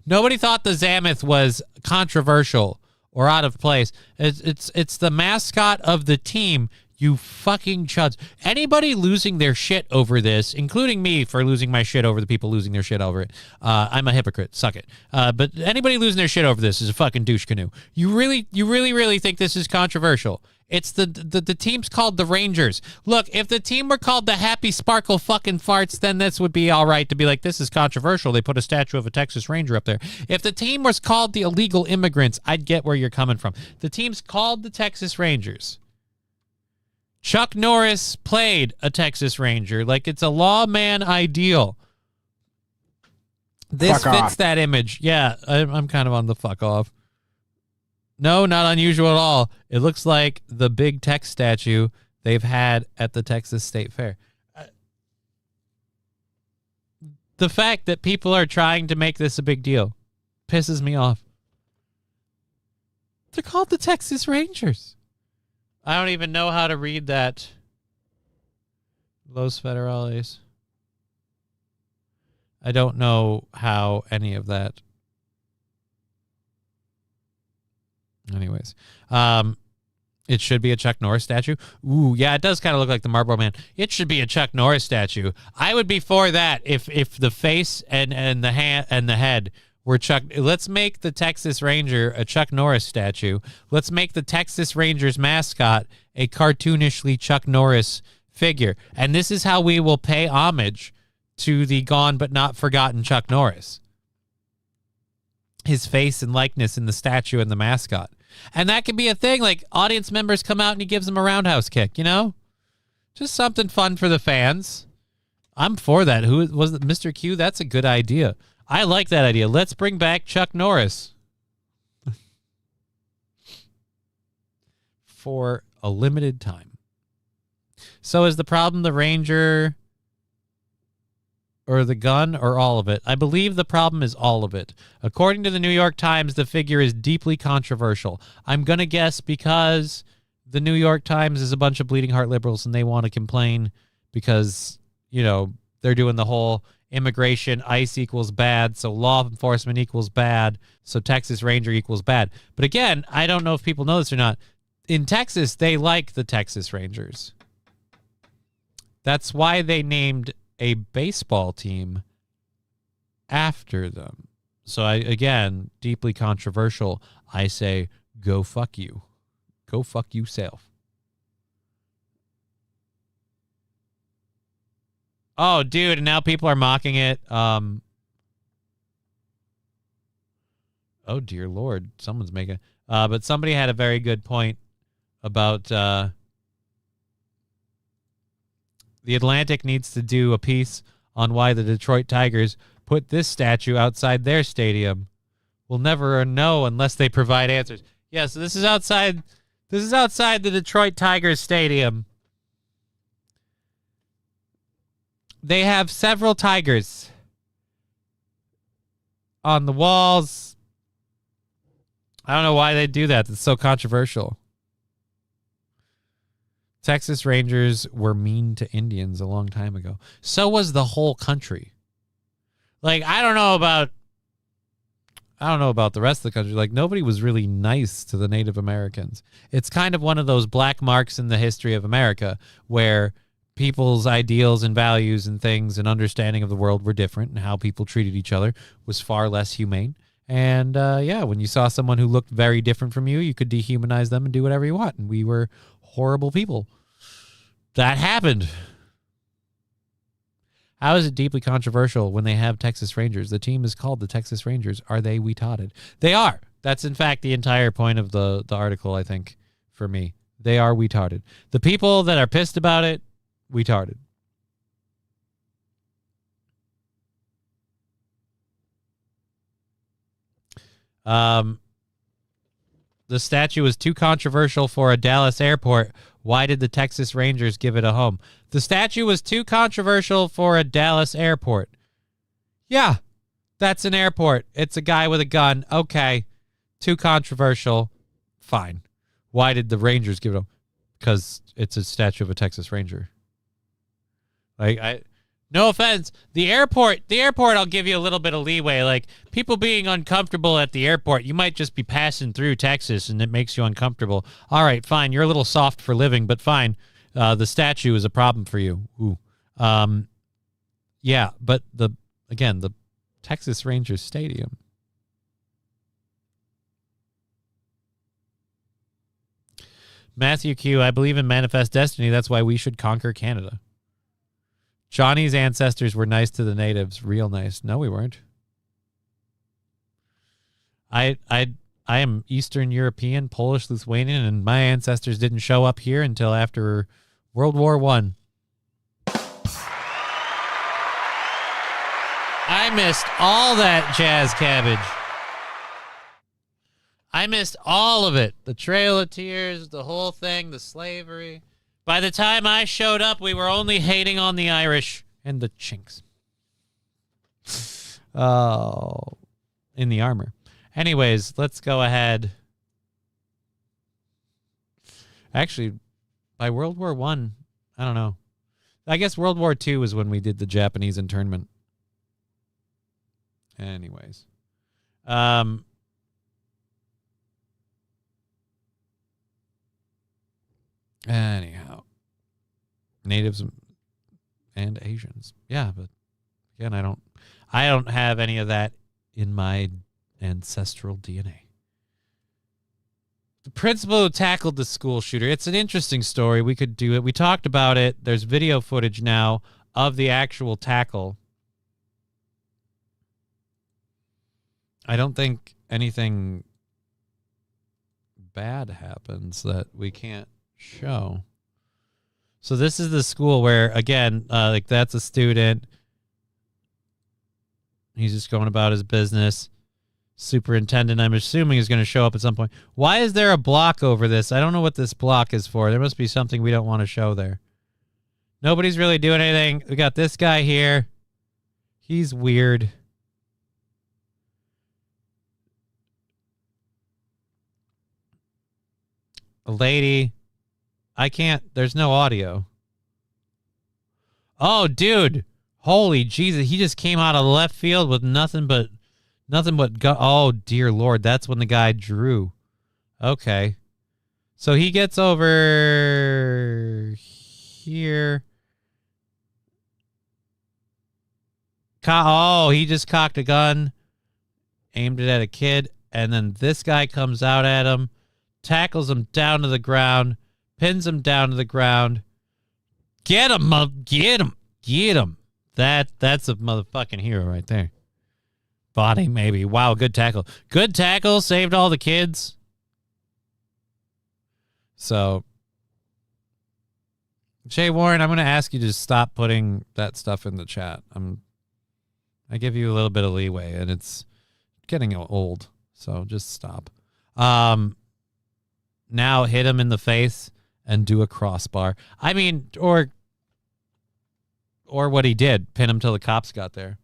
[SPEAKER 4] nobody thought the Zamoth was controversial or out of place. It's the mascot of the team, you fucking chuds. Anybody losing their shit over this, including me for losing my shit over the people losing their shit over it. I'm a hypocrite. Suck it. But anybody losing their shit over this is a fucking douche canoe. You really think this is controversial? It's the team's called the Rangers. Look, if the team were called the Happy Sparkle fucking Farts, then this would be all right to be like, this is controversial. They put a statue of a Texas Ranger up there. If the team was called the Illegal Immigrants, I'd get where you're coming from. The team's called the Texas Rangers. Chuck Norris played a Texas Ranger. Like, it's a lawman ideal. This
[SPEAKER 8] Fuck
[SPEAKER 4] fits
[SPEAKER 8] off.
[SPEAKER 4] that image. Yeah, I'm kind of on the fuck off. No, not unusual at all. It looks like the big Tex statue they've had at the Texas State Fair. The fact that people are trying to make this a big deal pisses me off. They're called the Texas Rangers. I don't even know how to read that. Los Federales. I don't know how any of that. Anyways, it should be a Chuck Norris statue. Ooh, yeah, it does kind of look like the Marlboro Man. It should be a Chuck Norris statue. I would be for that if the face and the hand and the head were Chuck. Let's make the Texas Ranger a Chuck Norris statue. Let's make the Texas Rangers mascot a cartoonishly Chuck Norris figure. And this is how we will pay homage to the gone but not forgotten Chuck Norris. His face and likeness in the statue and the mascot. And that could be a thing, like audience members come out and he gives them a roundhouse kick, you know? Just something fun for the fans. I'm for that. Who was it? Mr. Q? That's a good idea. I like that idea. Let's bring back Chuck Norris. For a limited time. So is the problem the Ranger or the gun or all of it? I believe the problem is all of it. According to the New York Times, the figure is deeply controversial. I'm going to guess because the New York Times is a bunch of bleeding heart liberals and they want to complain because, you know, they're doing the whole immigration, ICE equals bad, so law enforcement equals bad, so Texas Ranger equals bad. But again, I don't know if people know this or not. In Texas, they like the Texas Rangers. That's why they named a baseball team after them. So again, deeply controversial. I say, go fuck you. Go fuck yourself. Oh, dude, and now people are mocking it. Oh, dear Lord. Someone's making... but somebody had a very good point about... The Atlantic needs to do a piece on why the Detroit Tigers put this statue outside their stadium. We'll never know unless they provide answers. Yeah, so this is outside the Detroit Tigers stadium. They have several tigers on the walls. I don't know why they do that. It's so controversial. Texas Rangers were mean to Indians a long time ago. So was the whole country. Like, I don't know about the rest of the country. Like, nobody was really nice to the Native Americans. It's kind of one of those black marks in the history of America where people's ideals and values and things and understanding of the world were different, and how people treated each other was far less humane. And yeah, when you saw someone who looked very different from you, you could dehumanize them and do whatever you want. And we were horrible people that happened. How is it deeply controversial when they have Texas Rangers? The team is called the Texas Rangers. Are they retarded? They are. That's, in fact, the entire point of the article, I think, for me. They are retarded. The people that are pissed about it, retarded. The statue was too controversial for a Dallas airport. Why did the Texas Rangers give it a home? The statue was too controversial for a Dallas airport. Yeah, that's an airport. It's a guy with a gun. Okay. Too controversial. Fine. Why did the Rangers give it a home? Because it's a statue of a Texas Ranger. Like, no offense. The airport, I'll give you a little bit of leeway. Like, people being uncomfortable at the airport, you might just be passing through Texas and it makes you uncomfortable. All right, fine. You're a little soft for living, but fine. The statue is a problem for you. Ooh. Yeah, but the Texas Rangers Stadium. Matthew Q, I believe in Manifest Destiny. That's why we should conquer Canada. Johnny's ancestors were nice to the natives. Real nice. No, we weren't. I am Eastern European, Polish, Lithuanian, and my ancestors didn't show up here until after World War I. I missed all that jazz cabbage. I missed all of it. The Trail of Tears, the whole thing, the slavery. By the time I showed up, we were only hating on the Irish and the Chinks. Oh, in the armor. Anyways, let's go ahead. Actually, by World War I don't know. I guess World War II was when we did the Japanese internment. Anyways. Anyhow, natives and Asians. Yeah, but again, I don't have any of that in my ancestral DNA. The principal who tackled the school shooter. It's an interesting story. We could do it. We talked about it. There's video footage now of the actual tackle. I don't think anything bad happens that we can't show. So this is the school where, again, like that's a student. He's just going about his business. Superintendent, I'm assuming, is going to show up at some point. Why is there a block over this? I don't know what this block is for. There must be something we don't want to show there. Nobody's really doing anything. We got this guy here. He's weird. A lady. I can't. There's no audio. Oh, dude. Holy Jesus. He just came out of left field with nothing but oh, dear Lord. That's when the guy drew. Okay. So he gets over here. Oh, he just cocked a gun, aimed it at a kid, and then this guy comes out at him, tackles him down to the ground, pins him down to the ground. Get him, get him, get him. That's a motherfucking hero right there. Body, maybe. Wow, good tackle. Good tackle, saved all the kids. So, Jay Warren, I'm going to ask you to stop putting that stuff in the chat. I give you a little bit of leeway, and it's getting old, so just stop. Now hit him in the face and do a crossbar. I mean, or what he did, pin him till the cops got there.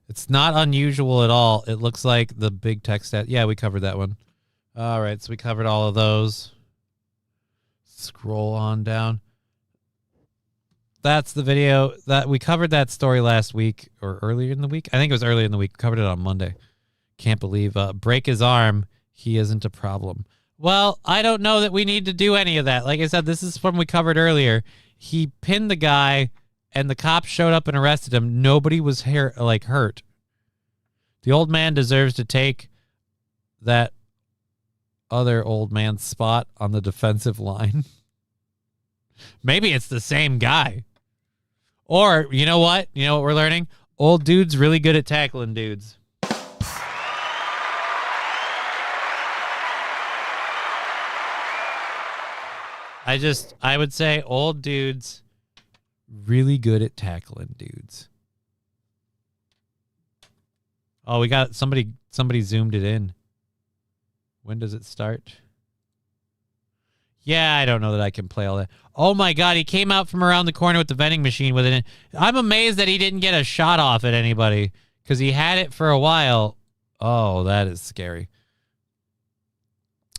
[SPEAKER 4] It's not unusual at all. It looks like the big tech stat. Yeah, we covered that one. All right, so we covered all of those. Scroll on down. That's the video that we covered that story last week or earlier in the week. I think it was earlier in the week. We covered it on Monday. Can't believe break his arm. He isn't a problem. Well, I don't know that we need to do any of that. Like I said, this is from we covered earlier. He pinned the guy, and the cops showed up and arrested him. Nobody was hurt. The old man deserves to take that other old man's spot on the defensive line? Maybe it's the same guy. Or, you know what? You know what we're learning? Old dude's really good at tackling dudes. I would say old dudes really good at tackling dudes. Oh, we got somebody zoomed it in. When does it start? Yeah, I don't know that I can play all that. Oh my God, he came out from around the corner with the vending machine with it. I'm amazed that he didn't get a shot off at anybody because he had it for a while. Oh, that is scary.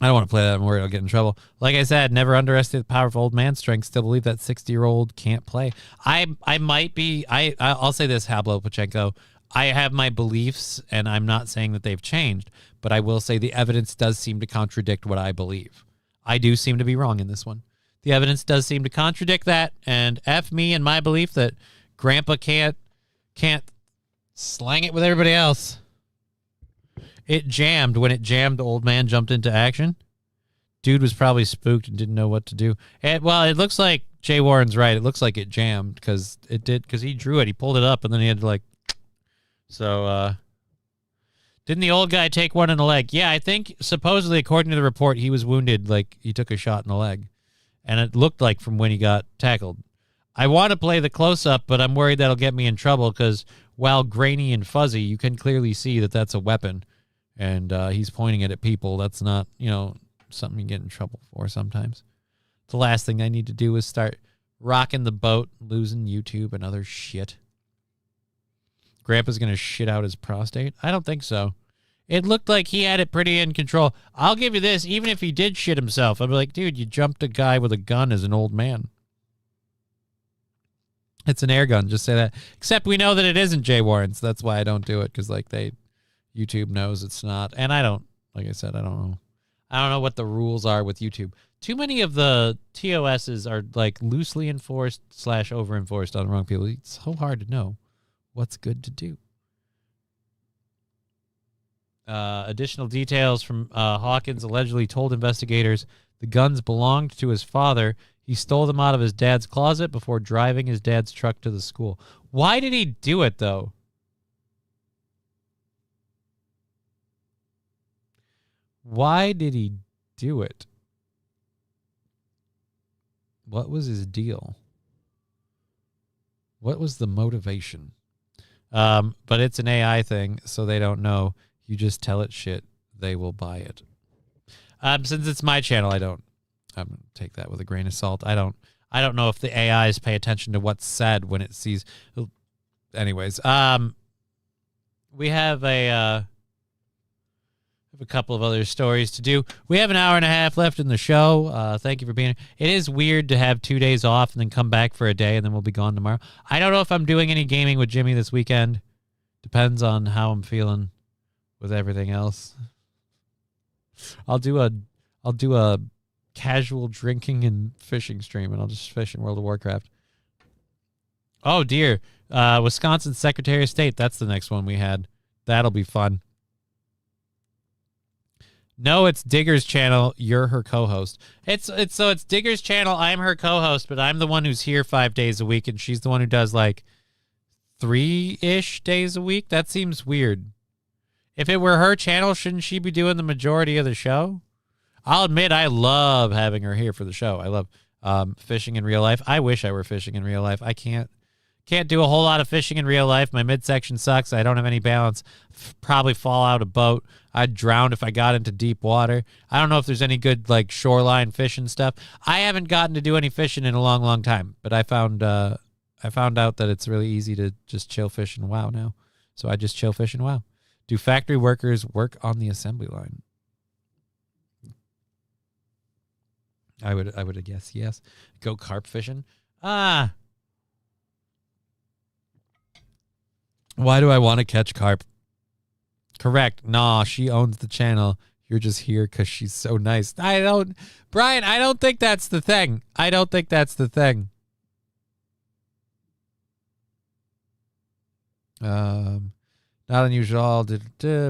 [SPEAKER 4] I don't want to play that. I'm worried I'll get in trouble. Like I said, never underestimate the power of old man strength. Still believe that 60-year-old can't play. I might be. I'll say this, Hablo Pachenko. I have my beliefs, and I'm not saying that they've changed, but I will say the evidence does seem to contradict what I believe. I do seem to be wrong in this one. The evidence does seem to contradict that, and F me and my belief that Grandpa can't slang it with everybody else. It jammed. When it jammed, the old man jumped into action. Dude was probably spooked and didn't know what to do. Well, it looks like Jay Warren's right. It looks like it jammed because he drew it. He pulled it up, and then he had to So, didn't the old guy take one in the leg? Yeah, I think supposedly, according to the report, he was wounded. Like, he took a shot in the leg. And it looked like from when he got tackled. I want to play the close-up, but I'm worried that'll get me in trouble because while grainy and fuzzy, you can clearly see that that's a weapon. And he's pointing it at people. That's not, something you get in trouble for sometimes. The last thing I need to do is start rocking the boat, losing YouTube and other shit. Grandpa's going to shit out his prostate? I don't think so. It looked like he had it pretty in control. I'll give you this. Even if he did shit himself, I'd be like, dude, you jumped a guy with a gun as an old man. It's an air gun. Just say that. Except we know that it isn't Jay Warren's. That's why I don't do it. Because YouTube knows it's not. And I don't, like I said, I don't know. I don't know what the rules are with YouTube. Too many of the TOSs are loosely enforced / over enforced on the wrong people. It's so hard to know what's good to do. Additional details from Hawkins allegedly told investigators the guns belonged to his father. He stole them out of his dad's closet before driving his dad's truck to the school. Why did he do it, though? Why did he do it? What was his deal? What was the motivation? But it's an AI thing, so they don't know. You just tell it shit, they will buy it. Since it's my channel, I'm gonna take that with a grain of salt. I don't know if the AIs pay attention to what's said when it sees. Anyways, we have a couple of other stories to do. We have an hour and a half left in the show. Thank you for being here. It is weird to have 2 days off and then come back for a day and then we'll be gone tomorrow. I don't know if I'm doing any gaming with Jimmy this weekend. Depends on how I'm feeling with everything else. I'll do a casual drinking and fishing stream, and I'll just fish in World of Warcraft. Oh dear, Wisconsin Secretary of State. That's the next one we had. That'll be fun. No, it's Digger's channel. You're her co-host. It's Digger's channel. I'm her co-host, but I'm the one who's here 5 days a week, and she's the one who does 3-ish days a week. That seems weird. If it were her channel, shouldn't she be doing the majority of the show? I'll admit I love having her here for the show. I love fishing in real life. I wish I were fishing in real life. I can't do a whole lot of fishing in real life. My midsection sucks. I don't have any balance. Probably fall out a boat. I'd drown if I got into deep water. I don't know if there's any good shoreline fishing stuff. I haven't gotten to do any fishing in a long, long time. But I found out that it's really easy to just chill fish and WoW now. So I just chill fish and WoW. Do factory workers work on the assembly line? I would guess yes. Go carp fishing? Why do I want to catch carp? Correct. Nah, she owns the channel. You're just here because she's so nice. Brian, I don't think that's the thing. Not unusual.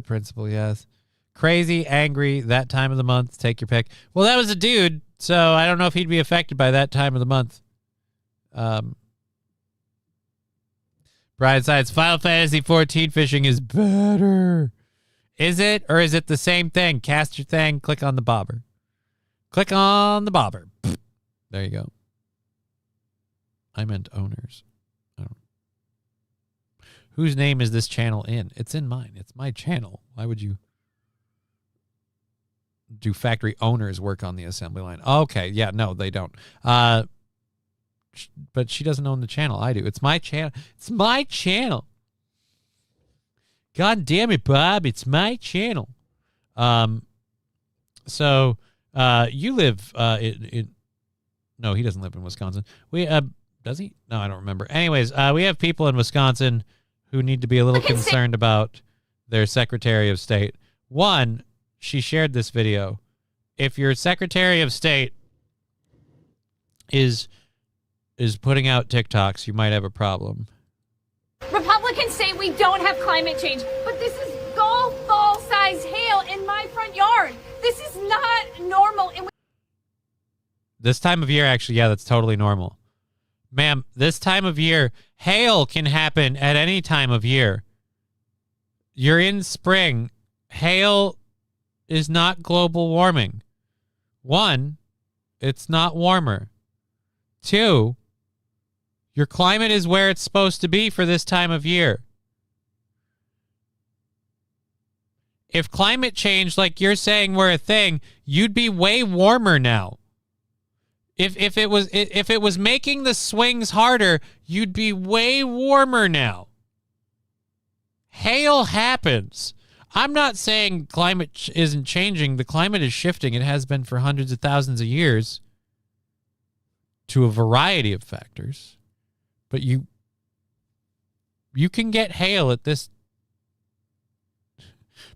[SPEAKER 4] Principle, yes. Crazy, angry, that time of the month. Take your pick. Well, that was a dude, so I don't know if he'd be affected by that time of the month. Brian Science, Final Fantasy 14 fishing is better. Is it, or is it the same thing? Cast your thing, click on the bobber. Click on the bobber. There you go. I meant owners. I don't. Whose name is this channel in? It's in mine. It's my channel. Why would you do factory owners work on the assembly line? Okay, yeah, no, they don't. But she doesn't own the channel. I do. It's my channel. It's my channel. God damn it, Bob. It's my channel. So you live in no, he doesn't live in Wisconsin. Does he? No, I don't remember. Anyways, we have people in Wisconsin who need to be a little concerned about their Secretary of State. One, she shared this video. If your Secretary of State is putting out TikToks, you might have a problem.
[SPEAKER 11] Republicans say we don't have climate change, but this is golf ball size hail in my front yard. This is not normal.
[SPEAKER 4] This time of year, actually, yeah, that's totally normal. Ma'am, this time of year, hail can happen at any time of year. You're in spring. Hail is not global warming. One, it's not warmer. Two, your climate is where it's supposed to be for this time of year. If climate change, like you're saying, were a thing, you'd be way warmer now. If it was making the swings harder, you'd be way warmer now. Hail happens. I'm not saying climate isn't changing. The climate is shifting. It has been for hundreds of thousands of years to a variety of factors. But you can get hail at this.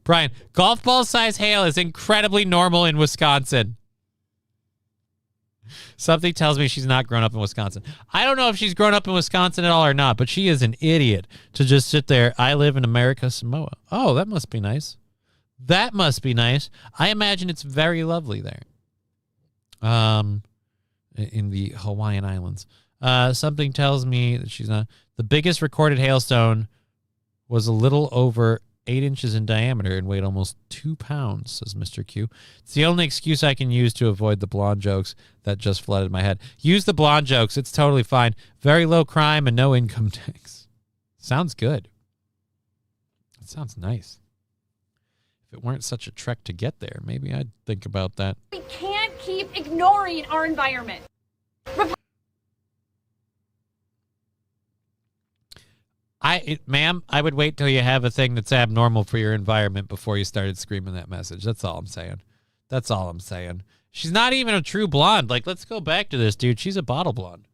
[SPEAKER 4] Brian, golf ball size hail is incredibly normal in Wisconsin. Something tells me she's not grown up in Wisconsin. I don't know if she's grown up in Wisconsin at all or not, but she is an idiot to just sit there. I live in America Samoa. Oh, that must be nice. That must be nice. I imagine it's very lovely there. In the Hawaiian Islands. Something tells me that she's not. The biggest recorded hailstone was a little over 8 inches in diameter and weighed almost 2 pounds, says Mr. Q. It's the only excuse I can use to avoid the blonde jokes that just flooded my head. Use the blonde jokes. It's totally fine. Very low crime and no income tax. Sounds good. It sounds nice. If it weren't such a trek to get there, maybe I'd think about that.
[SPEAKER 11] We can't keep ignoring our environment.
[SPEAKER 4] Ma'am, I would wait till you have a thing that's abnormal for your environment before you started screaming that message. That's all I'm saying. That's all I'm saying. She's not even a true blonde. Like, let's go back to this, dude. She's a bottle blonde.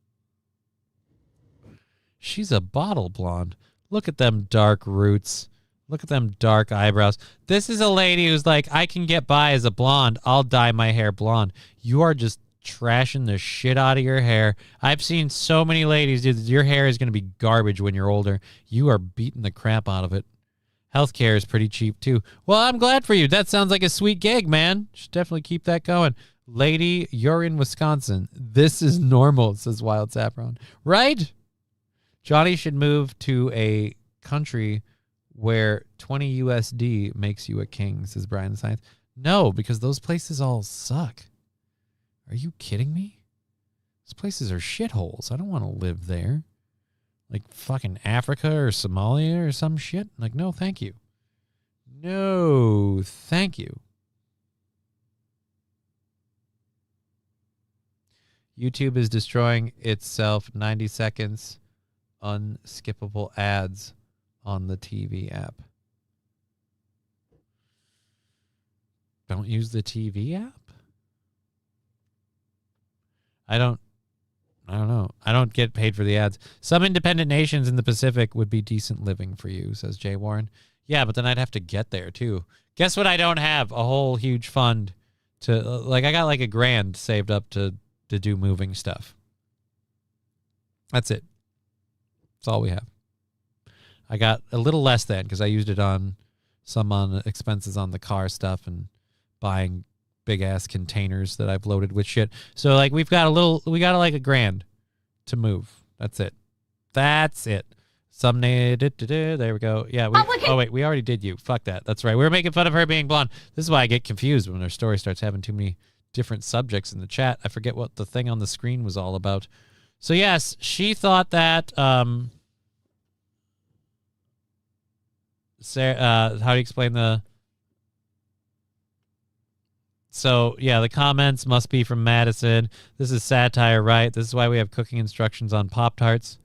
[SPEAKER 4] She's a bottle blonde. Look at them dark roots. Look at them dark eyebrows. This is a lady who's like, I can get by as a blonde. I'll dye my hair blonde. You are just trashing the shit out of your hair. I've seen so many ladies, dude, your hair is going to be garbage when you're older. You are beating the crap out of it. Healthcare is pretty cheap, too. Well, I'm glad for you. That sounds like a sweet gig, man. Should definitely keep that going. Lady, you're in Wisconsin. This is normal, says Wild Saffron. Right? Johnny should move to a country where 20 USD makes you a king, says Brian Science. No, because those places all suck. Are you kidding me? Those places are shitholes. I don't want to live there. Like fucking Africa or Somalia or some shit. Like, no, thank you. No, thank you. YouTube is destroying itself. 90 seconds. Unskippable ads on the TV app. Don't use the TV app? I don't know. I don't get paid for the ads. Some independent nations in the Pacific would be decent living for you, says Jay Warren. Yeah, but then I'd have to get there, too. Guess what I don't have? A whole huge fund to, like, I got like $1,000 saved up to do moving stuff. That's it. That's all we have. I got a little less than because I used it on some on expenses on the car stuff and buying big ass containers that I've loaded with shit. So like we got like $1,000 to move. That's it. There we go. Yeah. Oh wait, we already did you. Fuck that. That's right. We were making fun of her being blonde. This is why I get confused when her story starts having too many different subjects in the chat. I forget what the thing on the screen was all about. So yes, she thought that Sarah, how do you explain the... So, yeah, the comments must be from Madison. This is satire, right? This is why we have cooking instructions on Pop-Tarts.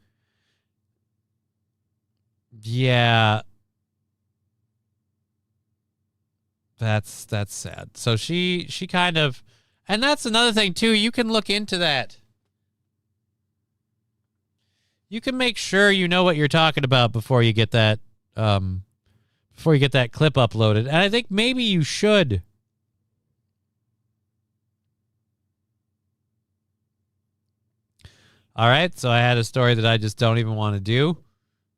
[SPEAKER 4] Yeah. That's sad. So she kind of... And that's another thing, too. You can look into that. You can make sure you know what you're talking about before you get that clip uploaded. And I think maybe you should. All right, so I had a story that I just don't even want to do.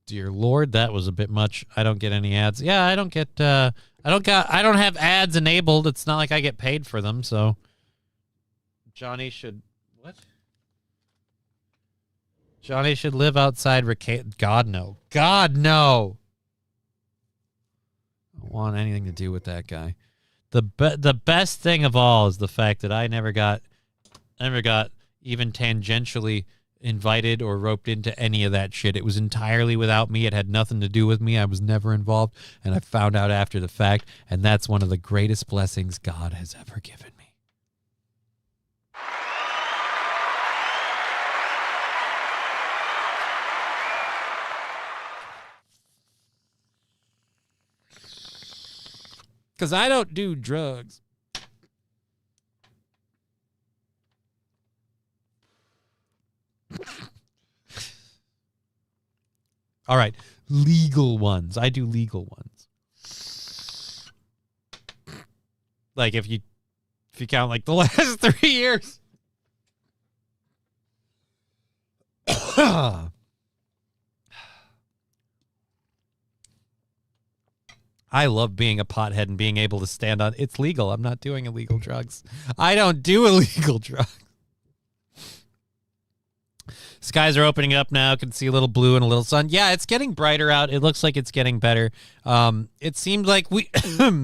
[SPEAKER 4] Dear Lord, that was a bit much. I don't get any ads. Yeah, I don't have ads enabled. It's not like I get paid for them, so Johnny should live outside God no. God no. I don't want anything to do with that guy. The best thing of all is the fact that I never got even tangentially invited or roped into any of that shit. It was entirely without me. It had nothing to do with me. I was never involved, and I found out after the fact, and that's one of the greatest blessings God has ever given me. Because I don't do drugs. All right, legal ones. I do legal ones. Like if you count like the last 3 years. I love being a pothead and being able to stand on. It's legal. I'm not doing illegal drugs. I don't do illegal drugs. Skies are opening up now. Can see a little blue and a little sun. Yeah, it's getting brighter out. It looks like it's getting better. It seemed like we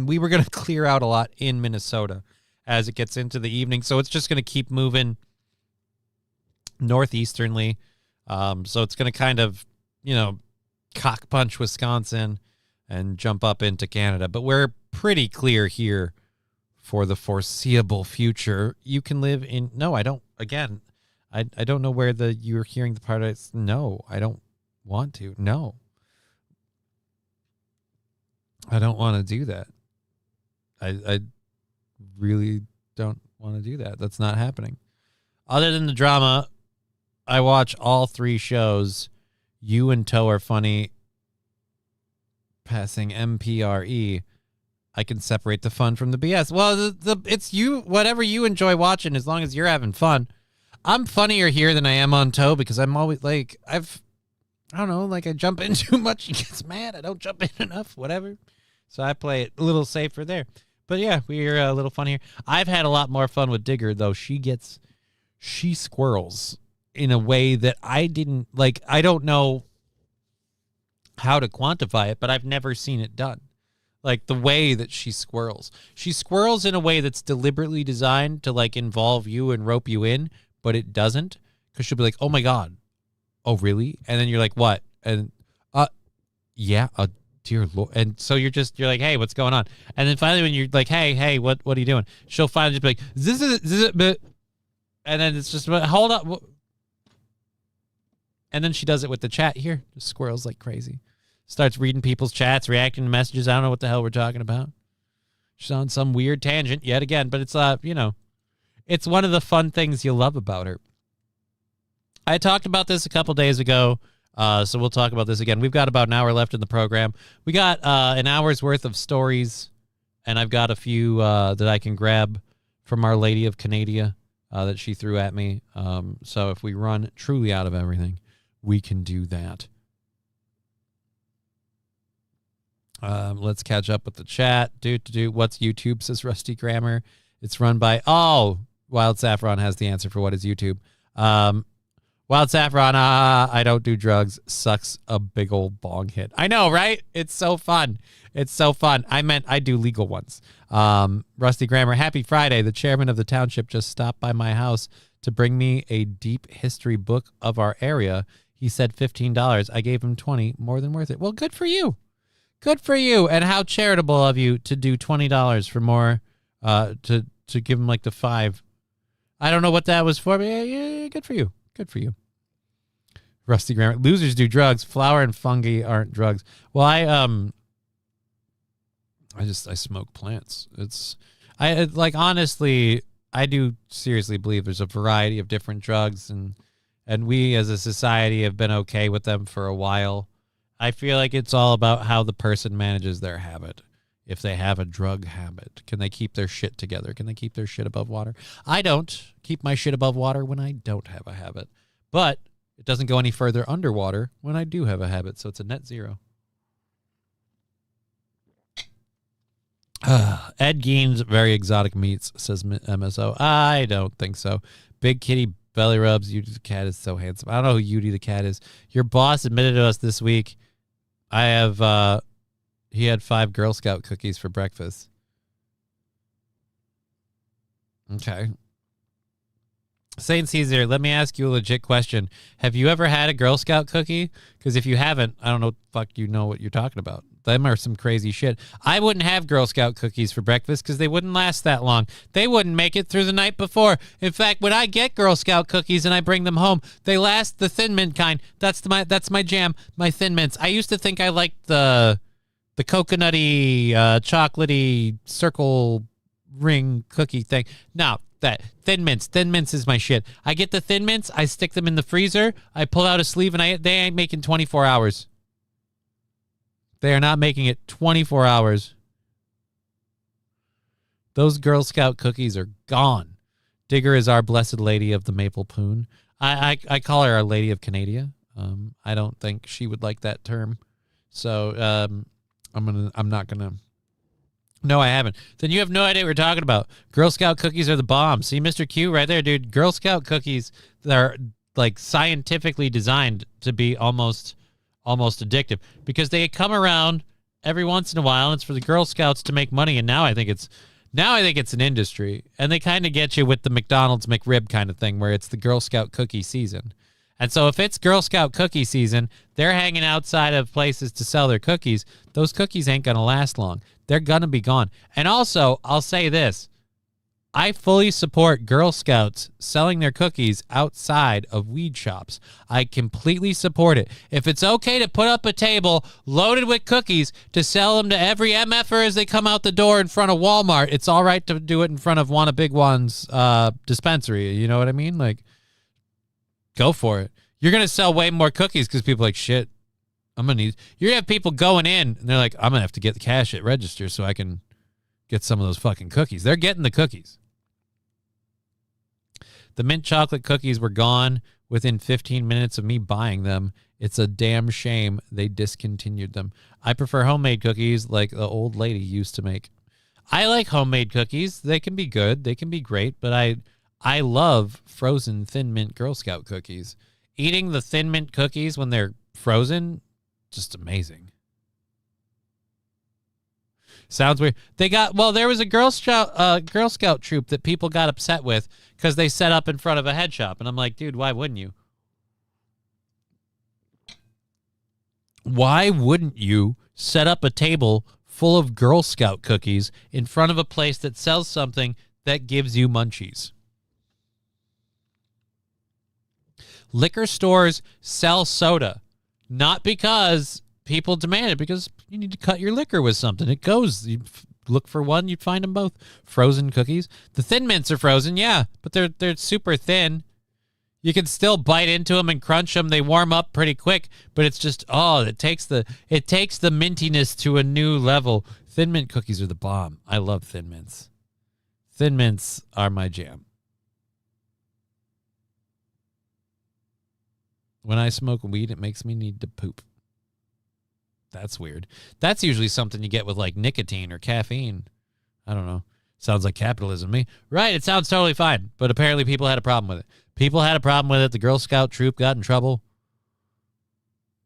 [SPEAKER 4] we were going to clear out a lot in Minnesota as it gets into the evening. So it's just going to keep moving northeasternly. So it's going to kind of, cock punch Wisconsin and jump up into Canada. But we're pretty clear here for the foreseeable future. You can live in... No, I don't. Again, I don't know where you're hearing the part of... No, I don't want to. No. I don't want to do that. I really don't want to do that. That's not happening. Other than the drama, I watch all 3 shows. You and Toe are funny. Passing MPRE. I can separate the fun from the BS. Well, it's you, whatever you enjoy watching, as long as you're having fun. I'm funnier here than I am on Toe because I'm always like, I don't know, like I jump in too much. He gets mad. I don't jump in enough, whatever. So I play it a little safer there. But yeah, we're a little funnier. I've had a lot more fun with Digger, though. She squirrels in a way that I didn't, like, I don't know how to quantify it, but I've never seen it done. Like the way that she squirrels in a way that's deliberately designed to like involve you and rope you in, but it doesn't, because she'll be like, oh my God. Oh really? And then you're like, what? And yeah, dear Lord. And so you're like, hey, what's going on? And then finally when you're like, hey, what are you doing? She'll finally just be like, this is and then it's just, hold up. And then she does it with the chat here. Just squirrels like crazy. Starts reading people's chats, reacting to messages. I don't know what the hell we're talking about. She's on some weird tangent yet again, but it's it's one of the fun things you love about her. I talked about this a couple days ago, so we'll talk about this again. We've got about an hour left in the program. We got an hour's worth of stories, and I've got a few that I can grab from Our Lady of Canada that she threw at me. So if we run truly out of everything, we can do that. Let's catch up with the chat. What's YouTube, says Rusty Grammar. It's run by, Wild Saffron has the answer for what is YouTube. Wild Saffron, I don't do drugs. Sucks a big old bong hit. I know, right? It's so fun. It's so fun. I meant I do legal ones. Rusty Grammar, happy Friday. The chairman of the township just stopped by my house to bring me a deep history book of our area. He said $15. I gave him $20. More than worth it. Well, good for you. Good for you. And how charitable of you to do $20 for more, to give him like the $5. I don't know what that was for, but yeah, good for you. Good for you. Rusty Grammar. Losers do drugs. Flour and fungi aren't drugs. Well, I smoke plants. Honestly, I do seriously believe there's a variety of different drugs, and we as a society have been okay with them for a while. I feel like it's all about how the person manages their habit. If they have a drug habit, can they keep their shit together? Can they keep their shit above water? I don't keep my shit above water when I don't have a habit, but it doesn't go any further underwater when I do have a habit. So it's a net zero. Ed Gein's very exotic meats, says MSO. I don't think so. Big kitty belly rubs. Yudi the cat is so handsome. I don't know who Yudi the cat is. Your boss admitted to us this week. He had 5 Girl Scout cookies for breakfast. Okay. Saint Caesar, let me ask you a legit question. Have you ever had a Girl Scout cookie? Because if you haven't, I don't know fuck you know what you're talking about. Them are some crazy shit. I wouldn't have Girl Scout cookies for breakfast because they wouldn't last that long. They wouldn't make it through the night before. In fact, when I get Girl Scout cookies and I bring them home, they last the Thin Mint kind. That's my jam, my Thin Mints. I used to think I liked the coconutty, chocolatey circle ring cookie thing. No, that Thin Mints. Thin Mints is my shit. I get the Thin Mints, I stick them in the freezer, I pull out a sleeve, and they ain't making 24 hours. They are not making it 24 hours. Those Girl Scout cookies are gone. Digger is our blessed lady of the Maple Poon. I call her Our Lady of Canada. I don't think she would like that term. So, I'm not gonna. No, I haven't. Then you have no idea what we're talking about. Girl Scout cookies are the bomb. See, Mr. Q right there, dude. Girl Scout cookies, they're like scientifically designed to be almost addictive because they come around every once in a while. And it's for the Girl Scouts to make money, and now I think it's an industry, and they kind of get you with the McDonald's McRib kind of thing, where it's the Girl Scout cookie season. And so if it's Girl Scout cookie season, they're hanging outside of places to sell their cookies. Those cookies ain't going to last long. They're going to be gone. And also, I'll say this. I fully support Girl Scouts selling their cookies outside of weed shops. I completely support it. If it's okay to put up a table loaded with cookies to sell them to every MFer as they come out the door in front of Walmart, it's all right to do it in front of one of Big One's dispensary. You know what I mean? Like, go for it. You're going to sell way more cookies because people are like, shit, you're going to have people going in, and they're like, I'm going to have to get the cash at register so I can get some of those fucking cookies. They're getting the cookies. The mint chocolate cookies were gone within 15 minutes of me buying them. It's a damn shame they discontinued them. I prefer homemade cookies like the old lady used to make. I like homemade cookies. They can be good. They can be great, but I love frozen Thin Mint Girl Scout cookies. Eating the Thin Mint cookies when they're frozen, just amazing. Sounds weird. There was a Girl Scout troop that people got upset with because they set up in front of a head shop. And I'm like, dude, why wouldn't you? Why wouldn't you set up a table full of Girl Scout cookies in front of a place that sells something that gives you munchies? Liquor stores sell soda, not because people demand it, because you need to cut your liquor with something. It goes. You look for one, you'd find them both. Frozen cookies. The Thin Mints are frozen, yeah, but they're super thin. You can still bite into them and crunch them. They warm up pretty quick, but it's just it takes the mintiness to a new level. Thin Mint cookies are the bomb. I love Thin Mints. Thin Mints are my jam. When I smoke weed, it makes me need to poop. That's weird. That's usually something you get with like nicotine or caffeine. I don't know. Sounds like capitalism to me. Right, it sounds totally fine. But apparently people had a problem with it. People had a problem with it. The Girl Scout troop got in trouble.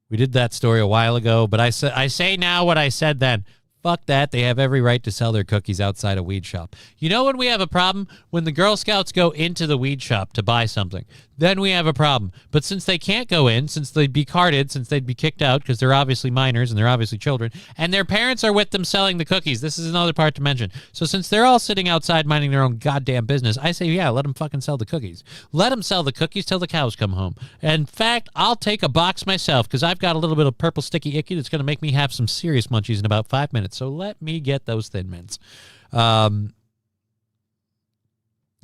[SPEAKER 4] We did that story a while ago, but I say now what I said then. Fuck that. They have every right to sell their cookies outside a weed shop. You know when we have a problem? When the Girl Scouts go into the weed shop to buy something. Then we have a problem. But since they can't go in, since they'd be carded, since they'd be kicked out because they're obviously minors and they're obviously children, and their parents are with them selling the cookies. This is another part to mention. So since they're all sitting outside minding their own goddamn business, I say, yeah, let them fucking sell the cookies. Let them sell the cookies till the cows come home. In fact, I'll take a box myself because I've got a little bit of purple sticky icky that's going to make me have some serious munchies in about 5 minutes. So let me get those Thin Mints.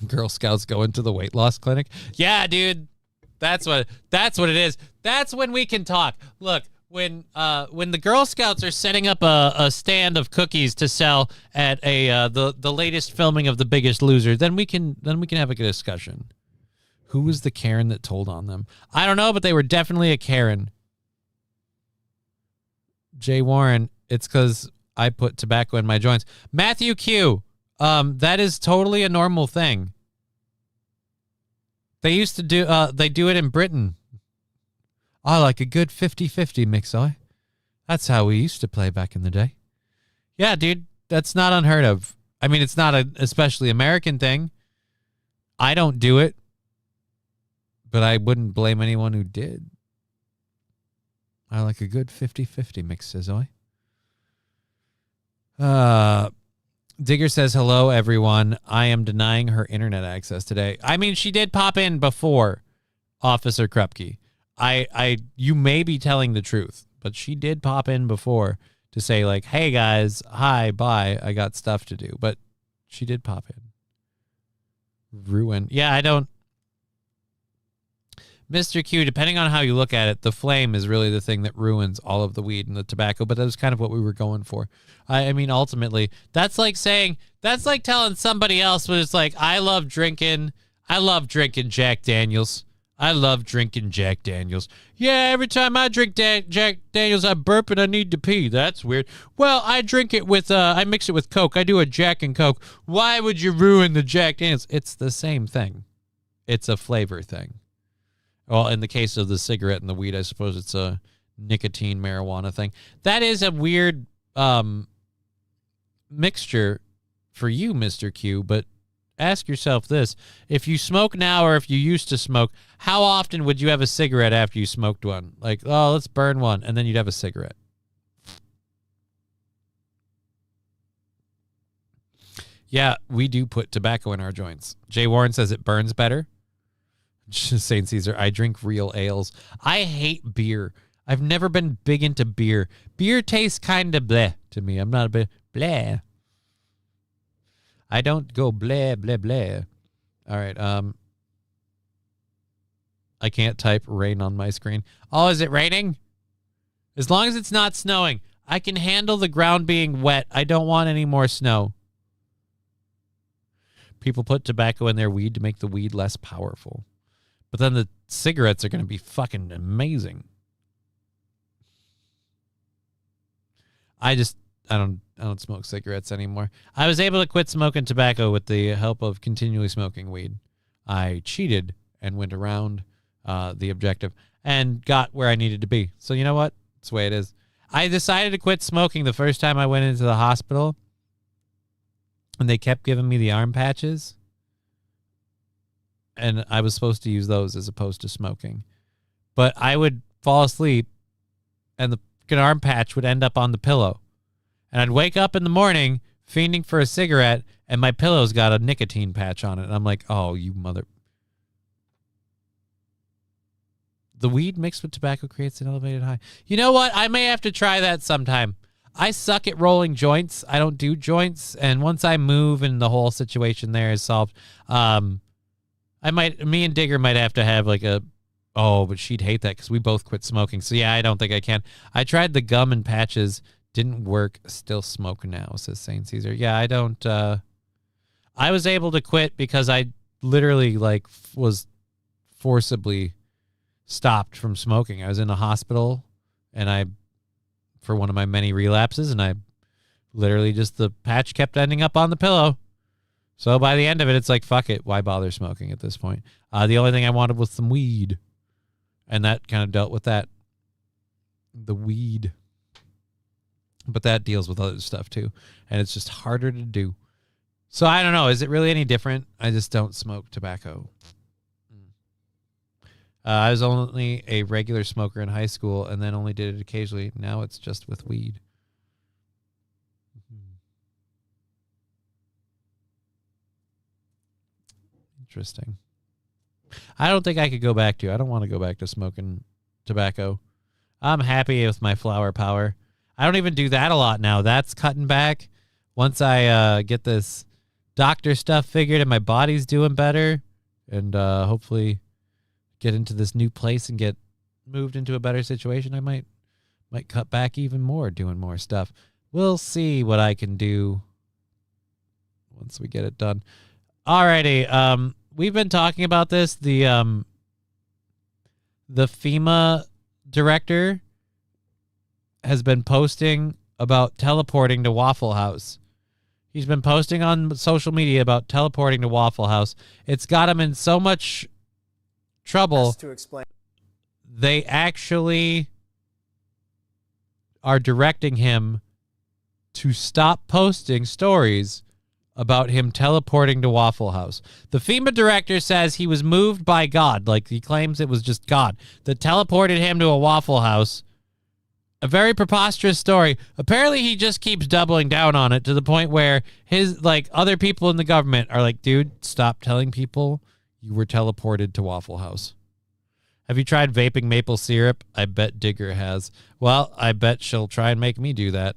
[SPEAKER 4] Girl Scouts go into the weight loss clinic. Yeah, dude. That's what it is. That's when we can talk. Look, when the Girl Scouts are setting up a stand of cookies to sell at the latest filming of The Biggest Loser, then we can have a good discussion. Who was the Karen that told on them? I don't know, but they were definitely a Karen. Jay Warren, it's because I put tobacco in my joints. Matthew Q, that is totally a normal thing. They used to do, they do it in Britain. I like a good 50-50 mix-oi. That's how we used to play back in the day. Yeah, dude, that's not unheard of. I mean, it's not an especially American thing. I don't do it, but I wouldn't blame anyone who did. I like a good 50-50 mix, says I. Digger says, hello, everyone. I am denying her internet access today. I mean, she did pop in before, Officer Krupke. You may be telling the truth, but she did pop in before to say, like, hey, guys, hi, bye, I got stuff to do. But she did pop in. Ruin. Yeah, I don't. Mr. Q, depending on how you look at it, the flame is really the thing that ruins all of the weed and the tobacco, but that was kind of what we were going for. I mean, ultimately, that's like telling somebody else when it's like, I love drinking Jack Daniels. I love drinking Jack Daniels. Yeah, every time I drink Jack Daniels, I burp and I need to pee. That's weird. Well, I drink it with, I mix it with Coke. I do a Jack and Coke. Why would you ruin the Jack Daniels? It's the same thing. It's a flavor thing. Well, in the case of the cigarette and the weed, I suppose it's a nicotine marijuana thing. That is a weird mixture for you, Mr. Q, but ask yourself this. If you smoke now or if you used to smoke, how often would you have a cigarette after you smoked one? Like, oh, let's burn one, and then you'd have a cigarette. Yeah, we do put tobacco in our joints. Jay Warren says it burns better. St. Caesar, I drink real ales. I hate beer. I've never been big into beer. Beer tastes kind of bleh to me. I'm not a bit bleh. I don't go bleh, bleh, bleh. All right. I can't type rain on my screen. Oh, is it raining? As long as it's not snowing. I can handle the ground being wet. I don't want any more snow. People put tobacco in their weed to make the weed less powerful. But then the cigarettes are going to be fucking amazing. I don't smoke cigarettes anymore. I was able to quit smoking tobacco with the help of continually smoking weed. I cheated and went around the objective and got where I needed to be. So you know what? That's the way it is. I decided to quit smoking the first time I went into the hospital, and they kept giving me the arm patches. And I was supposed to use those as opposed to smoking. But I would fall asleep, and the arm patch would end up on the pillow. And I'd wake up in the morning, fiending for a cigarette, and my pillow's got a nicotine patch on it. And I'm like, oh, you mother... The weed mixed with tobacco creates an elevated high. You know what? I may have to try that sometime. I suck at rolling joints. I don't do joints. And once I move and the whole situation there is solved... me and Digger might have to have like but she'd hate that because we both quit smoking. So yeah, I don't think I can. I tried the gum and patches, didn't work. Still smoke now, says St. Caesar. Yeah, I don't. I was able to quit because I literally was forcibly stopped from smoking. I was in a hospital and I for one of my many relapses, and I literally just the patch kept ending up on the pillow. So by the end of it, it's like, fuck it. Why bother smoking at this point? The only thing I wanted was some weed. And that kind of dealt with that. The weed. But that deals with other stuff too. And it's just harder to do. So I don't know. Is it really any different? I just don't smoke tobacco. I was only a regular smoker in high school and then only did it occasionally. Now it's just with weed. Interesting. I don't think I could go back to. I don't want to go back to smoking tobacco. I'm happy with my flower power. I don't even do that a lot now. That's cutting back. Once I get this doctor stuff figured and my body's doing better, and hopefully get into this new place and get moved into a better situation, I might cut back even more, doing more stuff. We'll see what I can do once we get it done. Alrighty, we've been talking about this. The FEMA director has been posting about teleporting to Waffle House. He's been posting on social media about teleporting to Waffle House. It's got him in so much trouble.
[SPEAKER 3] To explain.
[SPEAKER 4] They actually are directing him to stop posting stories about him teleporting to Waffle House. The FEMA director says he was moved by God. Like, he claims it was just God that teleported him to a Waffle House. A very preposterous story. Apparently, he just keeps doubling down on it to the point where his, like, other people in the government are like, dude, stop telling people you were teleported to Waffle House. Have you tried vaping maple syrup? I bet Digger has. Well, I bet she'll try and make me do that.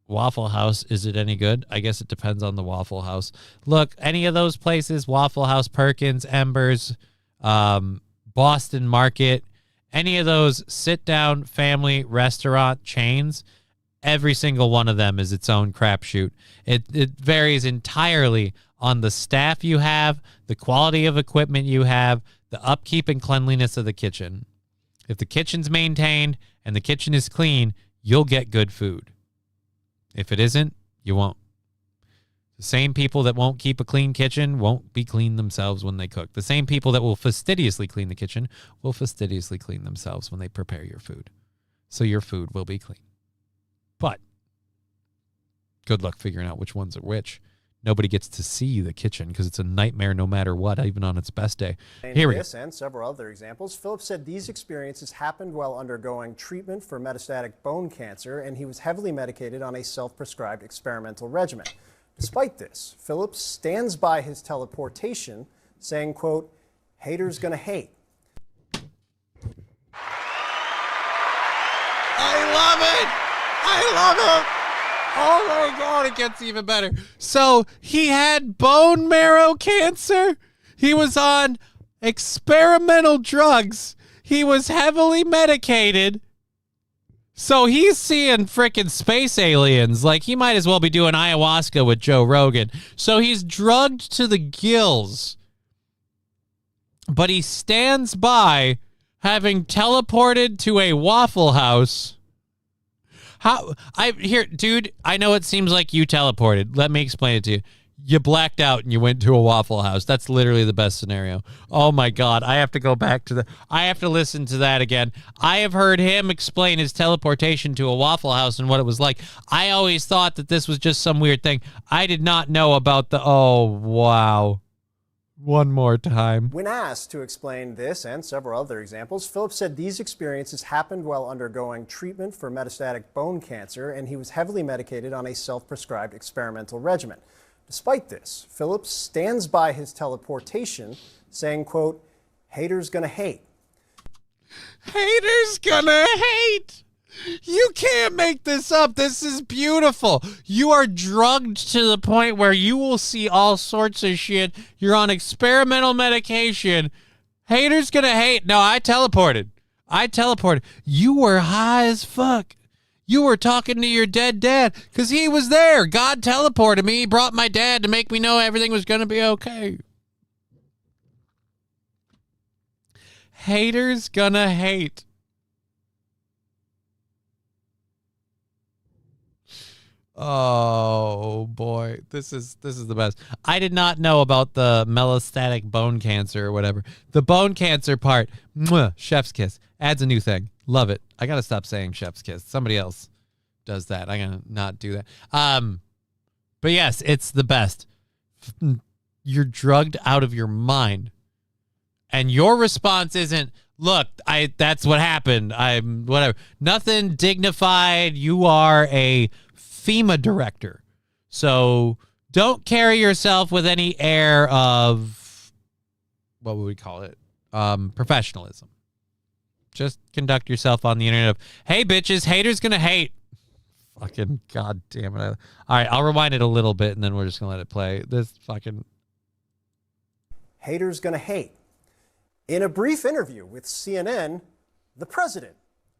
[SPEAKER 4] Waffle House, is it any good? I guess it depends on the Waffle House. Look, any of those places, Waffle House, Perkins, Embers, Boston Market, any of those sit-down family restaurant chains, every single one of them is its own crapshoot. It varies entirely on the staff you have, the quality of equipment you have, the upkeep and cleanliness of the kitchen. If the kitchen's maintained and the kitchen is clean, you'll get good food. If it isn't, you won't. The same people that won't keep a clean kitchen won't be clean themselves when they cook. The same people that will fastidiously clean the kitchen will fastidiously clean themselves when they prepare your food. So your food will be clean. But good luck figuring out which ones are which. Nobody gets to see the kitchen because it's a nightmare no matter what, even on its best day. Here we go.
[SPEAKER 3] This and several other examples. Phillips said these experiences happened while undergoing treatment for metastatic bone cancer, and he was heavily medicated on a self-prescribed experimental regimen. Despite this, Phillips stands by his teleportation, saying, quote, haters gonna hate.
[SPEAKER 4] I love it! I love it! Oh my God, it gets even better. So he had bone marrow cancer. He was on experimental drugs. He was heavily medicated. So he's seeing frickin' space aliens. Like, he might as well be doing ayahuasca with Joe Rogan. So he's drugged to the gills. But he stands by having teleported to a Waffle House. Dude, I know it seems like you teleported. Let me explain it to you. You blacked out and you went to a Waffle House. That's literally the best scenario. Oh my God. I have to go back to I have to listen to that again. I have heard him explain his teleportation to a Waffle House and what it was like. I always thought that this was just some weird thing. I did not know about oh, wow. One more time.
[SPEAKER 3] When asked to explain this and several other examples, Phillips said these experiences happened while undergoing treatment for metastatic bone cancer, and he was heavily medicated on a self-prescribed experimental regimen. Despite this, Phillips stands by his teleportation, saying, quote, haters gonna hate.
[SPEAKER 4] Haters gonna hate. You can't make this up. This is beautiful. You are drugged to the point where you will see all sorts of shit. You're on experimental medication. Haters gonna hate. No, I teleported. You were high as fuck. You were talking to your dead dad because he was there. God teleported me. He brought my dad to make me know everything was going to be okay. Haters gonna hate. Oh boy, this is the best. I did not know about the metastatic bone cancer or whatever. The bone cancer part, mwah, chef's kiss. Adds a new thing. Love it. I gotta stop saying chef's kiss. Somebody else does that. I'm gonna not do that. But yes, it's the best. You're drugged out of your mind, and your response isn't, "Look, that's what happened. I'm whatever." Nothing dignified. You are a FEMA director, so don't carry yourself with any air of, what would we call it, professionalism. Just conduct yourself on the internet of, "Hey bitches, haters gonna hate." Fucking god damn it. All right, I'll rewind it a little bit and then we're just gonna let it play. This fucking
[SPEAKER 3] haters gonna hate. In a brief interview with CNN, the president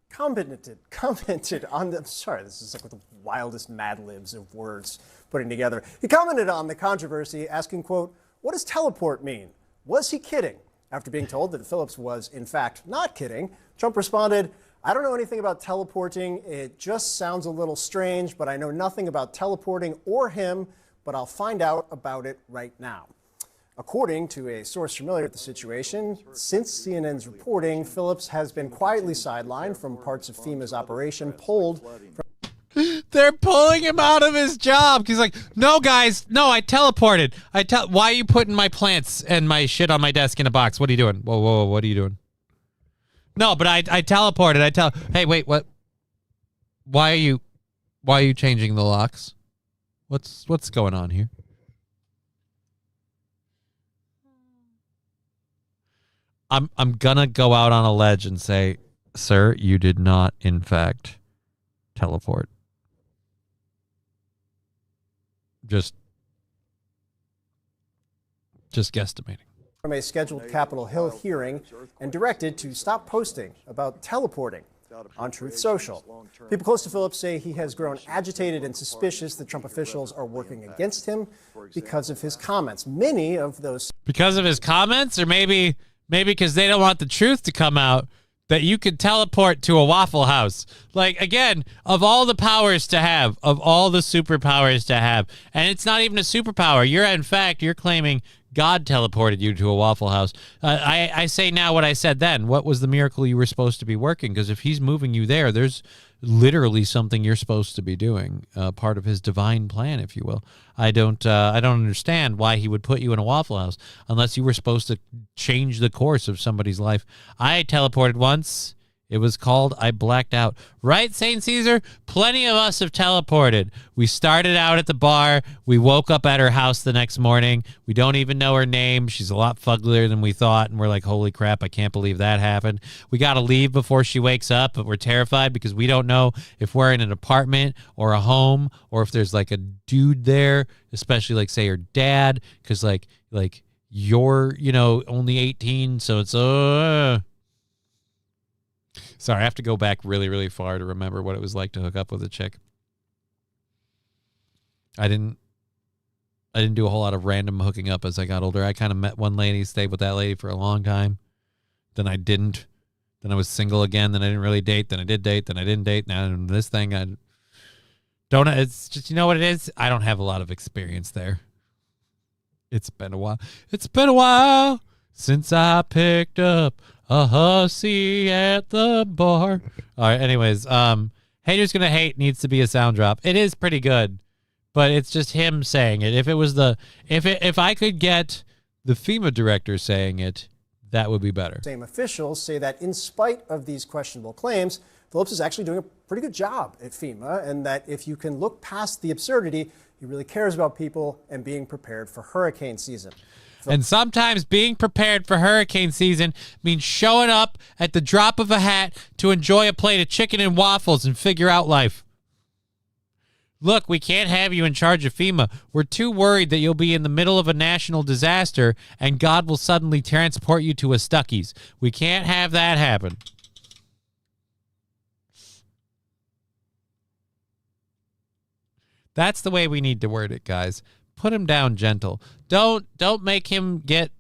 [SPEAKER 3] commented on the, sorry, this is like the wildest Mad Libs of words putting together. He commented on the controversy, asking, quote, "What does teleport mean? Was he kidding?" After being told that Phillips was, in fact, not kidding, Trump responded, "I don't know anything about teleporting. It just sounds a little strange, but I know nothing about teleporting or him, but I'll find out about it right now." According to a source familiar with the situation, since CNN's reporting, Phillips has been quietly sidelined from parts of FEMA's operation, pulled from...
[SPEAKER 4] They're pulling him out of his job. He's like, "No, guys, no, I teleported. Why are you putting my plants and my shit on my desk in a box? What are you doing? Whoa, what are you doing?" "No, but I teleported. Hey, wait, what? Why are you changing the locks? What's going on here?" I'm gonna go out on a ledge and say, "Sir, you did not, in fact, teleport." Just guesstimating.
[SPEAKER 3] From a scheduled Capitol Hill hearing and directed to stop posting about teleporting on Truth Social. People close to Phillips say he has grown agitated and suspicious that Trump officials are working against him because of his comments. Many of those...
[SPEAKER 4] Because of his comments, or maybe because they don't want the truth to come out, that you could teleport to a Waffle House. Like, again, of all the powers to have, of all the superpowers to have, and it's not even a superpower. You're claiming God teleported you to a Waffle House. I say now what I said then. What was the miracle you were supposed to be working? Because if he's moving you there, there's literally something you're supposed to be doing, part of his divine plan, if you will. I don't understand why he would put you in a Waffle House unless you were supposed to change the course of somebody's life. I teleported once. It was called I blacked out. Right, St. Caesar? Plenty of us have teleported. We started out at the bar. We woke up at her house the next morning. We don't even know her name. She's a lot fugglier than we thought, and we're like, holy crap, I can't believe that happened. We got to leave before she wakes up, but we're terrified because we don't know if we're in an apartment or a home or if there's like a dude there, especially like, say, her dad, because like you're, only 18, so it's Sorry, I have to go back really, really far to remember what it was like to hook up with a chick. I didn't do a whole lot of random hooking up as I got older. I kind of met one lady, stayed with that lady for a long time. Then I didn't. Then I was single again. Then I didn't really date. Then I did date. Then I didn't date. Now this thing, it's just, you know what it is? I don't have a lot of experience there. It's been a while. It's been a while since I picked up a hussy at the bar. All right, anyways, Haters Gonna Hate needs to be a sound drop. It is pretty good, but it's just him saying it. If I could get the FEMA director saying it, that would be better.
[SPEAKER 3] Same officials say that in spite of these questionable claims, Phillips is actually doing a pretty good job at FEMA, and that if you can look past the absurdity, he really cares about people and being prepared for hurricane season.
[SPEAKER 4] And sometimes being prepared for hurricane season means showing up at the drop of a hat to enjoy a plate of chicken and waffles and figure out life. Look, we can't have you in charge of FEMA. We're too worried that you'll be in the middle of a national disaster and God will suddenly transport you to a Stuckey's. We can't have that happen. That's the way we need to word it, guys. Put him down gentle. Don't make him get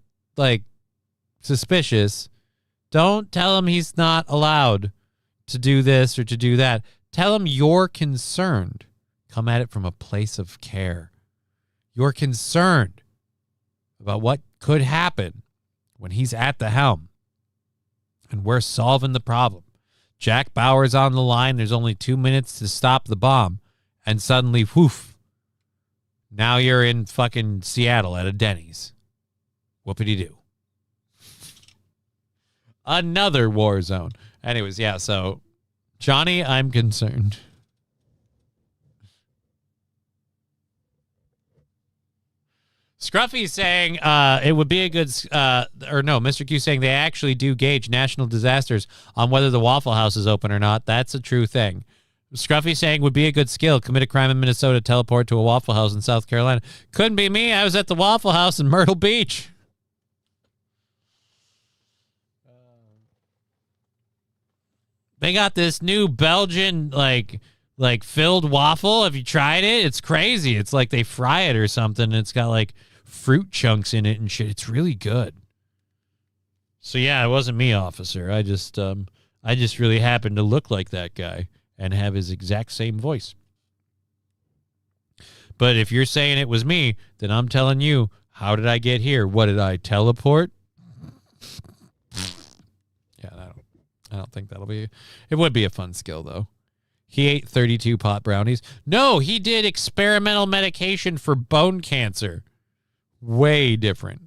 [SPEAKER 4] suspicious. Don't tell him he's not allowed to do this or to do that. Tell him you're concerned. come at it from a place of care. You're concerned about what could happen when he's at the helm. And we're solving the problem. Jack Bauer's on the line. There's only 2 minutes to stop the bomb. And suddenly, whoof, now you're in fucking Seattle at a Denny's. Whoopity-doo. Another war zone. Anyways, yeah, so Johnny, I'm concerned. Scruffy saying it would be a good, Mr. Q saying they actually do gauge national disasters on whether the Waffle House is open or not. That's a true thing. Scruffy saying would be a good skill. Commit a crime in Minnesota, teleport to a Waffle House in South Carolina. Couldn't be me. I was at the Waffle House in Myrtle Beach. They got this new Belgian, like filled waffle. Have you tried it? It's crazy. It's like they fry it or something. And it's got like fruit chunks in it and shit. It's really good. So yeah, it wasn't me, officer. I just really happened to look like that guy and have his exact same voice. But if you're saying it was me, then I'm telling you, how did I get here? What did I teleport? Yeah, I don't think that'll be. It would be a fun skill though. He ate 32 pot brownies. No, he did experimental medication for bone cancer. Way different.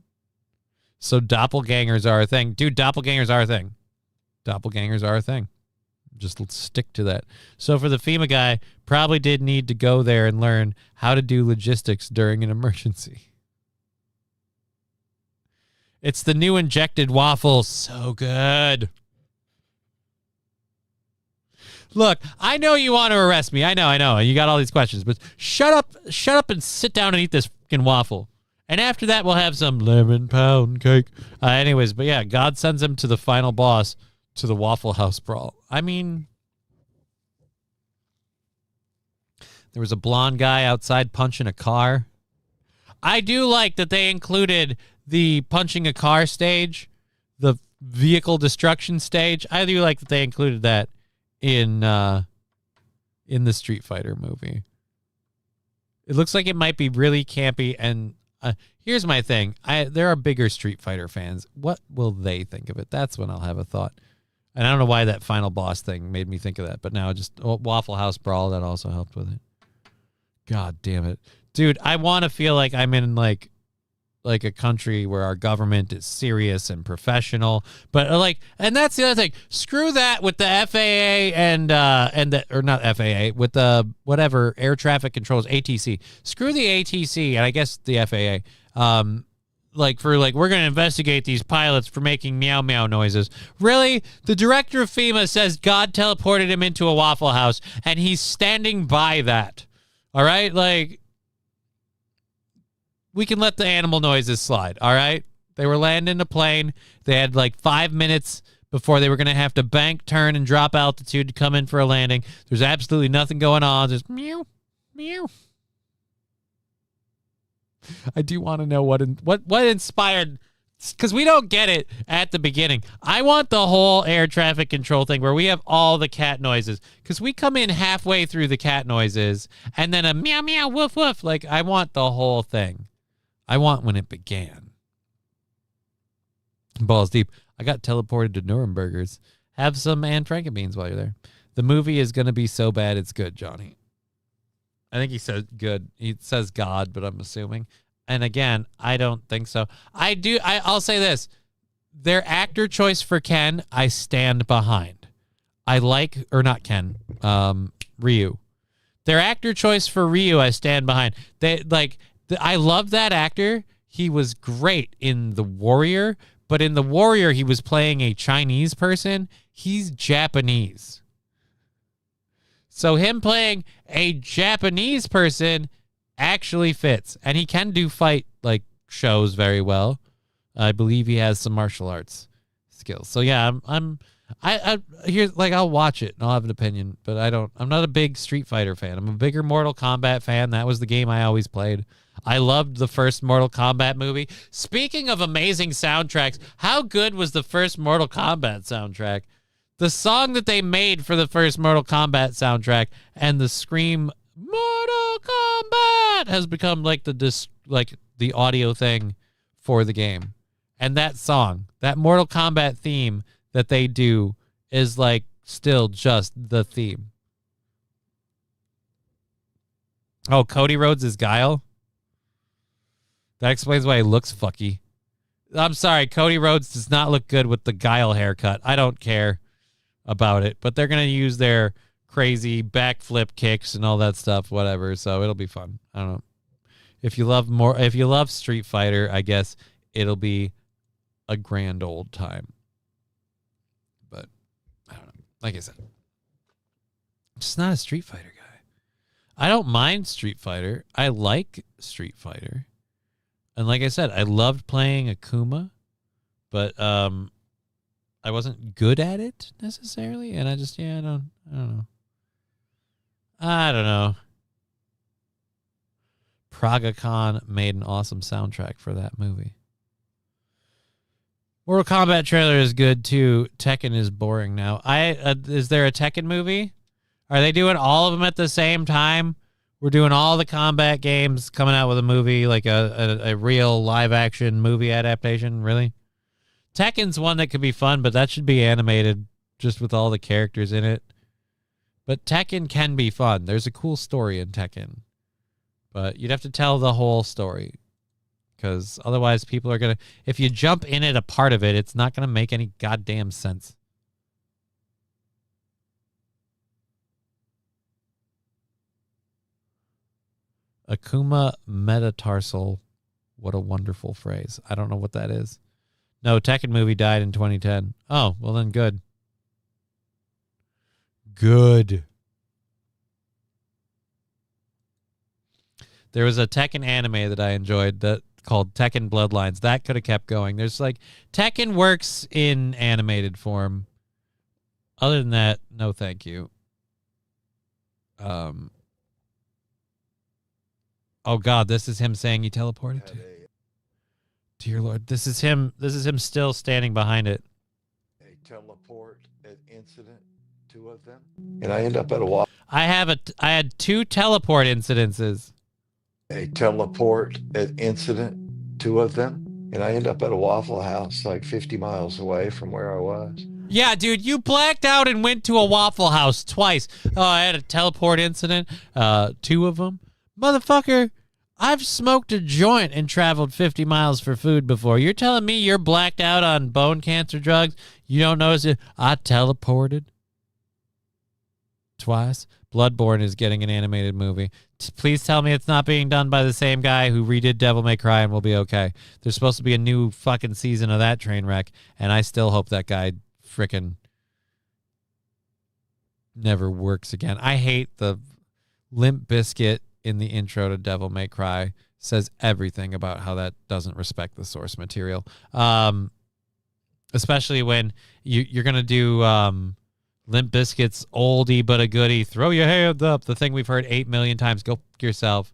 [SPEAKER 4] So doppelgangers are a thing. Dude, doppelgangers are a thing. Doppelgangers are a thing. Just let's stick to that. So for the FEMA guy, probably did need to go there and learn how to do logistics during an emergency. It's the new injected waffle. So good. Look, I know you want to arrest me. I know. You got all these questions, but shut up and sit down and eat this fucking waffle. And after that, we'll have some lemon pound cake. Anyways, but yeah, God sends him to the final boss, to the Waffle House brawl. I mean, there was a blonde guy outside punching a car. I do like that they included the punching a car stage, the vehicle destruction stage. I do like that they included that in the Street Fighter movie. It looks like it might be really campy, and here's my thing. There are bigger Street Fighter fans. What will they think of it? That's when I'll have a thought. And I don't know why that final boss thing made me think of that, but now just Waffle House Brawl, that also helped with it. God damn it. Dude, I want to feel like I'm in like a country where our government is serious and professional, but and that's the other thing. Screw that with the FAA or not FAA, with the whatever air traffic controls, ATC. Screw the ATC and I guess the FAA. We're going to investigate these pilots for making meow meow noises. Really? The director of FEMA says God teleported him into a Waffle House and he's standing by that. All right? We can let the animal noises slide, all right? They were landing a plane. They had 5 minutes before they were going to have to bank, turn, and drop altitude to come in for a landing. There's absolutely nothing going on. Just meow, meow. I do want to know what inspired, because we don't get it at the beginning. I want the whole air traffic control thing where we have all the cat noises, because we come in halfway through the cat noises and then a meow, meow, woof, woof. I want the whole thing. I want when it began. Balls deep. I got teleported to Nurembergers. Have some Anne Frankenbeans while you're there. The movie is going to be so bad it's good, Johnny. I think he said good. He says God, but I'm assuming. And again, I don't think so. I'll say this. Their actor choice for Ken, I stand behind. Not Ken, Ryu. Their actor choice for Ryu, I stand behind. I love that actor. He was great in The Warrior, but in The Warrior, he was playing a Chinese person. He's Japanese. So him playing a Japanese person actually fits. And he can do fight shows very well. I believe he has some martial arts skills. So yeah, I'll watch it and I'll have an opinion, but I'm not a big Street Fighter fan. I'm a bigger Mortal Kombat fan. That was the game I always played. I loved the first Mortal Kombat movie. Speaking of amazing soundtracks, how good was the first Mortal Kombat soundtrack? The song that they made for the first Mortal Kombat soundtrack and the Scream Mortal Kombat has become like the audio thing for the game. And that song, that Mortal Kombat theme that they do is like still just the theme. Oh, Cody Rhodes is Guile? That explains why he looks fucky. I'm sorry, Cody Rhodes does not look good with the Guile haircut. I don't care about it, but they're going to use their crazy backflip kicks and all that stuff, whatever, so it'll be fun. I don't know. If you love Street Fighter, I guess it'll be a grand old time. But I don't know. Like I said, I'm just not a Street Fighter guy. I don't mind Street Fighter. I like Street Fighter. And like I said, I loved playing Akuma, but I wasn't good at it necessarily, and I don't know. PragaCon made an awesome soundtrack for that movie. Mortal Kombat trailer is good too. Tekken is boring now. Is there a Tekken movie? Are they doing all of them at the same time? We're doing all the combat games, coming out with a movie, like a real live action movie adaptation. Really? Tekken's one that could be fun, but that should be animated just with all the characters in it. But Tekken can be fun. There's a cool story in Tekken. But you'd have to tell the whole story. Because otherwise people are going to... If you jump in at a part of it, it's not going to make any goddamn sense. Akuma metatarsal. What a wonderful phrase. I don't know what that is. No, Tekken movie died in 2010. Oh, well then good. Good. There was a Tekken anime that I enjoyed that called Tekken Bloodlines. That could have kept going. There's like Tekken works in animated form. Other than that, no thank you. Oh God, this is him saying he teleported to. Dear Lord, this is him still standing behind it.
[SPEAKER 1] A teleport incident, 2 of them. And I end up at a wall.
[SPEAKER 4] I had 2 teleport incidences.
[SPEAKER 1] A teleport incident, 2 of them. And I end up at a Waffle House like 50 miles away from where I was.
[SPEAKER 4] Yeah, dude, you blacked out and went to a Waffle House twice. Oh, I had a teleport incident, 2 of them. Motherfucker, I've smoked a joint and traveled 50 miles for food before. You're telling me you're blacked out on bone cancer drugs? You don't notice it? I teleported twice. Bloodborne is getting an animated movie. Please tell me it's not being done by the same guy who redid Devil May Cry and we'll be okay. There's supposed to be a new fucking season of that train wreck, and I still hope that guy frickin' never works again. I hate the Limp Bizkit in the intro to Devil May Cry. Says everything about how that doesn't respect the source material. Especially when you're going to do Limp Bizkit's oldie but a goodie, throw your hands up, the thing we've heard 8 million times. Go fuck yourself.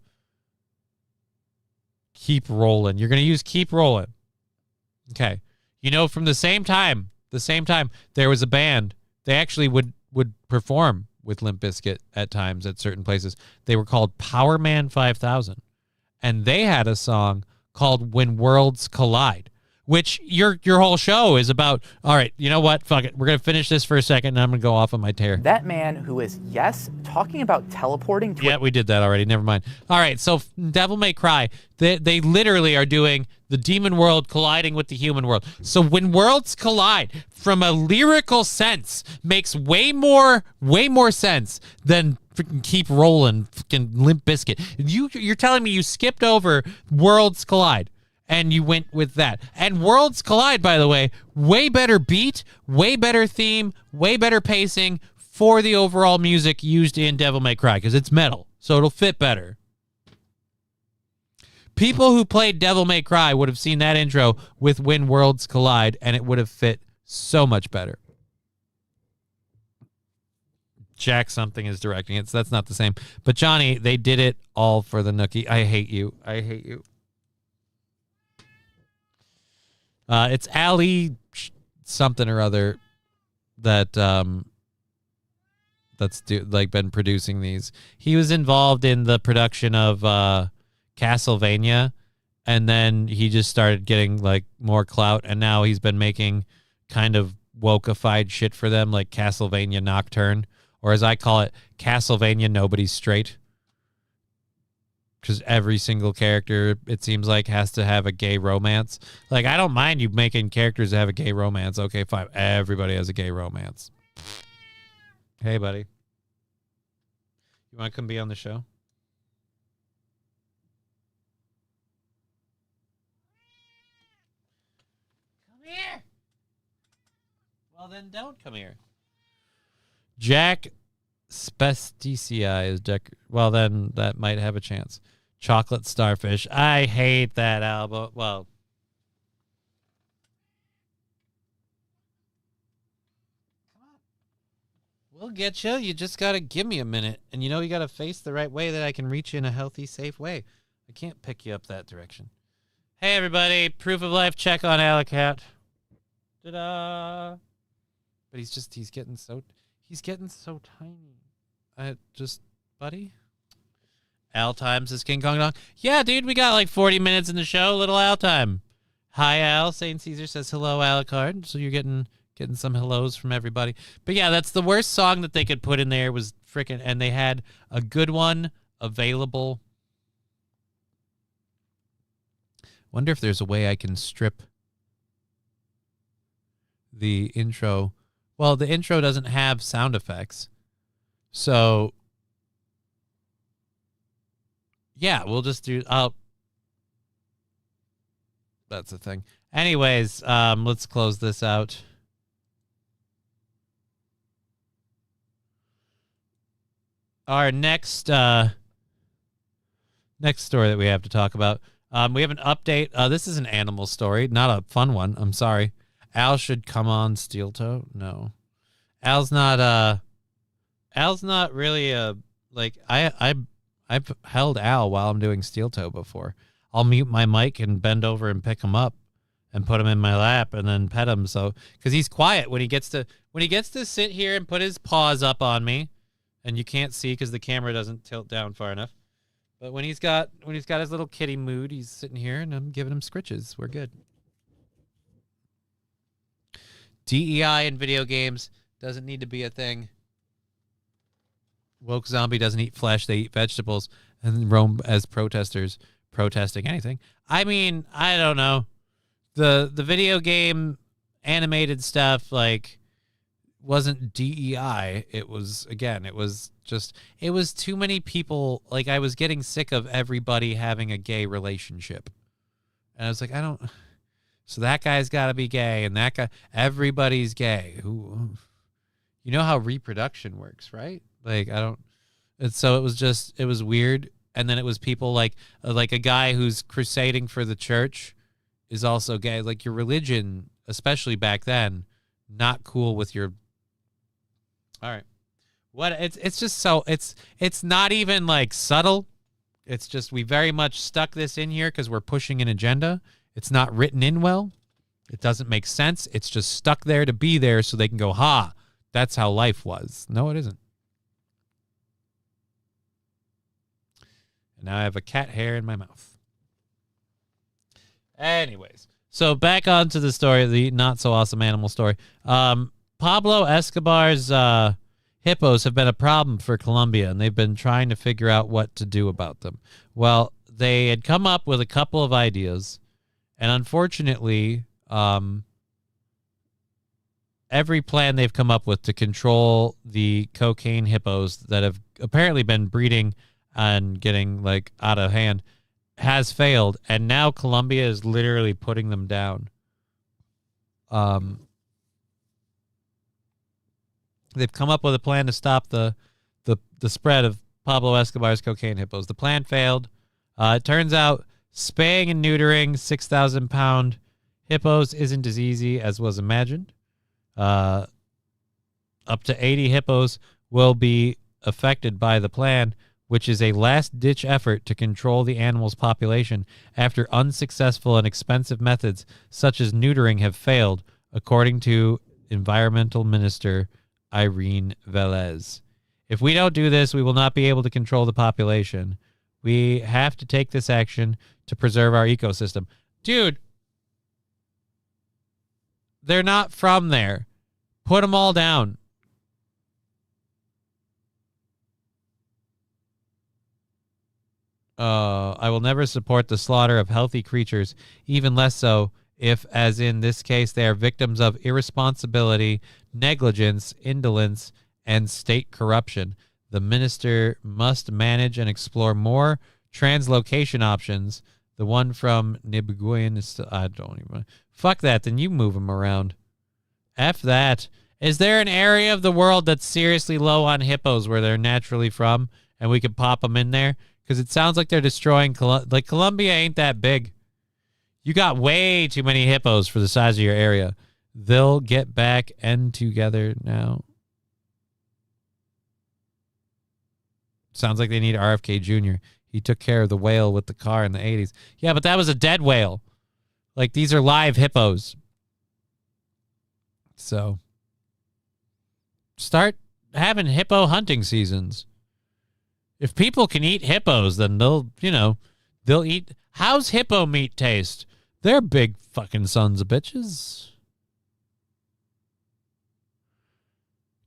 [SPEAKER 4] Keep rolling. You're going to use Keep Rolling. Okay. You know, from the same time there was a band. They actually would perform with Limp Bizkit at times at certain places. They were called Power Man 5000. And they had a song called When Worlds Collide, which your whole show is about. All right, you know what? Fuck it. We're going to finish this for a second, and I'm going to go off on my tear.
[SPEAKER 5] That man who is, yes, talking about teleporting to...
[SPEAKER 4] Yeah, we did that already. Never mind. All right, so Devil May Cry, they literally are doing the demon world colliding with the human world. So When Worlds Collide, from a lyrical sense, makes way more sense than freaking Keep Rolling, freaking Limp Bizkit. You're telling me you skipped over Worlds Collide and you went with that. And Worlds Collide, by the way, way better beat, way better theme, way better pacing for the overall music used in Devil May Cry, because it's metal, so it'll fit better. People who played Devil May Cry would have seen that intro with When Worlds Collide, and it would have fit so much better. Jack something is directing it, so that's not the same. But Johnny, they did it all for the Nookie. I hate you. I hate you. It's Ali something or other that that's been producing these. He was involved in the production of Castlevania, and then he just started getting like more clout, and now he's been making kind of wokeified shit for them, like Castlevania Nocturne, or as I call it, Castlevania Nobody's Straight. Because every single character, it seems like, has to have a gay romance. Like, I don't mind you making characters that have a gay romance. Okay, fine. Everybody has a gay romance. Hey, buddy. You want to come be on the show? Come here. Well, then don't come here. Jack Spesticii is well, then that might have a chance. Chocolate Starfish. I hate that album. Well, we'll get you. You just got to give me a minute. And you got to face the right way that I can reach you in a healthy, safe way. I can't pick you up that direction. Hey, everybody. Proof of life check on Alicat. Ta-da. But he's getting so tiny. Buddy. Al Times is King Kong Dong. Yeah, dude, we got like 40 minutes in the show. Little Al time. Hi, Al. St. Caesar says hello, Alucard. So you're getting some hellos from everybody. But yeah, that's the worst song that they could put in there was freaking, and they had a good one available. Wonder if there's a way I can strip the intro. Well, the intro doesn't have sound effects. So yeah, we'll just do that's the thing. Anyways, let's close this out. Our next story that we have to talk about. We have an update. This is an animal story, not a fun one. I'm sorry. Al should come on Steel Toe. No, Al's not really I've held Al while I'm doing Steel Toe before. I'll mute my mic and bend over and pick him up and put him in my lap and then pet him. So, because he's quiet when he gets to sit here and put his paws up on me, and you can't see because the camera doesn't tilt down far enough. But when he's got his little kitty mood, he's sitting here and I'm giving him scritches. We're good. DEI in video games doesn't need to be a thing. Woke zombie doesn't eat flesh, they eat vegetables and roam as protesters protesting anything. I mean, I don't know. The video game animated stuff wasn't DEI. It was too many people. Like, I was getting sick of everybody having a gay relationship. And I was like, so that guy's got to be gay and that guy, everybody's gay. You know how reproduction works, right? So it was weird. And then it was people like a guy who's crusading for the church is also gay. Like, your religion, especially back then, not cool with your. All right. It's just so it's not even subtle. It's just, we very much stuck this in here because we're pushing an agenda. It's not written in well. It doesn't make sense. It's just stuck there to be there so they can go, that's how life was. No, it isn't. And now I have a cat hair in my mouth. Anyways, so back onto the story, the not so awesome animal story. Pablo Escobar's hippos have been a problem for Colombia, and they've been trying to figure out what to do about them. Well, they had come up with a couple of ideas, and unfortunately, every plan they've come up with to control the cocaine hippos that have apparently been breeding and getting out of hand has failed, and now Colombia is literally putting them down. They've come up with a plan to stop the spread of Pablo Escobar's cocaine hippos. The plan failed. It turns out spaying and neutering 6,000-pound hippos isn't as easy as was imagined. Up to 80 hippos will be affected by the plan, which is a last-ditch effort to control the animal's population after unsuccessful and expensive methods such as neutering have failed, according to Environmental Minister Irene Velez. If we don't do this, we will not be able to control the population. We have to take this action to preserve our ecosystem. Dude, they're not from there. Put them all down. I will never support the slaughter of healthy creatures, even less so if, as in this case, they are victims of irresponsibility, negligence, indolence, and state corruption. The minister must manage and explore more translocation options. The one from Nibuguyan is still, I don't even, fuck that, then you move them around. F that. Is there an area of the world that's seriously low on hippos where they're naturally from, and we could pop them in there? Because it sounds like they're destroying, like Colombia ain't that big. You got way too many hippos for the size of your area. They'll get back and together now. Sounds like they need RFK Jr. He took care of the whale with the car in the 80s. Yeah, but that was a dead whale. Like, these are live hippos. So, start having hippo hunting seasons. If people can eat hippos, then they'll eat. How's hippo meat taste? They're big fucking sons of bitches.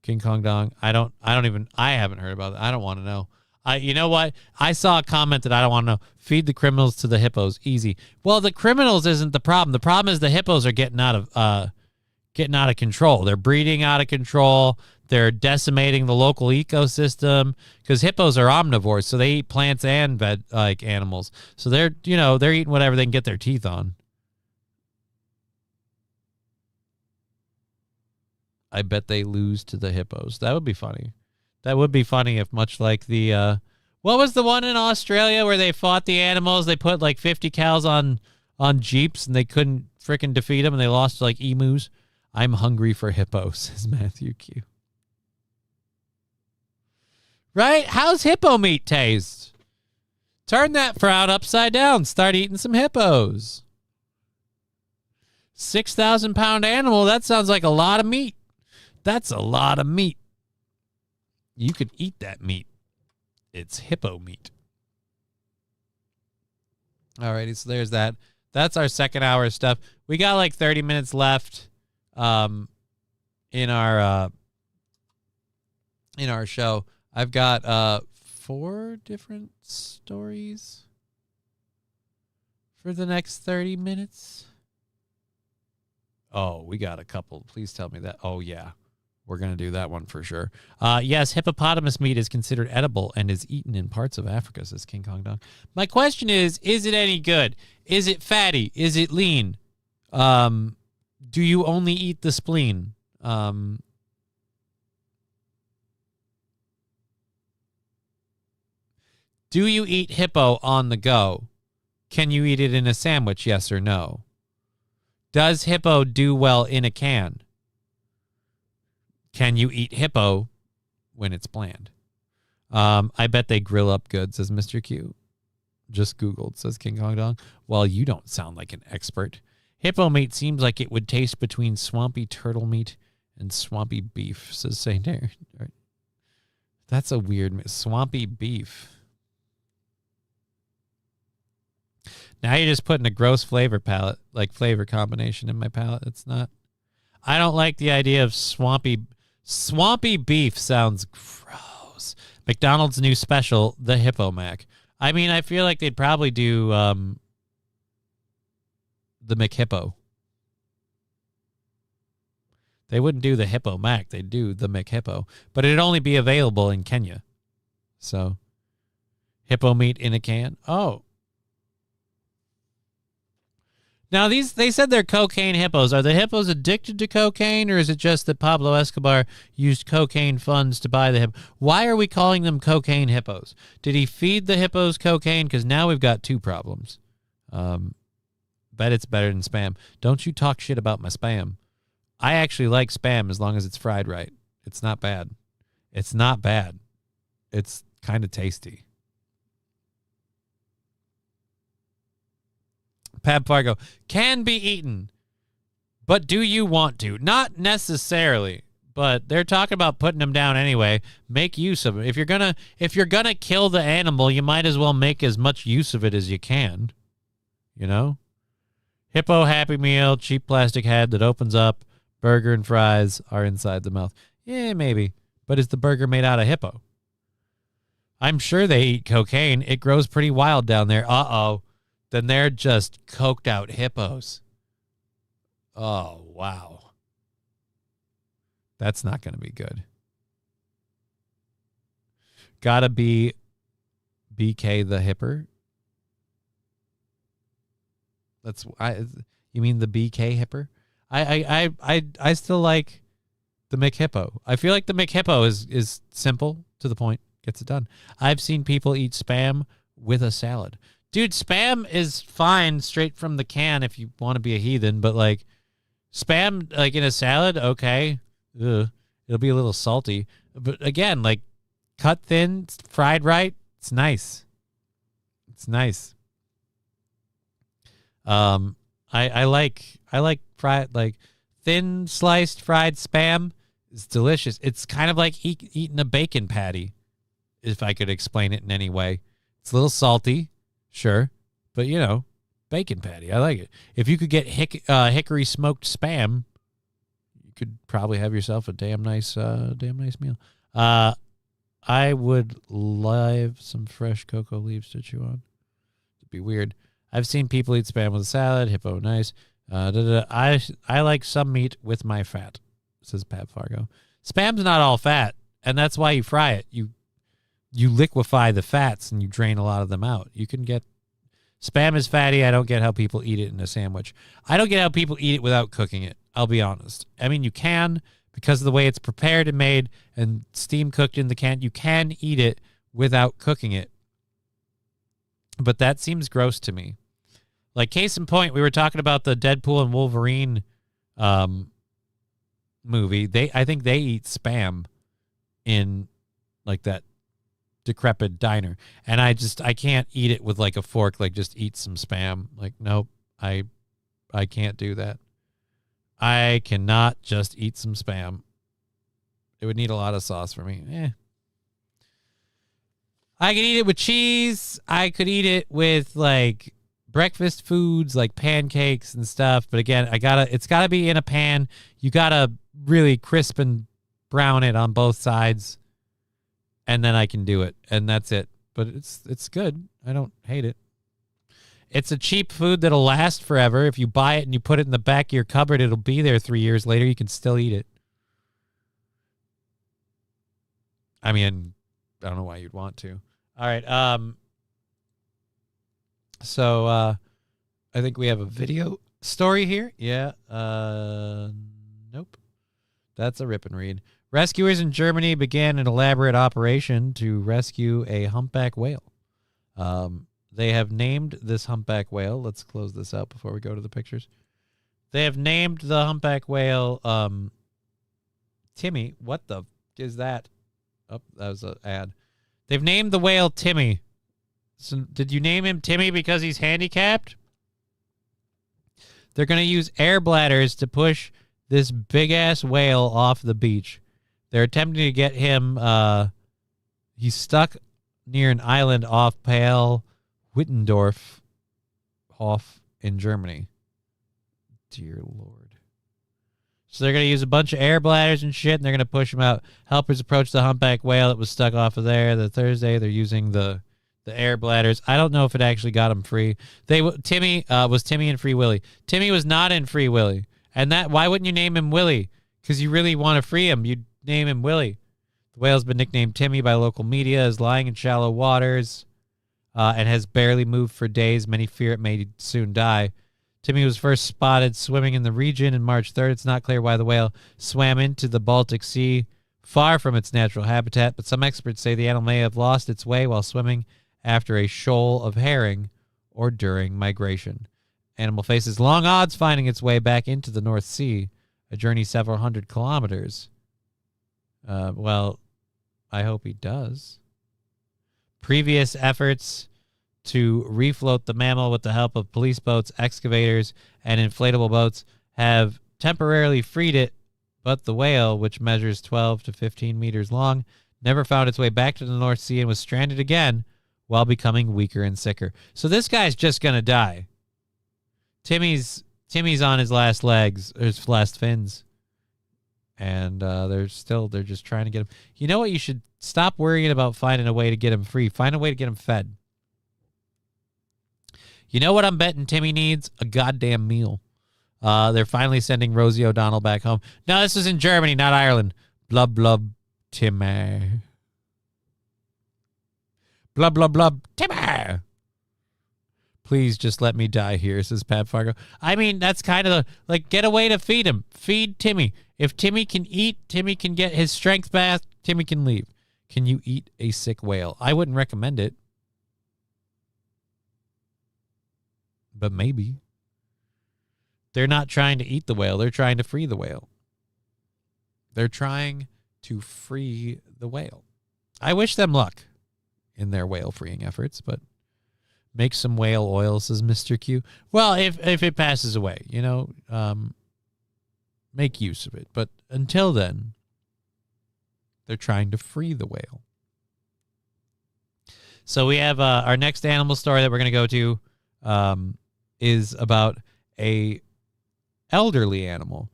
[SPEAKER 4] King Kong Dong. I haven't heard about it. I don't want to know. You know what? I saw a comment that I don't want to know. Feed the criminals to the hippos. Easy. Well, the criminals isn't the problem. The problem is the hippos are getting out of control. They're breeding out of control. They're decimating the local ecosystem because hippos are omnivores, so they eat plants and animals. So they're eating whatever they can get their teeth on. I bet they lose to the hippos. That would be funny. That would be funny if, much like the what was the one in Australia where they fought the animals? They put like 50 cows on jeeps and they couldn't freaking defeat them and they lost to like emus. I'm hungry for hippos, says Matthew Q. Right? How's hippo meat taste? Turn that frown upside down. Start eating some hippos. 6,000 pound animal. That sounds like a lot of meat. That's a lot of meat. You could eat that meat. It's hippo meat. Alrighty, so there's that. That's our second hour of stuff. We got like 30 minutes left in our show. I've got 4 different stories for the next 30 minutes. Oh, we got a couple. Please tell me that. Oh, yeah. We're going to do that one for sure. Yes, hippopotamus meat is considered edible and is eaten in parts of Africa, says King Kong Dong. My question is it any good? Is it fatty? Is it lean? Do you only eat the spleen? Do you eat hippo on the go? Can you eat it in a sandwich, yes or no? Does hippo do well in a can? Can you eat hippo when it's bland? I bet they grill up good, says Mr. Q. Just Googled, says King Kong Dong. Well, you don't sound like an expert. Hippo meat seems like it would taste between swampy turtle meat and swampy beef, says St. Aaron. That's a weird swampy beef. Now you're just putting a gross flavor combination in my palate. It's not. I don't like the idea of swampy beef. Sounds gross. McDonald's new special, the Hippo Mac. I mean, I feel like they'd probably do the McHippo. They wouldn't do the Hippo Mac. They'd do the McHippo. But it'd only be available in Kenya. So, hippo meat in a can. Oh. Now, they said they're cocaine hippos. Are the hippos addicted to cocaine, or is it just that Pablo Escobar used cocaine funds to buy the hippo? Why are we calling them cocaine hippos? Did he feed the hippos cocaine? Because now we've got 2 problems. Bet it's better than Spam. Don't you talk shit about my Spam. I actually like Spam as long as it's fried right. It's not bad. It's not bad. It's kind of tasty. Pab Fargo, can be eaten, but do you want to? Not necessarily, but they're talking about putting them down anyway. Make use of it. If you're gonna kill the animal, you might as well make as much use of it as you can. You know? Hippo Happy Meal, cheap plastic head that opens up. Burger and fries are inside the mouth. Yeah, maybe. But is the burger made out of hippo? I'm sure they eat cocaine. It grows pretty wild down there. Uh-oh. Then they're just coked out hippos. Oh, wow. That's not going to be good. Gotta be BK the Hipper. You mean the BK Hipper? I still like the McHippo. I feel like the McHippo is simple, to the point, gets it done. I've seen people eat Spam with a salad. Dude, Spam is fine straight from the can if you want to be a heathen, but like Spam like in a salad, okay. Ugh, it'll be a little salty. But again, like cut thin, fried right, it's nice. It's nice. I like fried, like thin sliced fried Spam. It's delicious. It's kind of like eating a bacon patty, if I could explain it in any way. It's a little salty, sure, but you know, bacon patty. I like it. If you could get hickory smoked Spam, you could probably have yourself a damn nice meal. I would love some fresh cocoa leaves to chew on. It'd be weird. I've seen people eat Spam with a salad. Hippo, nice. I like some meat with my fat, says Pat Fargo. Spam's not all fat, and that's why you fry it. You liquefy the fats and you drain a lot of them out. You can get Spam is fatty. I don't get how people eat it in a sandwich. I don't get how people eat it without cooking it. I'll be honest. I mean, you can because of the way it's prepared and made and steam cooked in the can. You can eat it without cooking it. But that seems gross to me. Like, case in point, we were talking about the Deadpool and Wolverine movie. I think they eat Spam in like that decrepit diner. And I can't eat it with like a fork, like just eat some Spam. Like, nope, I can't do that. I cannot just eat some Spam. It would need a lot of sauce for me. I could eat it with cheese. I could eat it with like breakfast foods like pancakes and stuff. But again, it's gotta be in a pan. You gotta really crisp and brown it on both sides. And then I can do it. And that's it. But it's good. I don't hate it. It's a cheap food that'll last forever. If you buy it and you put it in the back of your cupboard, it'll be there 3 years later. You can still eat it. I mean, I don't know why you'd want to. All right. So I think we have a video story here. Yeah. Nope. That's a rip and read. Rescuers in Germany began an elaborate operation to rescue a humpback whale. They have named this humpback whale. Let's close this out before we go to the pictures. They have named the humpback whale Timmy. What the is that? Oh, that was an ad. They've named the whale Timmy. So did you name him Timmy because he's handicapped? They're going to use air bladders to push this big-ass whale off the beach. They're attempting to get him. He's stuck near an island off Pale Wittendorf Hof in Germany. Dear Lord. So they're going to use a bunch of air bladders and shit, and they're going to push him out. Helpers approach the humpback whale that was stuck off of there. The Thursday, they're using the air bladders. I don't know if it actually got him free. Timmy was Timmy in Free Willy. Timmy was not in Free Willy. And why wouldn't you name him Willy? Because you really want to free him. You'd name him Willy. The whale's been nicknamed Timmy by local media, is lying in shallow waters and has barely moved for days. Many fear it may soon die. Timmy was first spotted swimming in the region on March 3rd. It's not clear why the whale swam into the Baltic Sea, far from its natural habitat, but some experts say the animal may have lost its way while swimming after a shoal of herring or during migration. Animal faces long odds finding its way back into the North Sea, a journey several hundred kilometers. Well, I hope he does. Previous efforts to refloat the mammal with the help of police boats, excavators, and inflatable boats have temporarily freed it, But the whale, which measures 12 to 15 meters long, never found its way back to the North Sea and was stranded again while becoming weaker and sicker. So this guy's just going to die. Timmy's on his last legs, or his last fins. And they're just trying to get him. You know what? You should stop worrying about finding a way to get him free. Find a way to get him fed. You know what I'm betting Timmy needs? A goddamn meal. They're finally sending Rosie O'Donnell back home. No, this was in Germany, not Ireland. Blub, blub, Timmy. Blub, blub, blub, Timmy. Please just let me die here, says Pat Fargo. I mean, that's kind of like, get a way to feed him. Feed Timmy. If Timmy can eat, Timmy can get his strength back, Timmy can leave. Can you eat a sick whale? I wouldn't recommend it. But maybe. They're not trying to eat the whale. They're trying to free the whale. They're trying to free the whale. I wish them luck in their whale freeing efforts, but make some whale oil, says Mr. Q. Well, if it passes away, make use of it. But until then, they're trying to free the whale. So we have our next animal story that we're going to go to is about a elderly animal.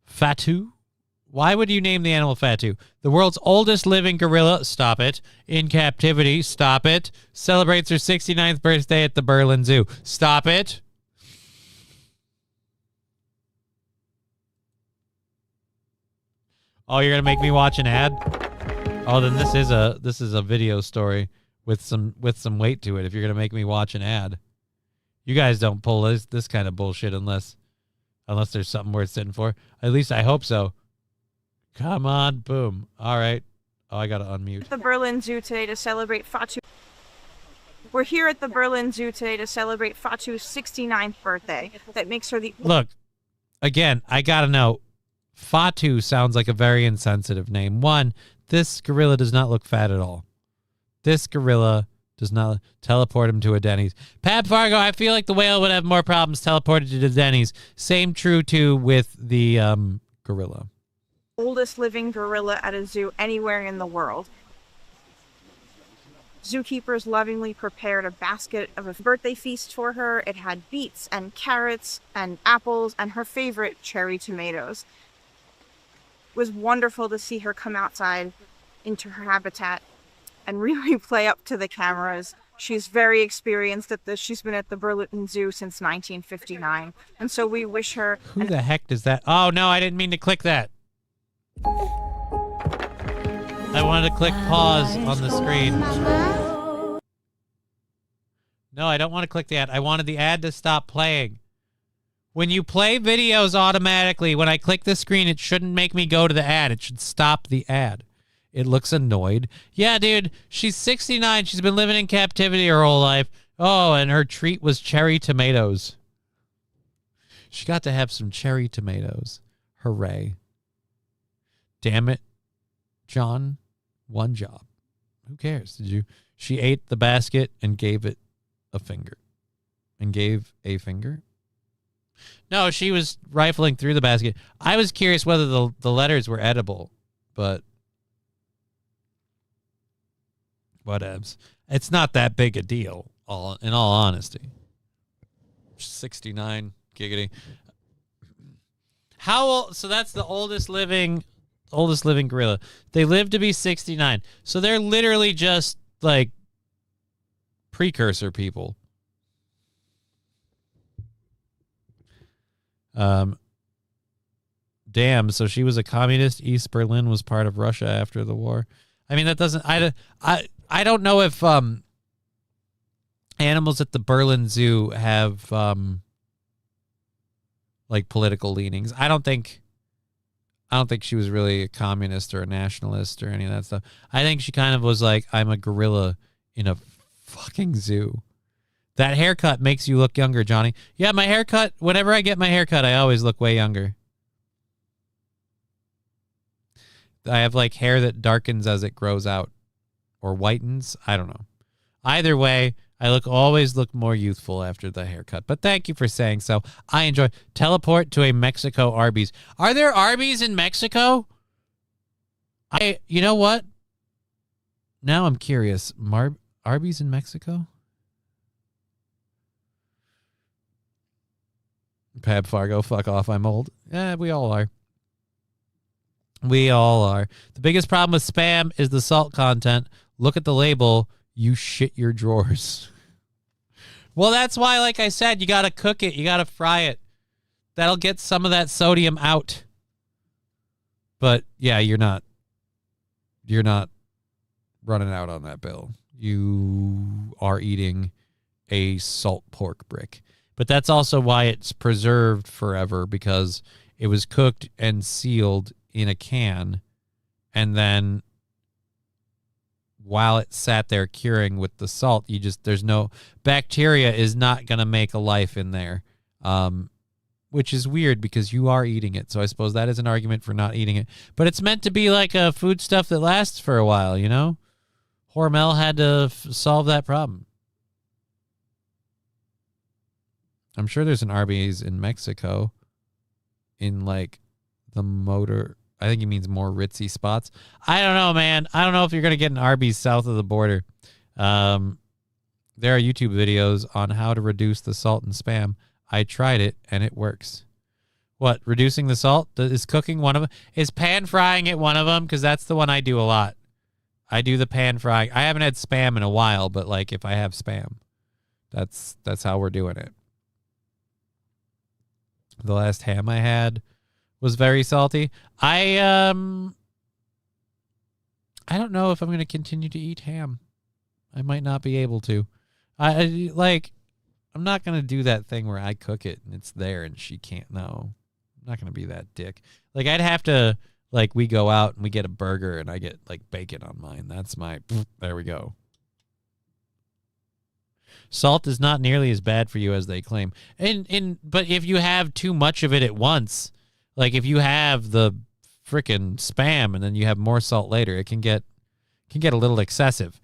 [SPEAKER 4] Fatu? Why would you name the animal Fatu? The world's oldest living gorilla, stop it, in captivity, stop it, celebrates her 69th birthday at the Berlin Zoo. Stop it. Oh, you're going to make me watch an ad? Oh, then this is a video story with some weight to it if you're going to make me watch an ad. You guys don't pull this kind of bullshit unless there's something worth sitting for. At least I hope so. Come on, boom. All right. Oh, I got to unmute.
[SPEAKER 6] The Berlin Zoo today to celebrate Fatu. We're here at the Berlin Zoo today to celebrate Fatu's 69th birthday. That makes her the...
[SPEAKER 4] Look, again, I got to know. Fatu sounds like a very insensitive name. One, this gorilla does not look fat at all. This gorilla does not teleport him to a Denny's. Pat Fargo, I feel like the whale would have more problems teleported to the Denny's. Same true, too, with the gorilla.
[SPEAKER 6] Oldest living gorilla at a zoo anywhere in the world. Zookeepers lovingly prepared a basket of a birthday feast for her. It had beets and carrots and apples and her favorite cherry tomatoes. It was wonderful to see her come outside into her habitat and really play up to the cameras. She's very experienced at this. She's been at the Berlin Zoo since 1959. And so we wish her...
[SPEAKER 4] Who the heck does that? Oh, no, I didn't mean to click that. I wanted to click pause on the screen. No, I don't want to click the ad. I wanted the ad to stop playing. When you play videos automatically, when I click the screen, it shouldn't make me go to the ad. It should stop the ad. It looks annoyed. Yeah, dude, she's 69. She's been living in captivity her whole life. Oh, and her treat was cherry tomatoes. She got to have some cherry tomatoes. Hooray. Damn it, John. One job. Who cares? She ate the basket and gave it a finger. And gave a finger? No, she was rifling through the basket. I was curious whether the letters were edible, but whatevs. It's not that big a deal, in all honesty. 69, giggity. How old? So that's the oldest living gorilla. They live to be 69. So they're literally just like precursor people. Damn, so she was a communist. East Berlin was part of Russia after the war. I mean, that doesn't... I don't know if animals at the Berlin Zoo have like political leanings. I don't think she was really a communist or a nationalist or any of that stuff. I think she kind of was like, I'm a gorilla in a fucking zoo. That haircut makes you look younger, Johnny. Yeah, my haircut, whenever I get my haircut, I always look way younger. I have like hair that darkens as it grows out or whitens. I don't know. Either way, I always look more youthful after the haircut. But thank you for saying so. I enjoy. Teleport to a Mexico Arby's. Are there Arby's in Mexico? You know what? Now I'm curious. Arby's in Mexico? Pab Fargo, fuck off, I'm old. We all are. We all are. The biggest problem with Spam is the salt content. Look at the label. You shit your drawers. Well, that's why, like I said, you got to cook it. You got to fry it. That'll get some of that sodium out. But, yeah, you're not running out on that bill. You are eating a salt pork brick. But that's also why it's preserved forever, because it was cooked and sealed in a can, and then while it sat there curing with the salt, there's no bacteria is not going to make a life in there, which is weird because you are eating it. So I suppose that is an argument for not eating it. But it's meant to be like a foodstuff that lasts for a while, you know? Hormel had to solve that problem. I'm sure there's an Arby's in Mexico in like the motor. I think he means more ritzy spots. I don't know, man. I don't know if you're going to get an Arby's south of the border. There are YouTube videos on how to reduce the salt in Spam. I tried it and it works. What? Reducing the salt? Is cooking one of them? Is pan frying it one of them? Because that's the one I do a lot. I do the pan frying. I haven't had Spam in a while, but like if I have Spam, that's how we're doing it. The last ham I had was very salty. I don't know if I'm going to continue to eat ham. I might not be able to. I'm not going to do that thing where I cook it and it's there and she can't. No, I'm not going to be that dick. Like I'd have to, like we go out and we get a burger and I get like bacon on mine. That's my, there we go. Salt is not nearly as bad for you as they claim. But if you have too much of it at once, like if you have the frickin' Spam and then you have more salt later, it can get a little excessive.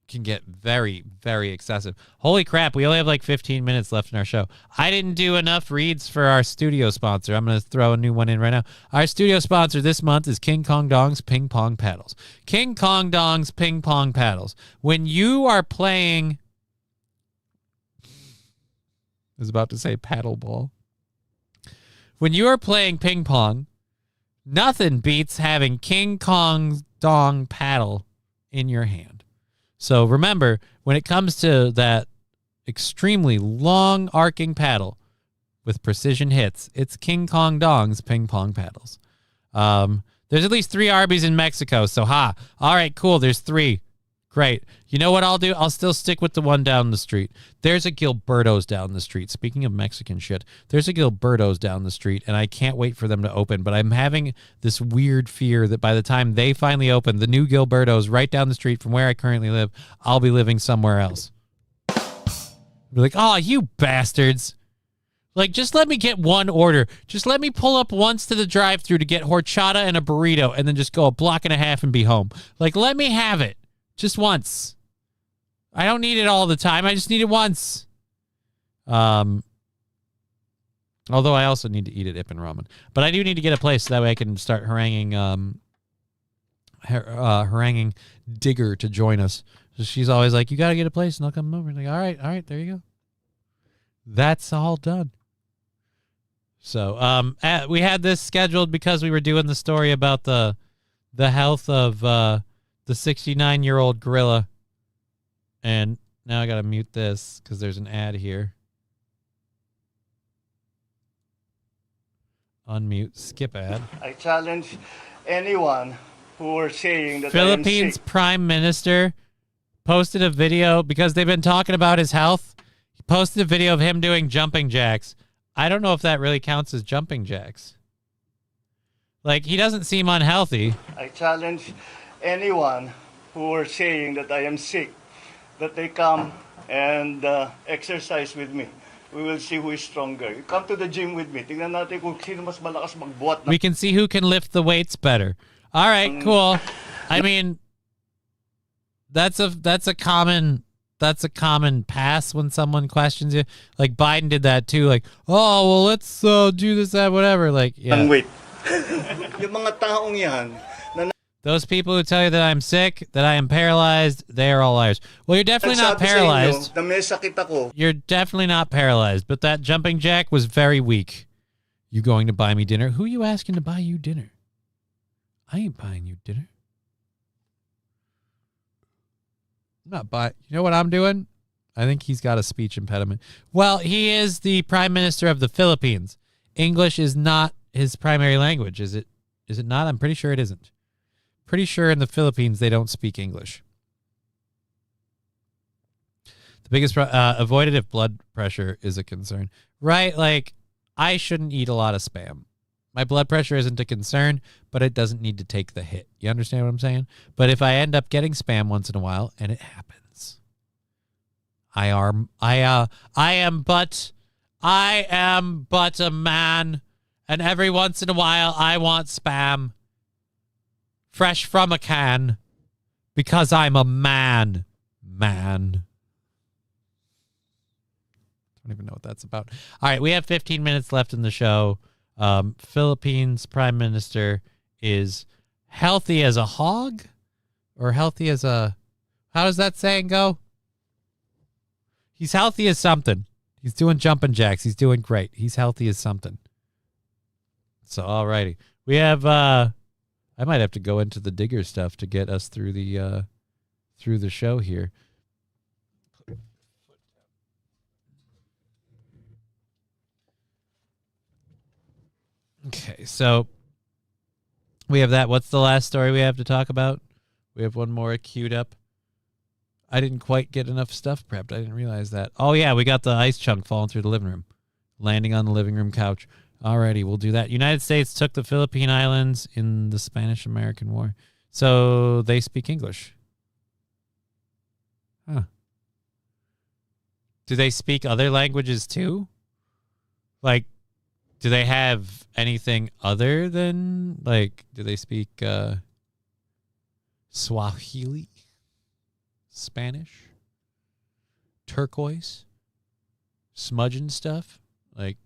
[SPEAKER 4] Can get very, very excessive. Holy crap, we only have like 15 minutes left in our show. I didn't do enough reads for our studio sponsor. I'm going to throw a new one in right now. Our studio sponsor this month is King Kong Dong's Ping Pong Paddles. King Kong Dong's Ping Pong Paddles. When you are playing... I was about to say paddle ball. When you are playing ping pong, nothing beats having King Kong Dong paddle in your hand. So remember, when it comes to that extremely long arcing paddle with precision hits, it's King Kong Dong's ping pong paddles. There's at least 3 Arby's in Mexico, so all right, cool, there's 3. Great. You know what I'll do? I'll still stick with the one down the street. There's a Gilberto's down the street. Speaking of Mexican shit, there's a Gilberto's down the street, and I can't wait for them to open. But I'm having this weird fear that by the time they finally open, the new Gilberto's right down the street from where I currently live, I'll be living somewhere else. Be like, oh, you bastards. Like, just let me get one order. Just let me pull up once to the drive-thru to get horchata and a burrito and then just go a block and a half and be home. Like, let me have it. Just once. I don't need it all the time. I just need it once. Although I also need to eat at Ippen Ramen. But I do need to get a place so that way I can start haranguing Digger to join us. So she's always like, you got to get a place and I'll come over. And I'm like, all right, there you go. That's all done. So we had this scheduled because we were doing the story about the health of the 69-year-old gorilla. And now I got to mute this because there's an ad here. Unmute, skip ad.
[SPEAKER 9] I challenge anyone who are saying that
[SPEAKER 4] Philippines Prime Minister posted a video because they've been talking about his health. He posted a video of him doing jumping jacks. I don't know if that really counts as jumping jacks. Like, he doesn't seem unhealthy.
[SPEAKER 9] I challenge anyone who are saying that I am sick, that they come and exercise with me. We will see who is stronger. You come to the gym with me. Tingnan natin kung sino mas malakas magbuhat.
[SPEAKER 4] We can see who can lift the weights better. All right, cool. I mean, that's a common that's a common pass when someone questions you. Like Biden did that too. Like, oh well, let's do this, that, whatever. Like, yeah.
[SPEAKER 9] Wait. Yung mga taong yan,
[SPEAKER 4] Those people who tell you that I'm sick, that I am paralyzed, they are all liars. Well, you're definitely not
[SPEAKER 9] nagsabi sa
[SPEAKER 4] paralyzed.
[SPEAKER 9] inyo na may sakit ako.
[SPEAKER 4] You're definitely not paralyzed, but that jumping jack was very weak. You going to buy me dinner? Who are you asking to buy you dinner? I ain't buying you dinner. I'm not buying. You know what I'm doing? I think he's got a speech impediment. Well, he is the prime minister of the Philippines. English is not his primary language, is it? Is it not? I'm pretty sure it isn't. Pretty sure in the Philippines they don't speak English. The biggest avoided if blood pressure is a concern. Right? Like, I shouldn't eat a lot of Spam. My blood pressure isn't a concern, but it doesn't need to take the hit. You understand what I'm saying? But if I end up getting Spam once in a while, and it happens, I am but a man, and every once in a while I want Spam. Fresh from a can, because I'm a man. Man. I don't even know what that's about. All right, we have 15 minutes left in the show. Philippines Prime Minister is healthy as a hog? Or healthy as a... How does that saying go? He's healthy as something. He's doing jumping jacks. He's doing great. He's healthy as something. So, all righty. We have... I might have to go into the digger stuff to get us through the show here. Okay, so we have that. What's the last story we have to talk about? We have one more queued up. I didn't quite get enough stuff prepped. I didn't realize that. Oh, yeah, we got the ice chunk falling through the living room, landing on the living room couch. Alrighty, we'll do that. United States took the Philippine Islands in the Spanish-American War. So they speak English. Huh. Do they speak other languages too? Like, do they have anything other than, like, do they speak Swahili? Spanish? Turquoise? Smudging stuff? Like,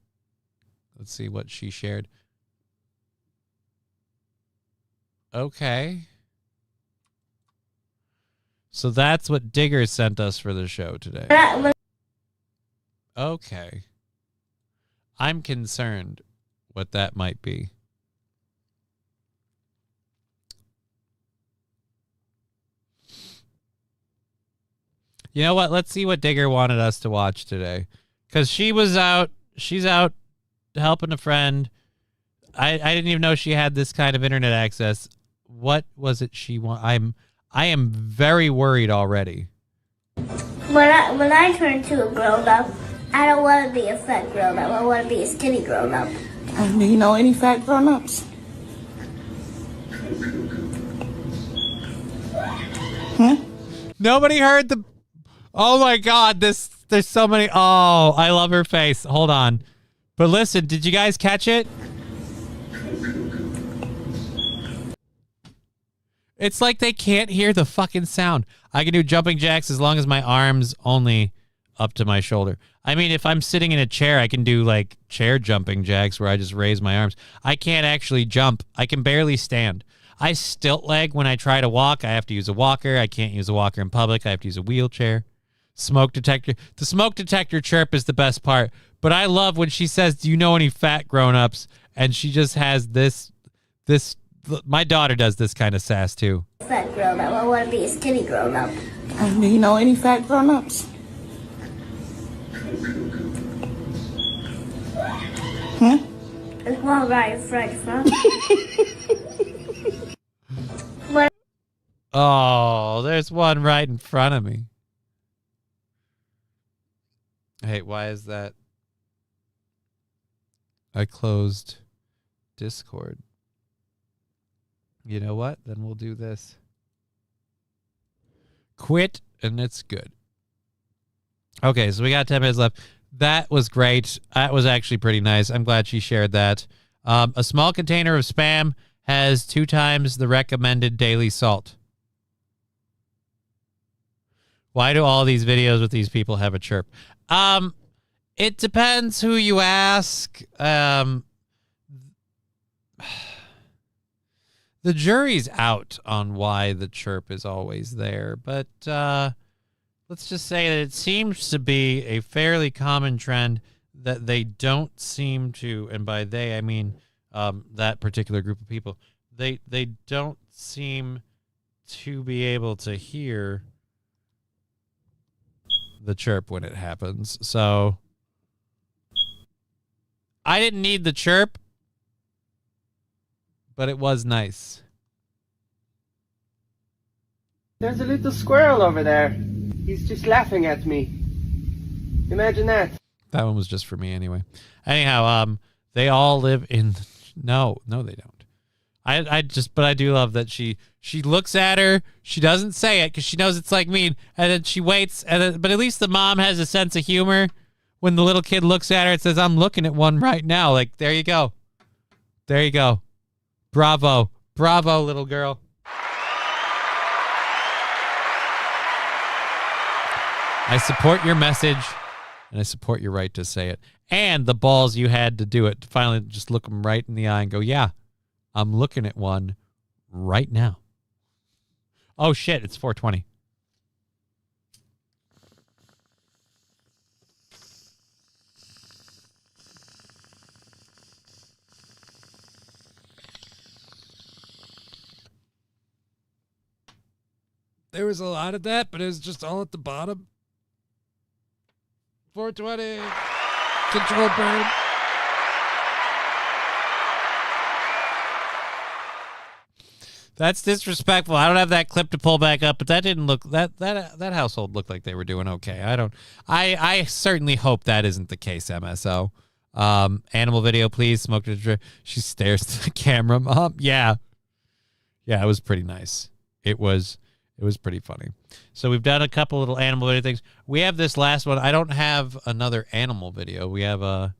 [SPEAKER 4] let's see what she shared. Okay. So that's what Digger sent us for the show today. Okay. I'm concerned what that might be. You know what? Let's see what Digger wanted us to watch today. Because she's out helping a friend. I didn't even know she had this kind of internet access. What was it she want? I am very worried already.
[SPEAKER 7] When I turn to a grown up, I don't want to be a fat grown up. I want to be a skinny grown up.
[SPEAKER 10] Do you know any fat grown ups?
[SPEAKER 4] Nobody heard the. Oh my God! There's so many. Oh, I love her face. Hold on. But listen, did you guys catch it? It's like they can't hear the fucking sound. I can do jumping jacks as long as my arm's only up to my shoulder. I mean, if I'm sitting in a chair, I can do like chair jumping jacks where I just raise my arms. I can't actually jump. I can barely stand. I stilt leg when I try to walk. I have to use a walker. I can't use a walker in public. I have to use a wheelchair. Smoke detector. The smoke detector chirp is the best part. But I love when she says, do you know any fat grown-ups? And she just has this. My daughter does this kind of sass too.
[SPEAKER 7] Fat grown up. I want to be a skinny grown up.
[SPEAKER 10] Do you know any fat grown ups?
[SPEAKER 7] There's one right in front.
[SPEAKER 4] Oh, there's one right in front of me. Hey, why is that? I closed Discord. You know what? Then we'll do this. Quit, and it's good. Okay, so we got 10 minutes left. That was great. That was actually pretty nice. I'm glad she shared that. A small container of Spam has 2 times the recommended daily salt. Why do all these videos with these people have a chirp? It depends who you ask. The jury's out on why the chirp is always there, but let's just say that it seems to be a fairly common trend that they don't seem to, and by they I mean that particular group of people, they don't seem to be able to hear the chirp when it happens. So I didn't need the chirp, but it was nice.
[SPEAKER 12] There's a little squirrel over there. He's just laughing at me. Imagine that.
[SPEAKER 4] That one was just for me anyway. Anyhow, they all live in no, they don't. But I do love that she looks at her, she doesn't say it because she knows it's like mean, and then she waits, but at least the mom has a sense of humor. When the little kid looks at her, it says, "I'm looking at one right now." Like, there you go. There you go. Bravo. Bravo, little girl. I support your message, and I support your right to say it. And the balls you had to do it, to finally just look them right in the eye and go, yeah, I'm looking at one right now. Oh, shit, it's 4:20. There was a lot of that, but it was just all at the bottom. 4:20. Control burn. That's disrespectful. I don't have that clip to pull back up, but that didn't look that household looked like they were doing okay. I certainly hope that isn't the case, MSO. Animal video, please. Smoke. She stares to the camera. Yeah, it was pretty nice. It was pretty funny. So we've done a couple little animal video things. We have this last one. I don't have another animal video. We have a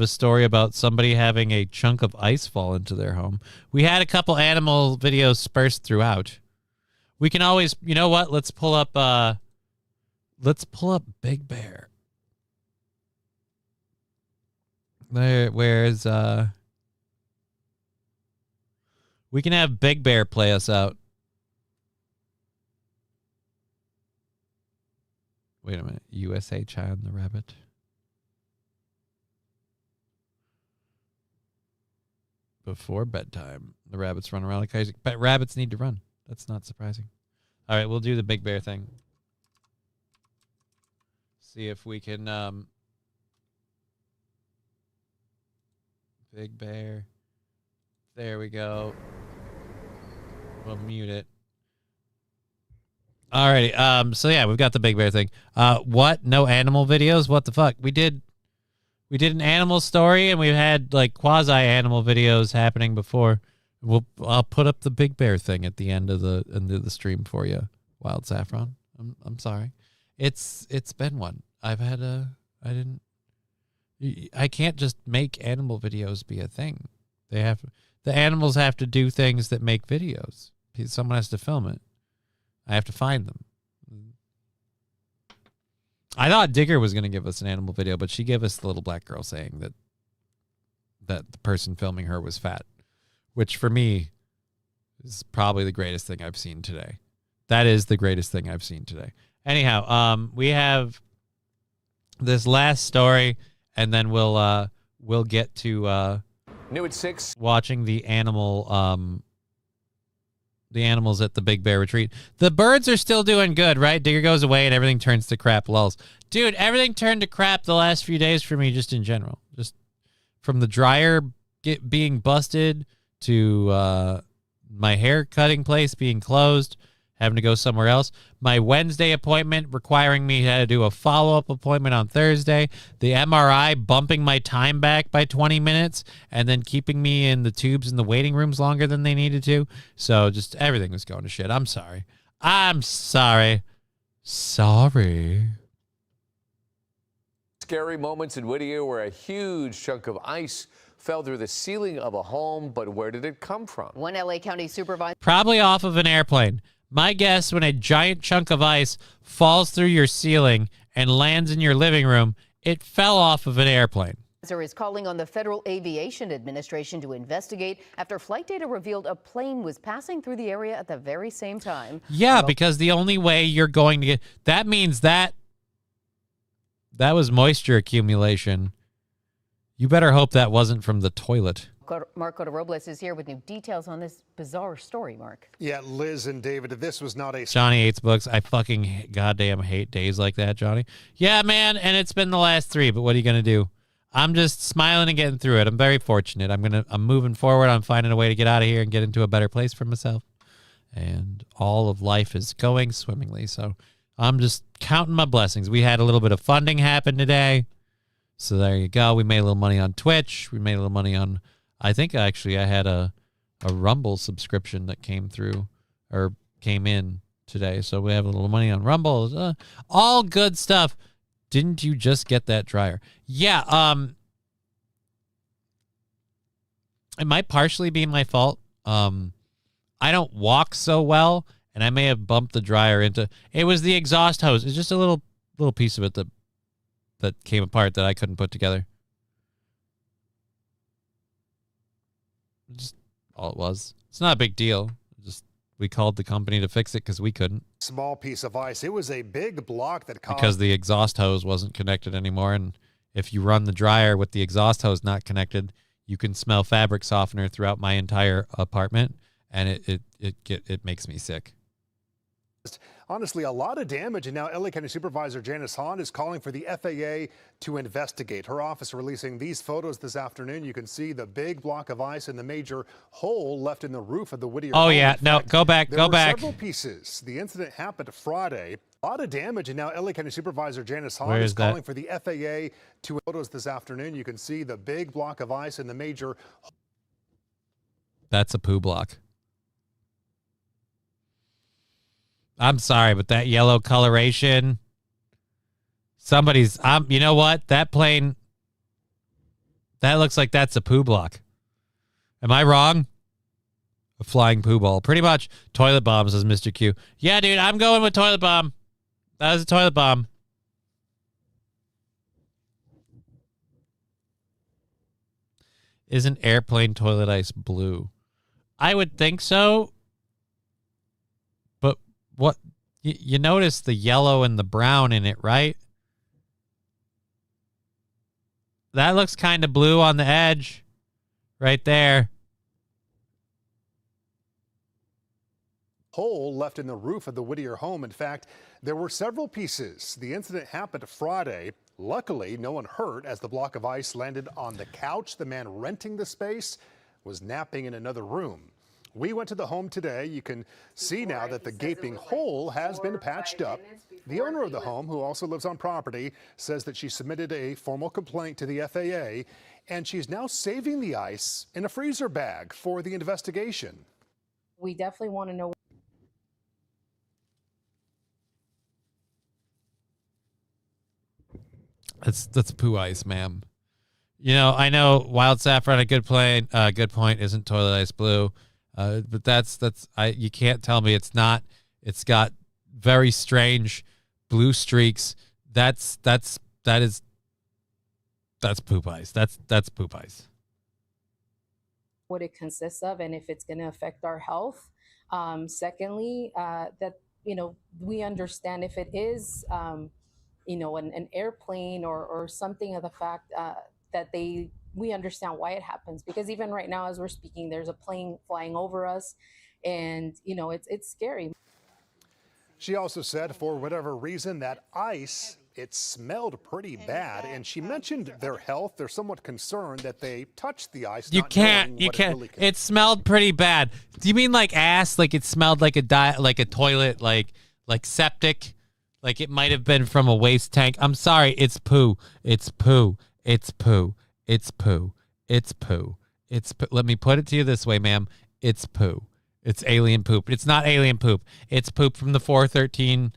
[SPEAKER 4] story about somebody having a chunk of ice fall into their home. We had a couple animal videos dispersed throughout. We can always, you know what? Let's pull up Big Bear. Where's we can have Big Bear play us out. Wait a minute. USA Child and the Rabbit. Before bedtime, the rabbits run around like crazy. But rabbits need to run. That's not surprising. All right, we'll do the Big Bear thing. See if we can... Big Bear. There we go. We'll mute it. Alrighty, so yeah, we've got the Big Bear thing. What? No animal videos? What the fuck? We did an animal story, and we've had like quasi-animal videos happening before. I'll put up the Big Bear thing at the end of the stream for you, Wild Saffron. I'm sorry. It's been one. I can't just make animal videos be a thing. The animals have to do things that make videos. Someone has to film it. I have to find them. I thought Digger was going to give us an animal video, but she gave us the little black girl saying that the person filming her was fat, which for me is probably the greatest thing I've seen today. That is the greatest thing I've seen today. Anyhow, we have this last story, and then we'll get to
[SPEAKER 14] New at 6.
[SPEAKER 4] Watching the animals at the Big Bear retreat. The birds are still doing good, right? Digger goes away and everything turns to crap. Lulz. Dude, everything turned to crap the last few days for me, just in general. Just from the dryer being busted to my hair cutting place being closed, having to go somewhere else. My Wednesday appointment requiring me to do a follow-up appointment on Thursday. The MRI bumping my time back by 20 minutes and then keeping me in the tubes in the waiting rooms longer than they needed to. So just everything was going to shit. I'm sorry. Sorry.
[SPEAKER 14] Scary moments in Whittier where a huge chunk of ice fell through the ceiling of a home, but where did it come from?
[SPEAKER 23] One LA County supervisor.
[SPEAKER 4] Probably off of an airplane. My guess, when a giant chunk of ice falls through your ceiling and lands in your living room, it fell off of an airplane.
[SPEAKER 13] Is calling on the Federal Aviation Administration to investigate after flight data revealed a plane was passing through the area at the very same time.
[SPEAKER 4] Yeah, because the only way you're going to get that means that was moisture accumulation. You better hope that wasn't from the toilet.
[SPEAKER 13] Mark Cota-Robles is here with new details on this bizarre story, Mark.
[SPEAKER 17] Yeah, Liz and David, this was not a...
[SPEAKER 4] Johnny hates books. I fucking goddamn hate days like that, Johnny. Yeah, man, and it's been the last 3, but what are you going to do? I'm just smiling and getting through it. I'm very fortunate. I'm moving forward. I'm finding a way to get out of here and get into a better place for myself. And all of life is going swimmingly. So I'm just counting my blessings. We had a little bit of funding happen today. So there you go. We made a little money on Twitch. We made a little money on... I think actually I had a Rumble subscription that came through or came in today. So we have a little money on Rumble. All good stuff. Didn't you just get that dryer? Yeah. It might partially be my fault. I don't walk so well, and I may have bumped the dryer into... It was the exhaust hose. It's just a little piece of it that came apart that I couldn't put together. Just all it was. It's not a big deal. Just we called the company to fix it because we couldn't.
[SPEAKER 17] Small piece of ice. It was a big block that caused...
[SPEAKER 4] Because the exhaust hose wasn't connected anymore, and if you run the dryer with the exhaust hose not connected, you can smell fabric softener throughout my entire apartment, and it makes me sick.
[SPEAKER 17] Honestly, a lot of damage, and now LA County Supervisor Janice Hahn is calling for the FAA to investigate. Her office releasing these photos this afternoon. You can see the big block of ice and the major hole left in the roof of the Whittier home.
[SPEAKER 4] Yeah, no, go back,
[SPEAKER 17] there were several pieces. The incident happened Friday. A lot of damage, and now LA County Supervisor Janice Hahn is calling for the FAA to photos this afternoon. You can see the big block of ice and the major...
[SPEAKER 4] That's a poo block. I'm sorry, but that yellow coloration, somebody's, you know what? That plane, that looks like that's a poo block. Am I wrong? A flying poo ball. Pretty much. Toilet bomb, says Mr. Q. Yeah, dude, I'm going with toilet bomb. That was a toilet bomb. Isn't airplane toilet ice blue? I would think so. What you notice the yellow and the brown in it, right? That looks kind of blue on the edge right there.
[SPEAKER 17] Hole left in the roof of the Whittier home. In fact, there were several pieces. The incident happened Friday. Luckily, no one hurt as the block of ice landed on the couch. The man renting the space was napping in another room. We went to the home today. You can see now that the gaping hole has been patched up. The owner of the home, who also lives on property, says that she submitted a formal complaint to the FAA, and she's now saving the ice in a freezer bag for the investigation.
[SPEAKER 23] We definitely want to know.
[SPEAKER 4] That's poo ice, ma'am. You know, I know Wild Saffron, a good point, isn't toilet ice blue. But that's you can't tell me it's not. It's got very strange blue streaks. That's poop ice. That's poop ice.
[SPEAKER 23] What it consists of and if it's going to affect our health. Secondly, that we understand if it is an airplane or something of the fact that we understand why it happens, because even right now as we're speaking, there's a plane flying over us, and it's scary.
[SPEAKER 17] She also said for whatever reason that ice, it smelled pretty bad, and she mentioned their health. They're somewhat concerned that they touched the ice.
[SPEAKER 4] You can't. It smelled pretty bad. Do you mean like ass? Like it smelled like a toilet, like septic, like it might have been from a waste tank? I'm sorry. It's poo. It's poo. It's poo. It's poo. It's poo. It's poo. Let me put it to you this way, ma'am. It's poo. It's alien poop. It's not alien poop. It's poop from the 413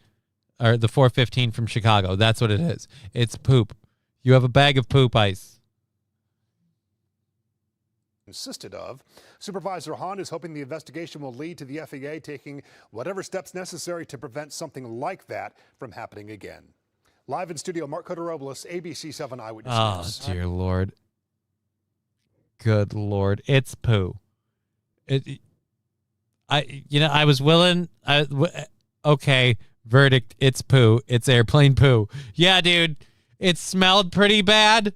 [SPEAKER 4] or the 415 from Chicago. That's what it is. It's poop. You have a bag of poop ice.
[SPEAKER 17] consisted of. Supervisor Hahn is hoping the investigation will lead to the FAA taking whatever steps necessary to prevent something like that from happening again. Live in studio, Mark Cotorobulos, ABC 7 Eyewitness News.
[SPEAKER 4] Oh, dear Lord. Good Lord. It's poo. I was willing. Okay, verdict. It's poo. It's airplane poo. Yeah, dude. It smelled pretty bad.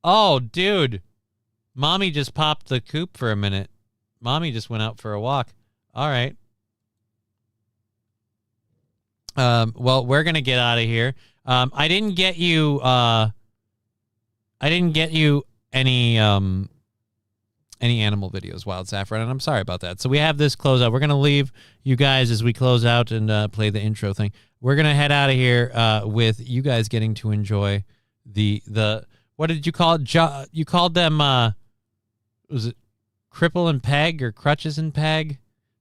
[SPEAKER 4] Oh, dude. Mommy just popped the coop for a minute. Mommy just went out for a walk. All right. Well, we're going to get out of here. I didn't get you any animal videos, Wild Saffron, and I'm sorry about that. So we have this closeout. We're going to leave you guys as we close out and play the intro thing. We're going to head out of here with you guys getting to enjoy the what did you call it? You called them, was it Cripple and Peg or Crutches and Peg?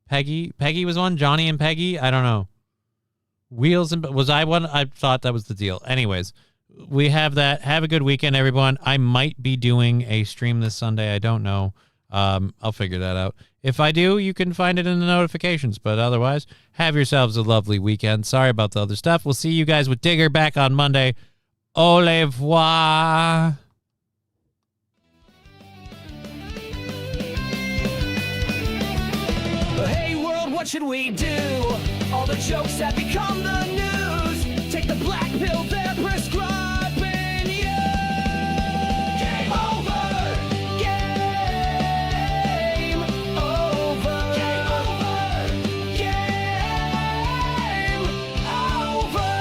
[SPEAKER 4] Peggy was one? Johnny and Peggy? I don't know. Wheels and was I one? I thought that was the deal. Anyways, we have that. Have a good weekend, everyone. I might be doing a stream this Sunday. I don't know. I'll figure that out. If I do, you can find it in the notifications. But otherwise, have yourselves a lovely weekend. Sorry about the other stuff. We'll see you guys with Digger back on Monday. Au revoir.
[SPEAKER 15] Hey world, what should we do? All the jokes have become the news. Take the black pill they're prescribing you. Game over. Game over. Game over. Game over.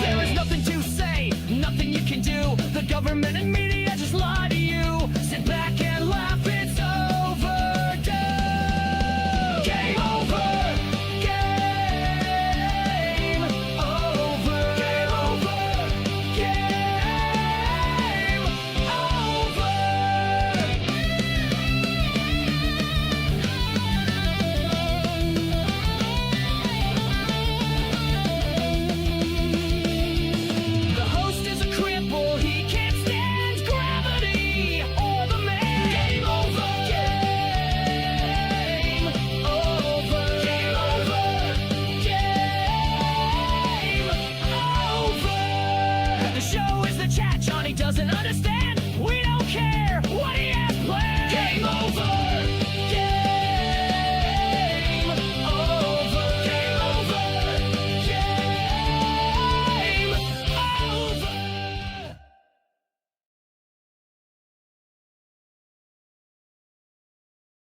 [SPEAKER 15] There is nothing to say, nothing you can do. The government and media just lie to you. Sit back and laugh, it's overdue. Game over. Game over. Game over. Game over. The host is a cripple, he can't stand gravity or the man. Game over. Game over. Game over. Game over. The show is the chat, Johnny doesn't understand.